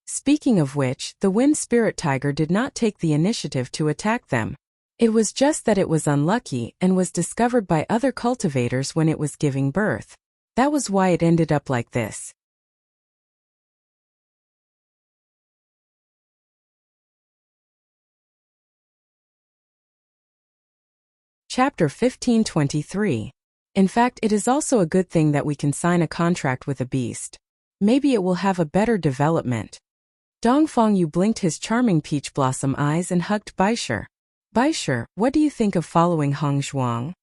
Speaking of which, the wind spirit tiger did not take the initiative to attack them. It was just that it was unlucky and was discovered by other cultivators when it was giving birth. That was why it ended up like this. Chapter 1523. In fact, it is also a good thing that we can sign a contract with a beast. Maybe it will have a better development. Dongfang Yu blinked his charming peach blossom eyes and hugged Baisher. Baisher, what do you think of following Hong Zhuang?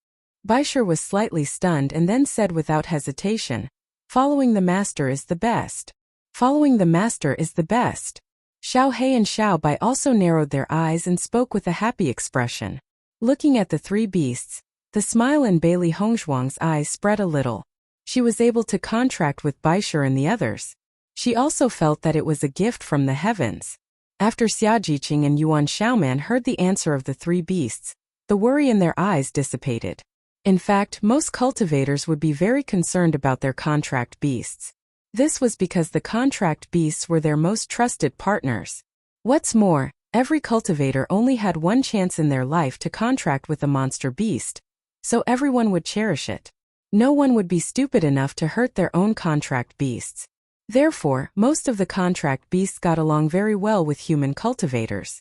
Baisher was slightly stunned and then said without hesitation, following the master is the best. Following the master is the best. Xiao He and Xiao Bai also narrowed their eyes and spoke with a happy expression. Looking at the three beasts, the smile in Bailey Hongzhuang's eyes spread a little. She was able to contract with Baisher and the others. She also felt that it was a gift from the heavens. After Xia Jiqing and Yuan Xiaoman heard the answer of the three beasts, the worry in their eyes dissipated. In fact, most cultivators would be very concerned about their contract beasts. This was because the contract beasts were their most trusted partners. What's more, every cultivator only had one chance in their life to contract with a monster beast, so everyone would cherish it. No one would be stupid enough to hurt their own contract beasts. Therefore, most of the contract beasts got along very well with human cultivators.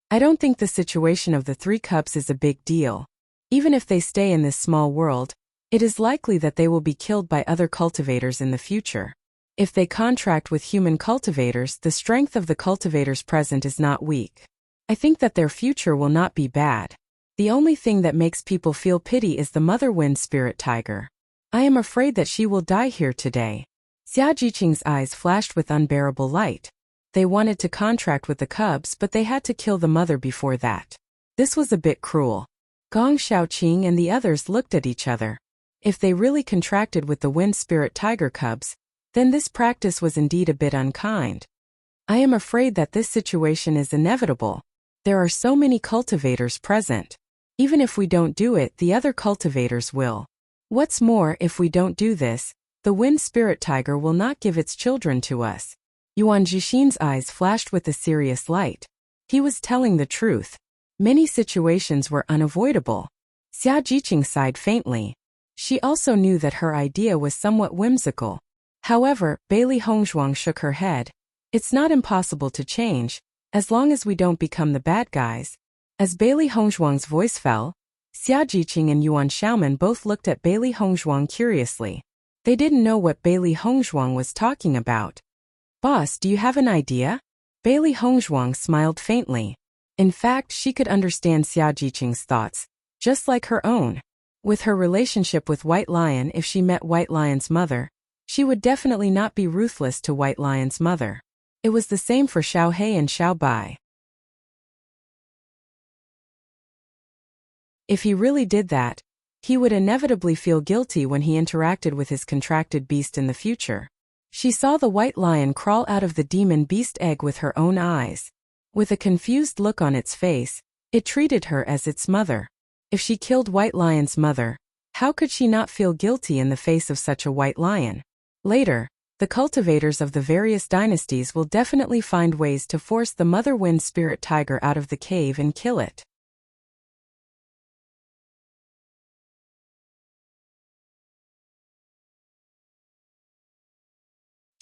I don't think the situation of the three cubs is a big deal. Even if they stay in this small world, it is likely that they will be killed by other cultivators in the future. If they contract with human cultivators, the strength of the cultivators present is not weak. I think that their future will not be bad. The only thing that makes people feel pity is the mother wind spirit tiger. I am afraid that she will die here today. Xia Jiqing's eyes flashed with unbearable light. They wanted to contract with the cubs, but they had to kill the mother before that. This was a bit cruel. Gong Xiaoqing and the others looked at each other. If they really contracted with the wind spirit tiger cubs, then this practice was indeed a bit unkind. I am afraid that this situation is inevitable. There are so many cultivators present. Even if we don't do it, the other cultivators will. What's more, if we don't do this, the wind spirit tiger will not give its children to us. Yuan Jixin's eyes flashed with a serious light. He was telling the truth. Many situations were unavoidable. Xia Jiqing sighed faintly. She also knew that her idea was somewhat whimsical. However, Bailey Hongzhuang shook her head. It's not impossible to change, as long as we don't become the bad guys. As Bailey Hongzhuang's voice fell, Xia Jiqing and Yuan Xiaoman both looked at Bailey Hongzhuang curiously. They didn't know what Bailey Hongzhuang was talking about. Boss, do you have an idea? Bailey Hongzhuang smiled faintly. In fact, she could understand Xia Jiqing's thoughts, just like her own. With her relationship with White Lion, if she met White Lion's mother, she would definitely not be ruthless to White Lion's mother. It was the same for Xiao He and Xiao Bai. If he really did that, he would inevitably feel guilty when he interacted with his contracted beast in the future. She saw the white lion crawl out of the demon beast egg with her own eyes. With a confused look on its face, it treated her as its mother. If she killed White Lion's mother, how could she not feel guilty in the face of such a white lion? Later, the cultivators of the various dynasties will definitely find ways to force the mother wind spirit tiger out of the cave and kill it.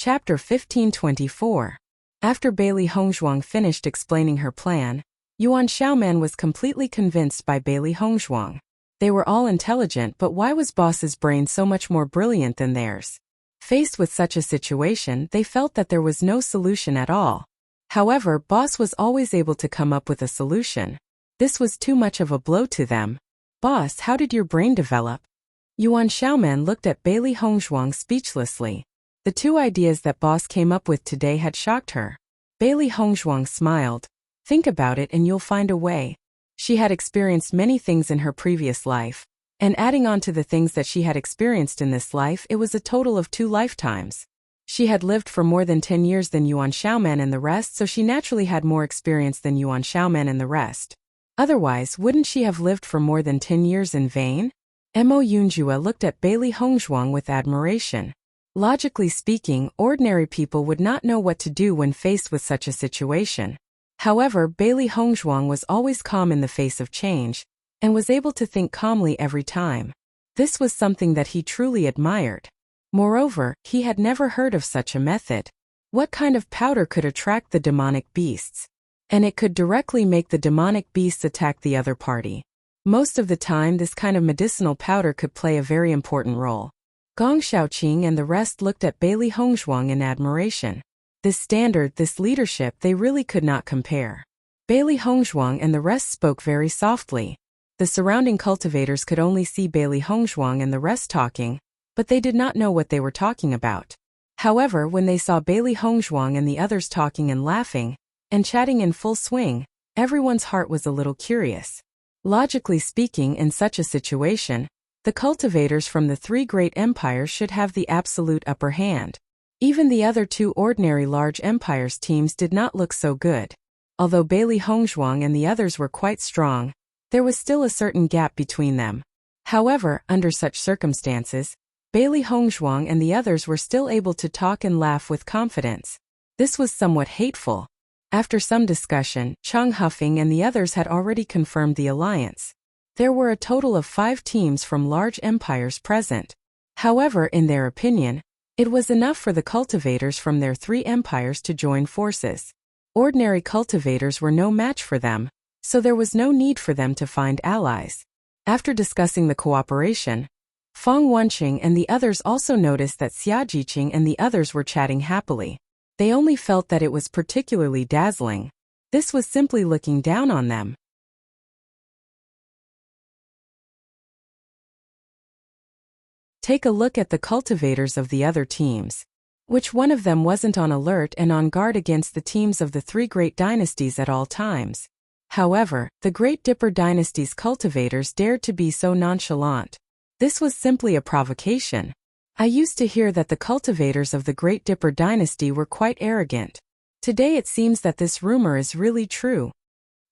Chapter 1524. After Bailey Hongzhuang finished explaining her plan, Yuan Xiaoman was completely convinced by Bailey Hongzhuang. They were all intelligent, but why was Boss's brain so much more brilliant than theirs? Faced with such a situation, they felt that there was no solution at all. However, Boss was always able to come up with a solution. This was too much of a blow to them. Boss, how did your brain develop? Yuan Xiaoman looked at Bailey Hongzhuang speechlessly. The two ideas that Boss came up with today had shocked her. Bailey Hongzhuang smiled. Think about it and you'll find a way. She had experienced many things in her previous life, and adding on to the things that she had experienced in this life, it was a total of 2 lifetimes. She had lived for more than 10 years than Yuan Xiaoman and the rest, so she naturally had more experience than Yuan Xiaoman and the rest. Otherwise, wouldn't she have lived for more than 10 years in vain? Mo Yunjue looked at Bailey Hongzhuang with admiration. Logically speaking, ordinary people would not know what to do when faced with such a situation. However, Bailey Hongzhuang was always calm in the face of change, and was able to think calmly every time. This was something that he truly admired. Moreover, he had never heard of such a method. What kind of powder could attract the demonic beasts? And it could directly make the demonic beasts attack the other party. Most of the time, this kind of medicinal powder could play a very important role. Gong Xiaoqing and the rest looked at Bailey Hongzhuang in admiration. This standard, this leadership, they really could not compare. Bailey Hongzhuang and the rest spoke very softly. The surrounding cultivators could only see Bailey Hongzhuang and the rest talking, but they did not know what they were talking about. However, when they saw Bailey Hongzhuang and the others talking and laughing, and chatting in full swing, everyone's heart was a little curious. Logically speaking, in such a situation, the cultivators from the three great empires should have the absolute upper hand. Even the other two ordinary large empires teams did not look so good. Although Bailey Hongzhuang and the others were quite strong, there was still a certain gap between them. However, under such circumstances, Bailey Hongzhuang and the others were still able to talk and laugh with confidence. This was somewhat hateful. After some discussion, Cheng Huffing and the others had already confirmed the alliance. There were a total of 5 teams from large empires present. However, in their opinion, it was enough for the cultivators from their 3 empires to join forces. Ordinary cultivators were no match for them, so there was no need for them to find allies. After discussing the cooperation, Feng Wenqing and the others also noticed that Xia Jiqing and the others were chatting happily. They only felt that it was particularly dazzling. This was simply looking down on them. Take a look at the cultivators of the other teams. Which one of them wasn't on alert and on guard against the teams of the 3 great dynasties at all times? However, the Great Dipper dynasty's cultivators dared to be so nonchalant. This was simply a provocation. I used to hear that the cultivators of the Great Dipper dynasty were quite arrogant. Today it seems that this rumor is really true.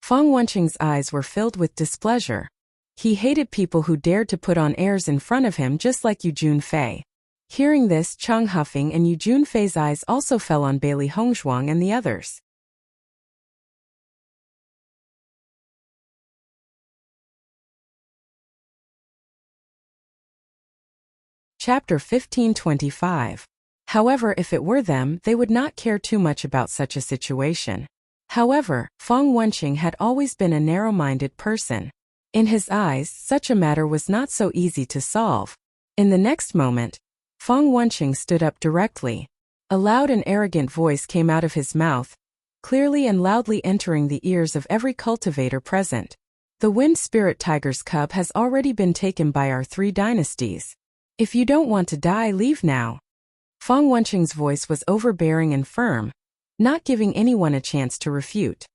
Feng Wenqing's eyes were filled with displeasure. He hated people who dared to put on airs in front of him, just like Yu Junfei. Hearing this, Cheng Huffing and Yu Junfei's eyes also fell on Bailey Hongzhuang and the others. Chapter 1525. However, if it were them, they would not care too much about such a situation. However, Feng Wenqing had always been a narrow-minded person. In his eyes, such a matter was not so easy to solve. In the next moment, Feng Wenqing stood up directly. A loud and arrogant voice came out of his mouth, clearly and loudly entering the ears of every cultivator present. The Wind Spirit Tiger's cub has already been taken by our 3 dynasties. If you don't want to die, leave now. Feng Wenqing's voice was overbearing and firm, not giving anyone a chance to refute.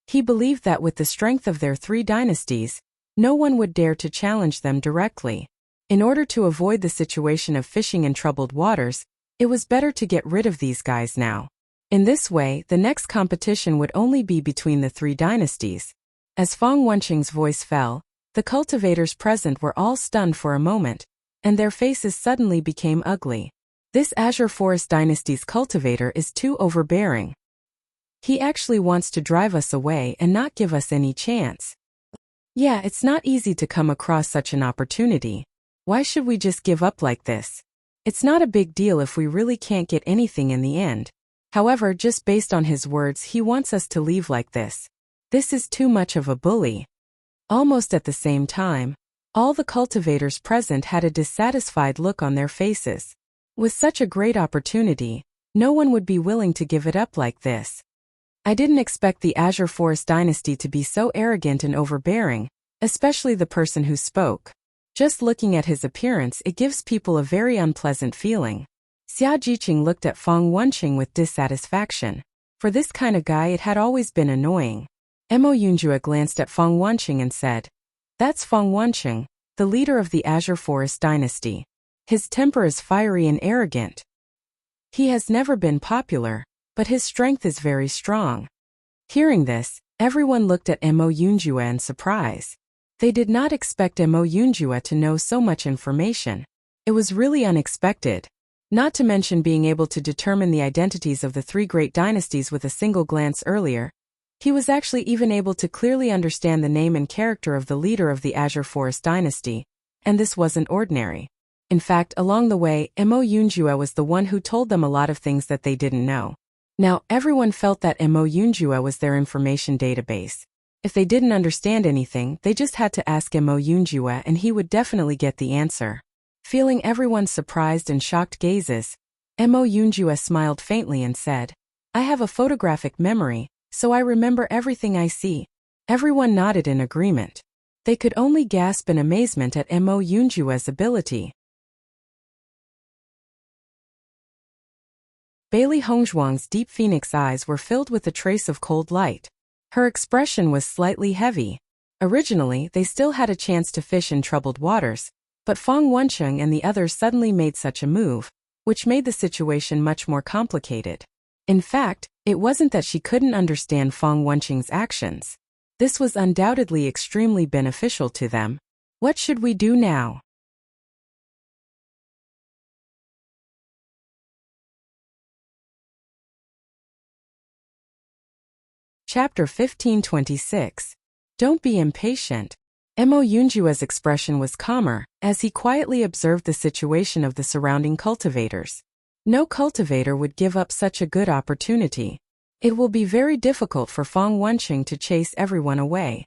He believed that with the strength of their 3 dynasties, no one would dare to challenge them directly. In order to avoid the situation of fishing in troubled waters, it was better to get rid of these guys now. In this way, the next competition would only be between the 3 dynasties. As Feng Wenqing's voice fell, the cultivators present were all stunned for a moment, and their faces suddenly became ugly. This Azure Forest Dynasty's cultivator is too overbearing. He actually wants to drive us away and not give us any chance. Yeah, it's not easy to come across such an opportunity. Why should we just give up like this? It's not a big deal if we really can't get anything in the end. However, just based on his words, he wants us to leave like this. This is too much of a bully. Almost at the same time, all the cultivators present had a dissatisfied look on their faces. With such a great opportunity, no one would be willing to give it up like this. I didn't expect the Azure Forest Dynasty to be so arrogant and overbearing, especially the person who spoke. Just looking at his appearance, it gives people a very unpleasant feeling. Xia Jiqing looked at Feng Wenqing with dissatisfaction. For this kind of guy, it had always been annoying. Mo Yunjue glanced at Feng Wenqing and said, "That's Feng Wenqing, the leader of the Azure Forest Dynasty. His temper is fiery and arrogant. He has never been popular, but his strength is very strong." Hearing this, everyone looked at Mo Yunjue in surprise. They did not expect Mo Yunjue to know so much information. It was really unexpected. Not to mention being able to determine the identities of the 3 great dynasties with a single glance earlier. He was actually even able to clearly understand the name and character of the leader of the Azure Forest dynasty, and this wasn't ordinary. In fact, along the way, Mo Yunjue was the one who told them a lot of things that they didn't know. Now, everyone felt that Mo Yunjue was their information database. If they didn't understand anything, they just had to ask Mo Yunjue and he would definitely get the answer. Feeling everyone's surprised and shocked gazes, Mo Yunjue smiled faintly and said, "I have a photographic memory, so I remember everything I see." Everyone nodded in agreement. They could only gasp in amazement at Mo Yunjue's ability. Bailey Hongzhuang's deep phoenix eyes were filled with a trace of cold light. Her expression was slightly heavy. Originally, they still had a chance to fish in troubled waters, but Feng Wencheng and the others suddenly made such a move, which made the situation much more complicated. In fact, it wasn't that she couldn't understand Feng Wencheng's actions. This was undoubtedly extremely beneficial to them. What should we do now? Chapter 1526. Don't be impatient. Mo Yunjue's expression was calmer, as he quietly observed the situation of the surrounding cultivators. No cultivator would give up such a good opportunity. It will be very difficult for Feng Wencheng to chase everyone away.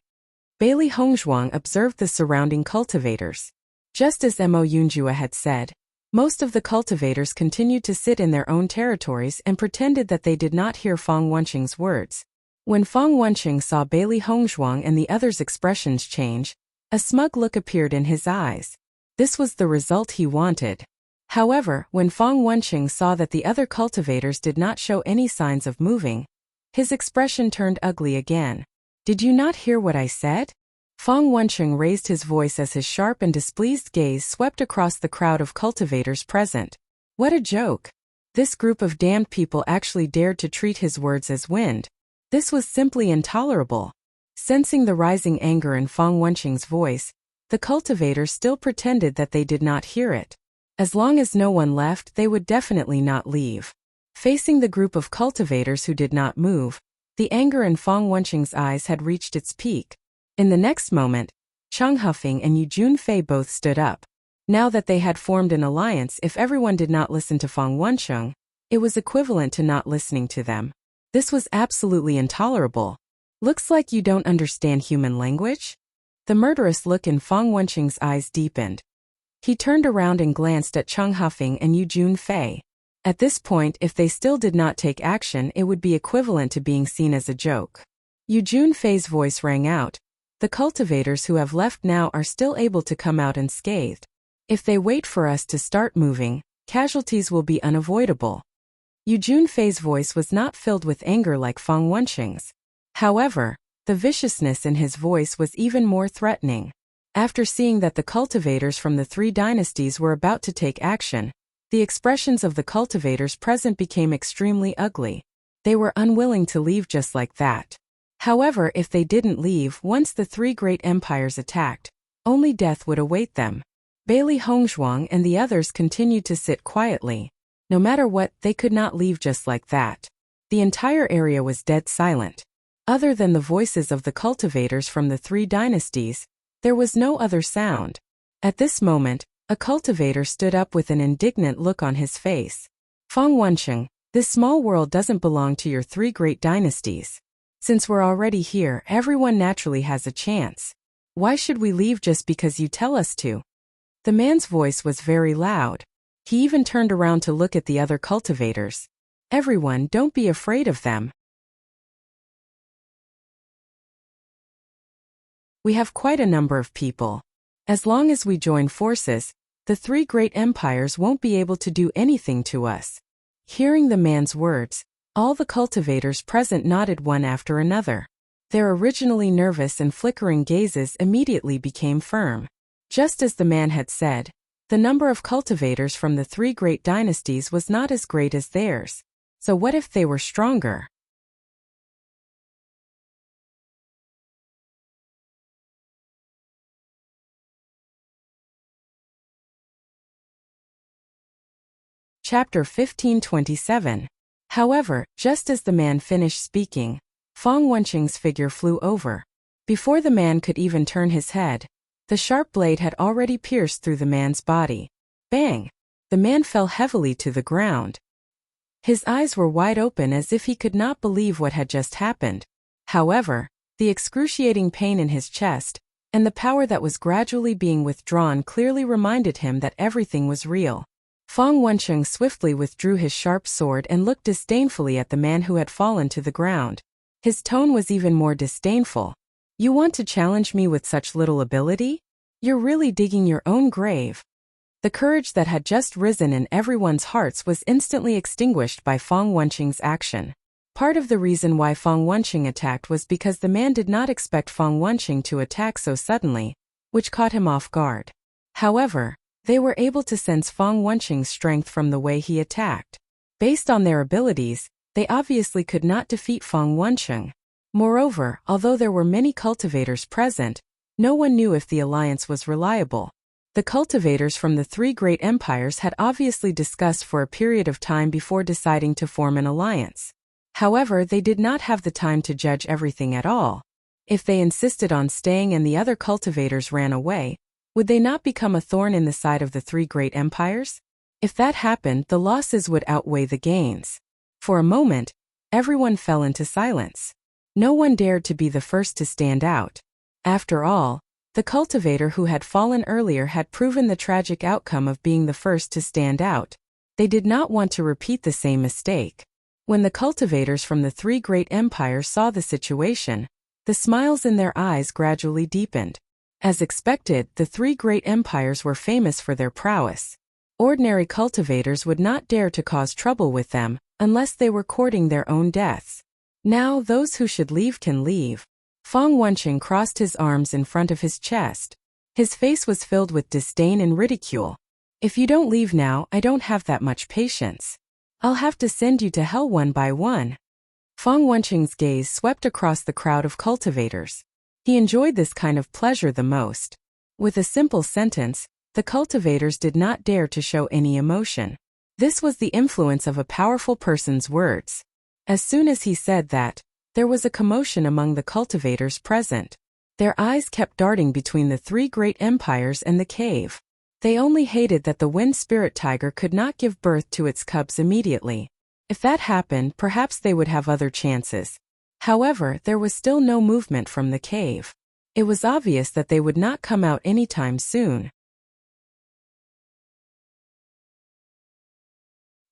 Bailey Hongzhuang observed the surrounding cultivators. Just as Mo Yunjue had said, most of the cultivators continued to sit in their own territories and pretended that they did not hear Feng Wencheng's words. When Feng Wencheng saw Bailey Hongzhuang and the others' expressions change, a smug look appeared in his eyes. This was the result he wanted. However, when Feng Wencheng saw that the other cultivators did not show any signs of moving, his expression turned ugly again. "Did you not hear what I said?" Feng Wencheng raised his voice as his sharp and displeased gaze swept across the crowd of cultivators present. What a joke! This group of damned people actually dared to treat his words as wind. This was simply intolerable. Sensing the rising anger in Feng Wencheng's voice, the cultivators still pretended that they did not hear it. As long as no one left, they would definitely not leave. Facing the group of cultivators who did not move, the anger in Feng Wencheng's eyes had reached its peak. In the next moment, Cheng Hufeng and Yu Junfei both stood up. Now that they had formed an alliance, if everyone did not listen to Feng Wencheng, it was equivalent to not listening to them. This was absolutely intolerable. Looks like you don't understand human language? The murderous look in Feng Wencheng's eyes deepened. He turned around and glanced at Cheng Hufeng and Yu Junfei. At this point, if they still did not take action, it would be equivalent to being seen as a joke. Yu Junfei's voice rang out. The cultivators who have left now are still able to come out unscathed. If they wait for us to start moving, casualties will be unavoidable. Yu Junfei's voice was not filled with anger like Feng Wencheng's. However, the viciousness in his voice was even more threatening. After seeing that the cultivators from the three dynasties were about to take action, the expressions of the cultivators present became extremely ugly. They were unwilling to leave just like that. However, if they didn't leave once the three great empires attacked, only death would await them. Bailey Hongzhuang and the others continued to sit quietly. No matter what, they could not leave just like that. The entire area was dead silent. Other than the voices of the cultivators from the three dynasties, there was no other sound. At this moment, a cultivator stood up with an indignant look on his face. Feng Wencheng, this small world doesn't belong to your three great dynasties. Since we're already here, everyone naturally has a chance. Why should we leave just because you tell us to? The man's voice was very loud. He even turned around to look at the other cultivators. Everyone, don't be afraid of them. We have quite a number of people. As long as we join forces, the three great empires won't be able to do anything to us. Hearing the man's words, all the cultivators present nodded one after another. Their originally nervous and flickering gazes immediately became firm. Just as the man had said, the number of cultivators from the three great dynasties was not as great as theirs. So what if they were stronger? Chapter 1527. However, just as the man finished speaking, Feng Wenqing's figure flew over. Before the man could even turn his head, the sharp blade had already pierced through the man's body. Bang! The man fell heavily to the ground. His eyes were wide open as if he could not believe what had just happened. However, the excruciating pain in his chest, and the power that was gradually being withdrawn clearly reminded him that everything was real. Feng Wenqing swiftly withdrew his sharp sword and looked disdainfully at the man who had fallen to the ground. His tone was even more disdainful. You want to challenge me with such little ability? You're really digging your own grave. The courage that had just risen in everyone's hearts was instantly extinguished by Feng Wenqing's action. Part of the reason why Feng Wenqing attacked was because the man did not expect Feng Wenqing to attack so suddenly, which caught him off guard. However, they were able to sense Feng Wenqing's strength from the way he attacked. Based on their abilities, they obviously could not defeat Feng Wenqing. Moreover, although there were many cultivators present, no one knew if the alliance was reliable. The cultivators from the three great empires had obviously discussed for a period of time before deciding to form an alliance. However, they did not have the time to judge everything at all. If they insisted on staying and the other cultivators ran away, would they not become a thorn in the side of the three great empires? If that happened, the losses would outweigh the gains. For a moment, everyone fell into silence. No one dared to be the first to stand out. After all, the cultivator who had fallen earlier had proven the tragic outcome of being the first to stand out. They did not want to repeat the same mistake. When the cultivators from the three great empires saw the situation, the smiles in their eyes gradually deepened. As expected, the three great empires were famous for their prowess. Ordinary cultivators would not dare to cause trouble with them, unless they were courting their own deaths. Now those who should leave can leave. Feng Wenqing crossed his arms in front of his chest. His face was filled with disdain and ridicule. If you don't leave now, I don't have that much patience. I'll have to send you to hell one by one. Feng Wenqing's gaze swept across the crowd of cultivators. He enjoyed this kind of pleasure the most. With a simple sentence, the cultivators did not dare to show any emotion. This was the influence of a powerful person's words. As soon as he said that, there was a commotion among the cultivators present. Their eyes kept darting between the three great empires and the cave. They only hated that the wind spirit tiger could not give birth to its cubs immediately. If that happened, perhaps they would have other chances. However, there was still no movement from the cave. It was obvious that they would not come out anytime soon.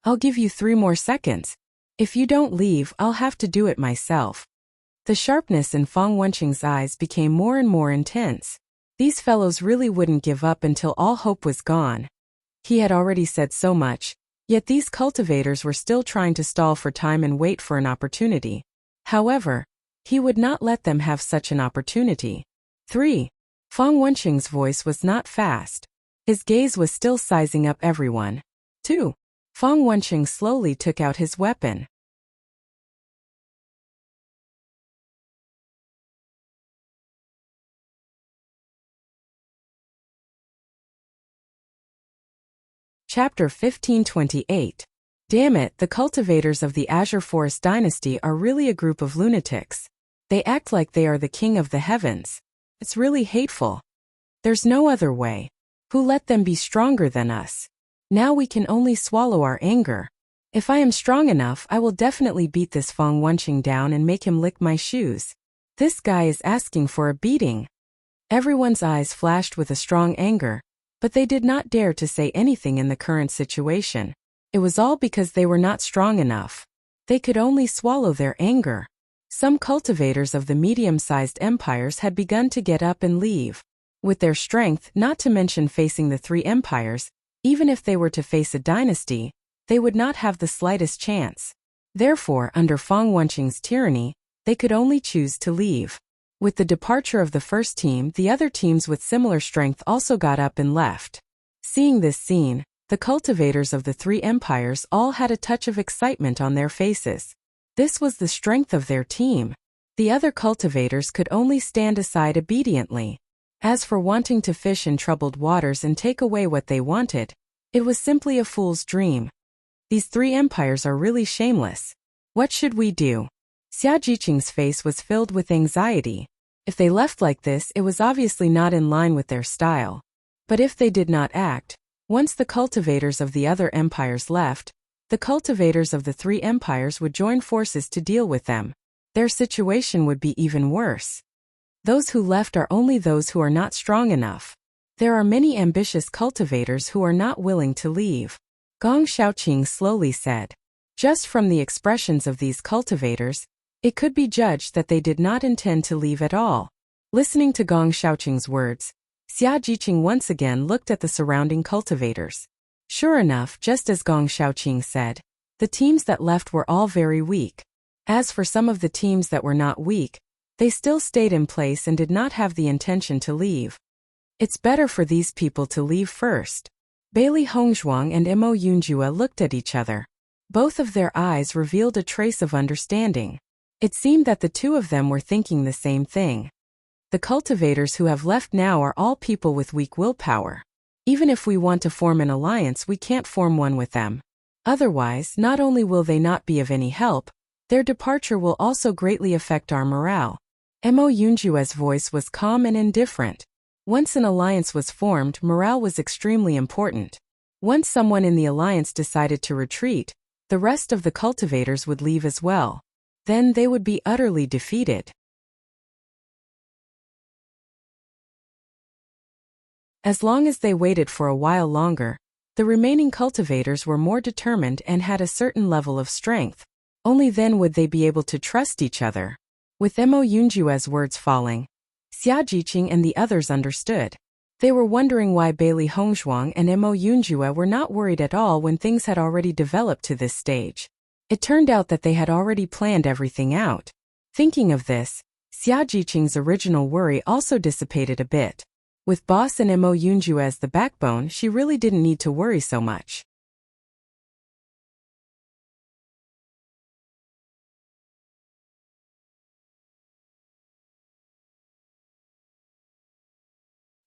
I'll give you 3 more seconds. If you don't leave, I'll have to do it myself. The sharpness in Feng Wenqing's eyes became more and more intense. These fellows really wouldn't give up until all hope was gone. He had already said so much, yet these cultivators were still trying to stall for time and wait for an opportunity. However, he would not let them have such an opportunity. 3. Feng Wenqing's voice was not fast. His gaze was still sizing up everyone. 2. Feng Wenqing slowly took out his weapon. Chapter 1528. Damn it, the cultivators of the Azure Forest dynasty are really a group of lunatics. They act like they are the king of the heavens. It's really hateful. There's no other way. Who let them be stronger than us? Now we can only swallow our anger. If I am strong enough, I will definitely beat this Feng Wenqing down and make him lick my shoes. This guy is asking for a beating. Everyone's eyes flashed with a strong anger, but they did not dare to say anything in the current situation. It was all because they were not strong enough. They could only swallow their anger. Some cultivators of the medium-sized empires had begun to get up and leave. With their strength, not to mention facing the 3 empires, even if they were to face a dynasty, they would not have the slightest chance. Therefore, under Feng Wenqing's tyranny, they could only choose to leave. With the departure of the first team, the other teams with similar strength also got up and left. Seeing this scene, the cultivators of the 3 empires all had a touch of excitement on their faces. This was the strength of their team. The other cultivators could only stand aside obediently. As for wanting to fish in troubled waters and take away what they wanted, it was simply a fool's dream. These 3 empires are really shameless. What should we do? Xia Jiqing's face was filled with anxiety. If they left like this, it was obviously not in line with their style. But if they did not act, once the cultivators of the other empires left, the cultivators of the three empires would join forces to deal with them. Their situation would be even worse. Those who left are only those who are not strong enough. There are many ambitious cultivators who are not willing to leave. Gong Xiaoqing slowly said. Just from the expressions of these cultivators, it could be judged that they did not intend to leave at all. Listening to Gong Xiaoqing's words, Xia Jiqing once again looked at the surrounding cultivators. Sure enough, just as Gong Xiaoqing said, the teams that left were all very weak. As for some of the teams that were not weak, they still stayed in place and did not have the intention to leave. It's better for these people to leave first. Bailey Hongzhuang and Mo Yunjue looked at each other. Both of their eyes revealed a trace of understanding. It seemed that the two of them were thinking the same thing. The cultivators who have left now are all people with weak willpower. Even if we want to form an alliance, we can't form one with them. Otherwise, not only will they not be of any help, their departure will also greatly affect our morale. Mo Yunjue's voice was calm and indifferent. Once an alliance was formed, morale was extremely important. Once someone in the alliance decided to retreat, the rest of the cultivators would leave as well. Then they would be utterly defeated. As long as they waited for a while longer, the remaining cultivators were more determined and had a certain level of strength. Only then would they be able to trust each other. With Mo Yunjue's words falling, Xia Jiqing and the others understood. They were wondering why Bailey Hongzhuang and Mo Yunjue were not worried at all when things had already developed to this stage. It turned out that they had already planned everything out. Thinking of this, Xia Jiqing's original worry also dissipated a bit. With Boss and Mo Yunjue as the backbone, she really didn't need to worry so much.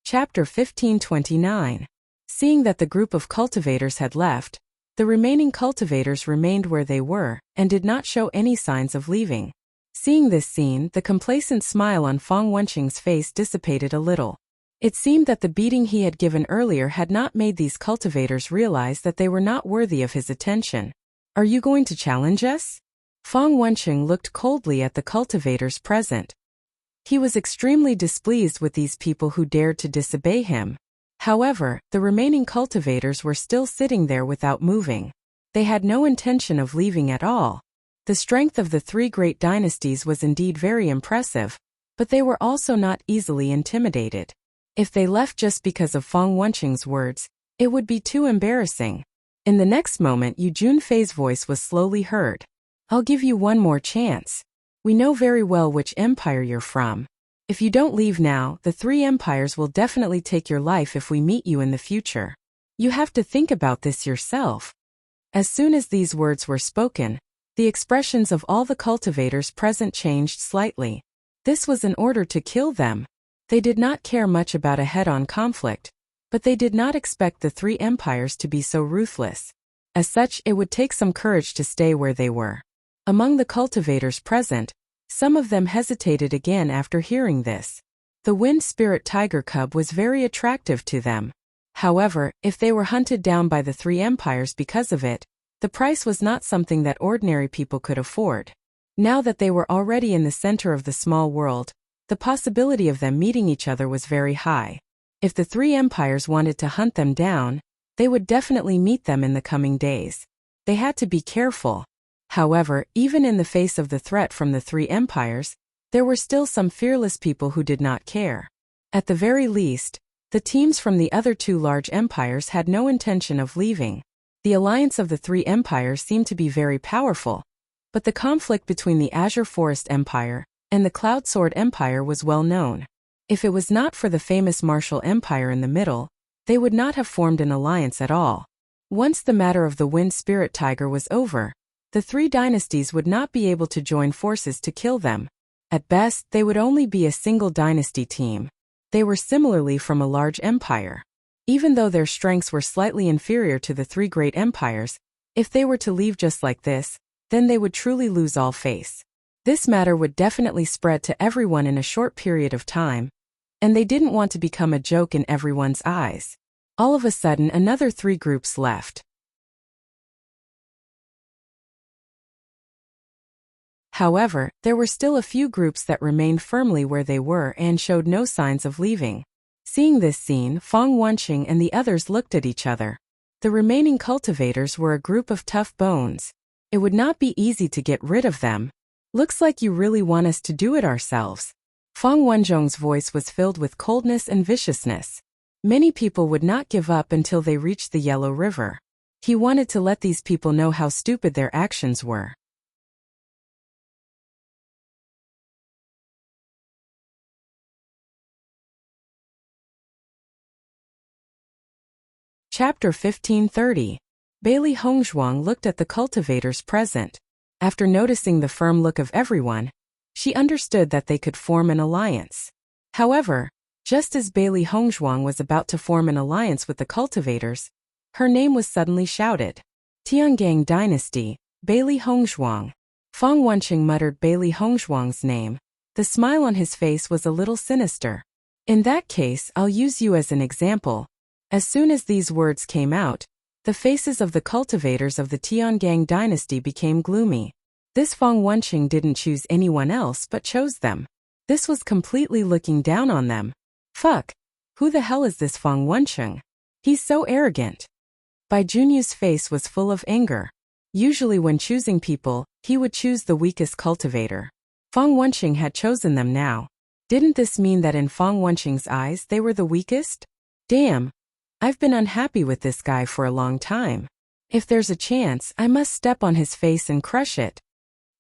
Chapter 1529. Seeing that the group of cultivators had left, the remaining cultivators remained where they were, and did not show any signs of leaving. Seeing this scene, the complacent smile on Fang Wenqing's face dissipated a little. It seemed that the beating he had given earlier had not made these cultivators realize that they were not worthy of his attention. Are you going to challenge us? Fang Wenqing looked coldly at the cultivators present. He was extremely displeased with these people who dared to disobey him. However, the remaining cultivators were still sitting there without moving. They had no intention of leaving at all. The strength of the three great dynasties was indeed very impressive, but they were also not easily intimidated. If they left just because of Fang Wenqing's words, it would be too embarrassing. In the next moment, Yu Junfei's voice was slowly heard. I'll give you one more chance. We know very well which empire you're from. If you don't leave now, the three empires will definitely take your life if we meet you in the future. You have to think about this yourself. As soon as these words were spoken, the expressions of all the cultivators present changed slightly. This was an order to kill them. They did not care much about a head-on conflict, but they did not expect the three empires to be so ruthless. As such, it would take some courage to stay where they were. Among the cultivators present, some of them hesitated again after hearing this. The wind spirit tiger cub was very attractive to them. However, if they were hunted down by the three empires because of it, the price was not something that ordinary people could afford. Now that they were already in the center of the small world, the possibility of them meeting each other was very high. If the three empires wanted to hunt them down, they would definitely meet them in the coming days. They had to be careful. However, even in the face of the threat from the three empires, there were still some fearless people who did not care. At the very least, the teams from the other two large empires had no intention of leaving. The alliance of the three empires seemed to be very powerful, but the conflict between the Azure Forest Empire and the Cloud Sword Empire was well known. If it was not for the famous Martial Empire in the middle, they would not have formed an alliance at all. Once the matter of the Wind Spirit Tiger was over, the three dynasties would not be able to join forces to kill them. At best, they would only be a single dynasty team. They were similarly from a large empire. Even though their strengths were slightly inferior to the three great empires, if they were to leave just like this, then they would truly lose all face. This matter would definitely spread to everyone in a short period of time, and they didn't want to become a joke in everyone's eyes. All of a sudden, another 3 groups left. However, there were still a few groups that remained firmly where they were and showed no signs of leaving. Seeing this scene, Feng Wenqing and the others looked at each other. The remaining cultivators were a group of tough bones. It would not be easy to get rid of them. Looks like you really want us to do it ourselves. Feng Wenjong's voice was filled with coldness and viciousness. Many people would not give up until they reached the Yellow River. He wanted to let these people know how stupid their actions were. Chapter 1530. Bailey Hongzhuang looked at the cultivators present. After noticing the firm look of everyone, she understood that they could form an alliance. However, just as Bailey Hongzhuang was about to form an alliance with the cultivators, her name was suddenly shouted. Tiangang Dynasty, Bailey Hongzhuang. Feng Wenqing muttered Bailey Hongzhuang's name. The smile on his face was a little sinister. In that case, I'll use you as an example. As soon as these words came out, the faces of the cultivators of the Tiangang dynasty became gloomy. This Feng Wenqing didn't choose anyone else but chose them. This was completely looking down on them. Fuck! Who the hell is this Feng Wenqing? He's so arrogant. Bai Junyu's face was full of anger. Usually when choosing people, he would choose the weakest cultivator. Feng Wenqing had chosen them now. Didn't this mean that in Feng Wenqing's eyes they were the weakest? Damn! I've been unhappy with this guy for a long time. If there's a chance, I must step on his face and crush it.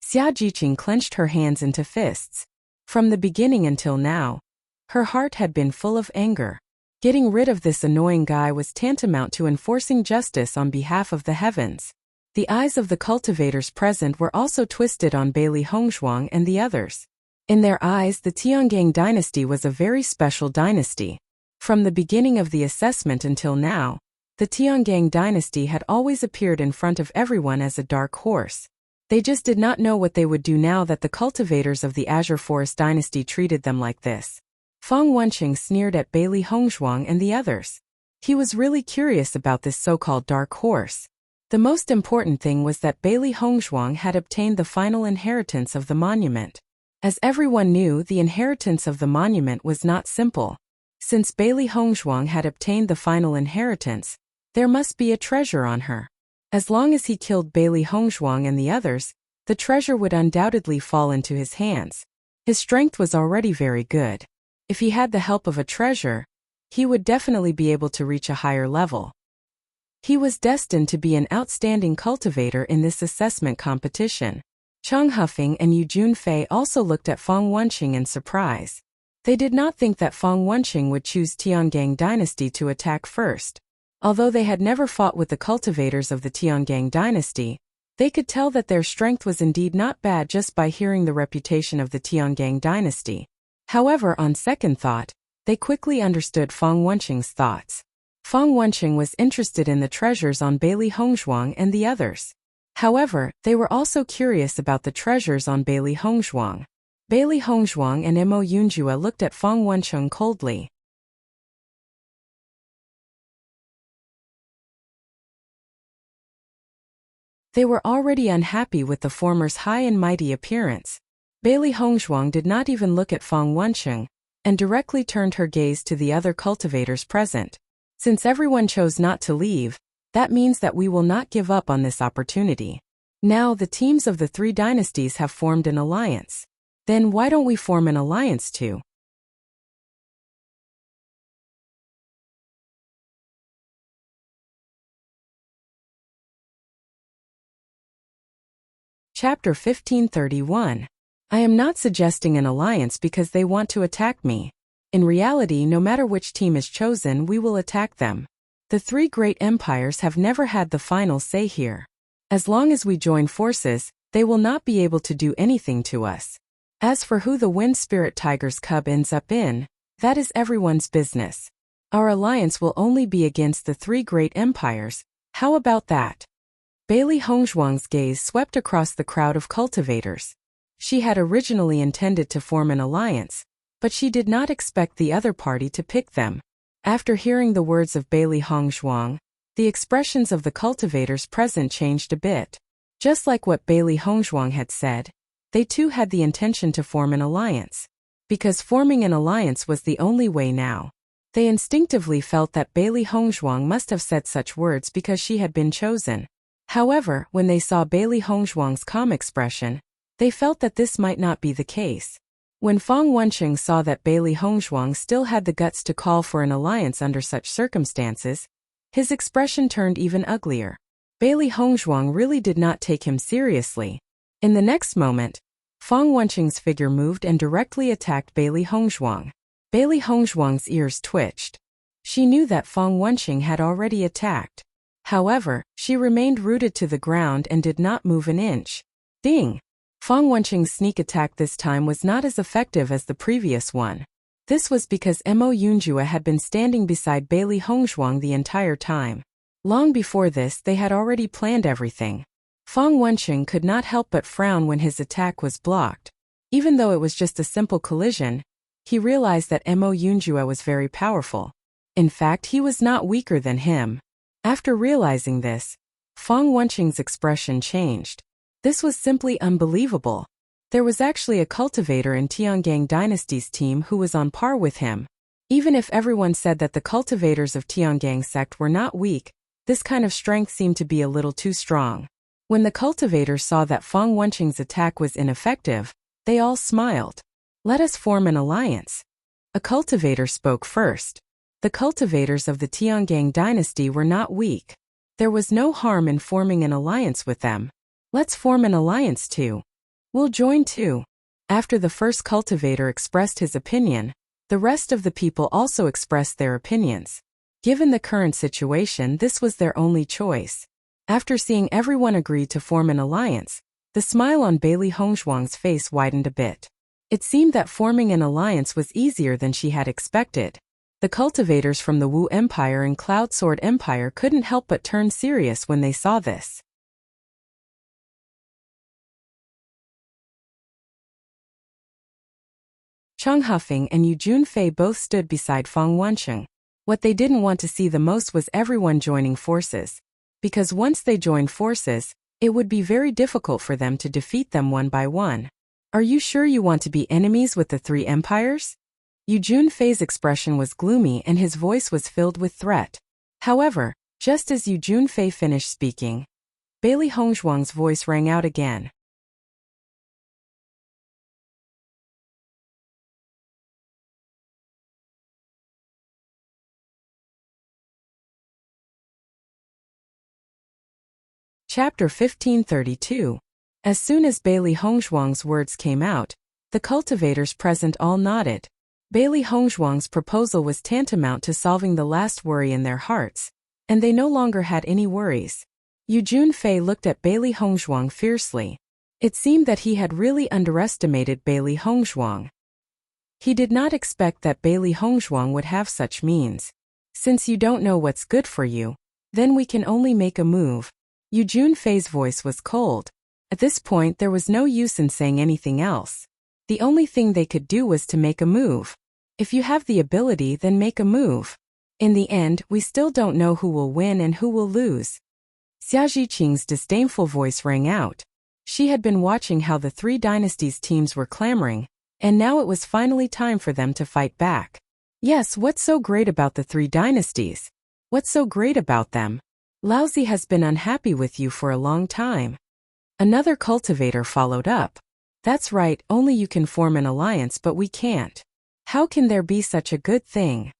Xia Jiqing clenched her hands into fists. From the beginning until now, her heart had been full of anger. Getting rid of this annoying guy was tantamount to enforcing justice on behalf of the heavens. The eyes of the cultivators present were also twisted on Bailey Hongzhuang and the others. In their eyes, the Tiangang dynasty was a very special dynasty. From the beginning of the assessment until now, the Tiangang dynasty had always appeared in front of everyone as a dark horse. They just did not know what they would do now that the cultivators of the Azure Forest dynasty treated them like this. Feng Wenqing sneered at Bailey Hongzhuang and the others. He was really curious about this so-called dark horse. The most important thing was that Bailey Hongzhuang had obtained the final inheritance of the monument. As everyone knew, the inheritance of the monument was not simple. Since Bailey Hongzhuang had obtained the final inheritance, there must be a treasure on her. As long as he killed Bailey Hongzhuang and the others, the treasure would undoubtedly fall into his hands. His strength was already very good. If he had the help of a treasure, he would definitely be able to reach a higher level. He was destined to be an outstanding cultivator in this assessment competition. Cheng Hufeng and Yu Junfei also looked at Feng Wenqing in surprise. They did not think that Feng Wenqing would choose Tiangang dynasty to attack first. Although they had never fought with the cultivators of the Tiangang dynasty, they could tell that their strength was indeed not bad just by hearing the reputation of the Tiangang dynasty. However, on second thought, they quickly understood Feng Wenqing's thoughts. Feng Wenqing was interested in the treasures on Bailey Hongzhuang and the others. However, they were also curious about the treasures on Bailey Hongzhuang. Bailey Hongzhuang and Mo Yunjua looked at Feng Wenqing coldly. They were already unhappy with the former's high and mighty appearance. Bailey Hongzhuang did not even look at Feng Wenqing, and directly turned her gaze to the other cultivators present. Since everyone chose not to leave, that means that we will not give up on this opportunity. Now the teams of the 3 dynasties have formed an alliance. Then why don't we form an alliance too? Chapter 1531. I am not suggesting an alliance because they want to attack me. In reality, no matter which team is chosen, we will attack them. The 3 great empires have never had the final say here. As long as we join forces, they will not be able to do anything to us. As for who the Wind Spirit Tiger's cub ends up in, that is everyone's business. Our alliance will only be against the 3 great empires. How about that? Bailey Hongzhuang's gaze swept across the crowd of cultivators. She had originally intended to form an alliance, but she did not expect the other party to pick them. After hearing the words of Bailey Hongzhuang, the expressions of the cultivators present changed a bit. Just like what Bailey Hongzhuang had said, they too had the intention to form an alliance. Because forming an alliance was the only way now. They instinctively felt that Bailey Hongzhuang must have said such words because she had been chosen. However, when they saw Bailey Hongzhuang's calm expression, they felt that this might not be the case. When Fang Wenqing saw that Bailey Hongzhuang still had the guts to call for an alliance under such circumstances, his expression turned even uglier. Bailey Hongzhuang really did not take him seriously. In the next moment, Fang Wenqing's figure moved and directly attacked Bailey Hongzhuang. Bailey Hongzhuang's ears twitched. She knew that Fang Wenqing had already attacked. However, she remained rooted to the ground and did not move an inch. Ding! Fang Wenqing's sneak attack this time was not as effective as the previous one. This was because Mo Yunjue had been standing beside Bailey Hongzhuang the entire time. Long before this, they had already planned everything. Fang Wenqing could not help but frown when his attack was blocked. Even though it was just a simple collision, he realized that Mo Yunjue was very powerful. In fact, he was not weaker than him. After realizing this, Fang Wenqing's expression changed. This was simply unbelievable. There was actually a cultivator in Tiangang Dynasty's team who was on par with him. Even if everyone said that the cultivators of Tiangang sect were not weak, this kind of strength seemed to be a little too strong. When the cultivators saw that Fang Wenqing's attack was ineffective, they all smiled. Let us form an alliance. A cultivator spoke first. The cultivators of the Tiangang dynasty were not weak. There was no harm in forming an alliance with them. Let's form an alliance too. We'll join too. After the first cultivator expressed his opinion, the rest of the people also expressed their opinions. Given the current situation, this was their only choice. After seeing everyone agree to form an alliance, the smile on Bailey Hongzhuang's face widened a bit. It seemed that forming an alliance was easier than she had expected. The cultivators from the Wu Empire and Cloud Sword Empire couldn't help but turn serious when they saw this. Cheng Hufeng and Yu Junfei both stood beside Fang Wenqing. What they didn't want to see the most was everyone joining forces. Because once they joined forces, it would be very difficult for them to defeat them one by one. Are you sure you want to be enemies with the three empires? Yu Junfei's expression was gloomy and his voice was filled with threat. However, just as Yu Junfei finished speaking, Bailey Hongzhuang's voice rang out again. Chapter 1532. As soon as Bailey Hongzhuang's words came out, the cultivators present all nodded. Bailey Hongzhuang's proposal was tantamount to solving the last worry in their hearts, and they no longer had any worries. Yu Junfei looked at Bailey Hongzhuang fiercely. It seemed that he had really underestimated Bailey Hongzhuang. He did not expect that Bailey Hongzhuang would have such means. Since you don't know what's good for you, then we can only make a move. Yu Junfei's voice was cold. At this point there was no use in saying anything else. The only thing they could do was to make a move. If you have the ability, then make a move. In the end, we still don't know who will win and who will lose. Xia Zhiqing's disdainful voice rang out. She had been watching how the three dynasties' teams were clamoring, and now it was finally time for them to fight back. Yes, what's so great about the three dynasties? What's so great about them? Laozi has been unhappy with you for a long time. Another cultivator followed up. That's right, only you can form an alliance but we can't. How can there be such a good thing?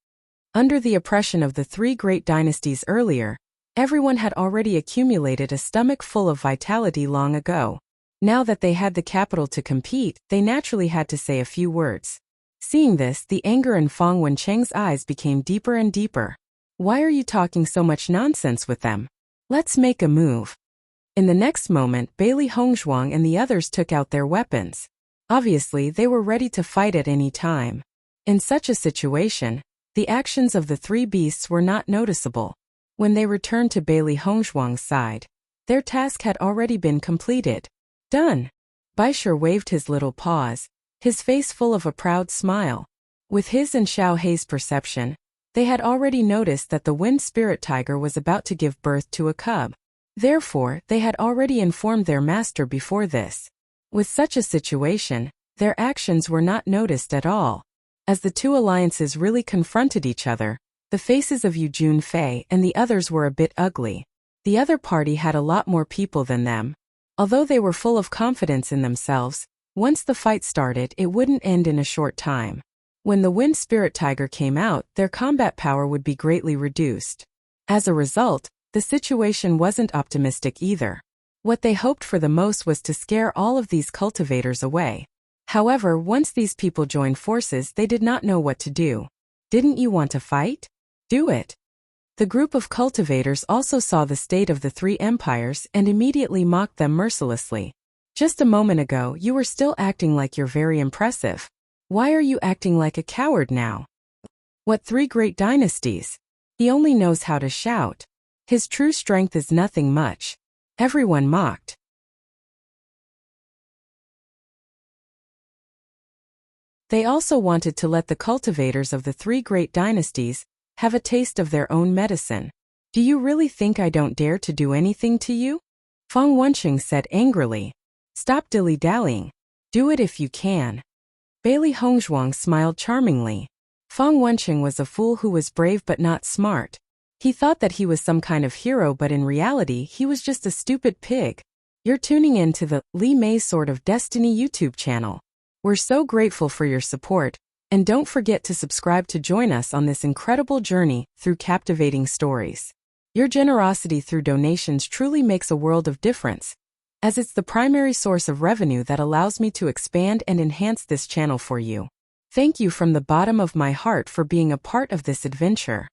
Under the oppression of the three great dynasties earlier, everyone had already accumulated a stomach full of vitality long ago. Now that they had the capital to compete, they naturally had to say a few words. Seeing this, the anger in Fang Wenqing's eyes became deeper and deeper. Why are you talking so much nonsense with them? Let's make a move. In the next moment, Bailey Hongzhuang and the others took out their weapons. Obviously, they were ready to fight at any time. In such a situation, the actions of the three beasts were not noticeable. When they returned to Bailey Hongzhuang's side, their task had already been completed. Done. Baisher waved his little paws, his face full of a proud smile. With his and Xiao Hei's perception, they had already noticed that the wind spirit tiger was about to give birth to a cub. Therefore, they had already informed their master before this. With such a situation, their actions were not noticed at all. As the two alliances really confronted each other, the faces of Yu Junfei and the others were a bit ugly. The other party had a lot more people than them. Although they were full of confidence in themselves, once the fight started it wouldn't end in a short time. When the wind spirit tiger came out, their combat power would be greatly reduced. As a result, the situation wasn't optimistic either. What they hoped for the most was to scare all of these cultivators away. However, once these people joined forces, they did not know what to do. Didn't you want to fight? Do it. The group of cultivators also saw the state of the three empires and immediately mocked them mercilessly. Just a moment ago, you were still acting like you're very impressive. Why are you acting like a coward now? What three great dynasties? He only knows how to shout. His true strength is nothing much. Everyone mocked. They also wanted to let the cultivators of the three great dynasties have a taste of their own medicine. Do you really think I don't dare to do anything to you? Feng Wenqing said angrily. Stop dilly-dallying. Do it if you can. Bailey Hongzhuang smiled charmingly. Feng Wenqing was a fool who was brave but not smart. He thought that he was some kind of hero, but in reality he was just a stupid pig. You're tuning in to the Li Mei Sword of Destiny YouTube channel. We're so grateful for your support, and don't forget to subscribe to join us on this incredible journey through captivating stories. Your generosity through donations truly makes a world of difference, as it's the primary source of revenue that allows me to expand and enhance this channel for you. Thank you from the bottom of my heart for being a part of this adventure.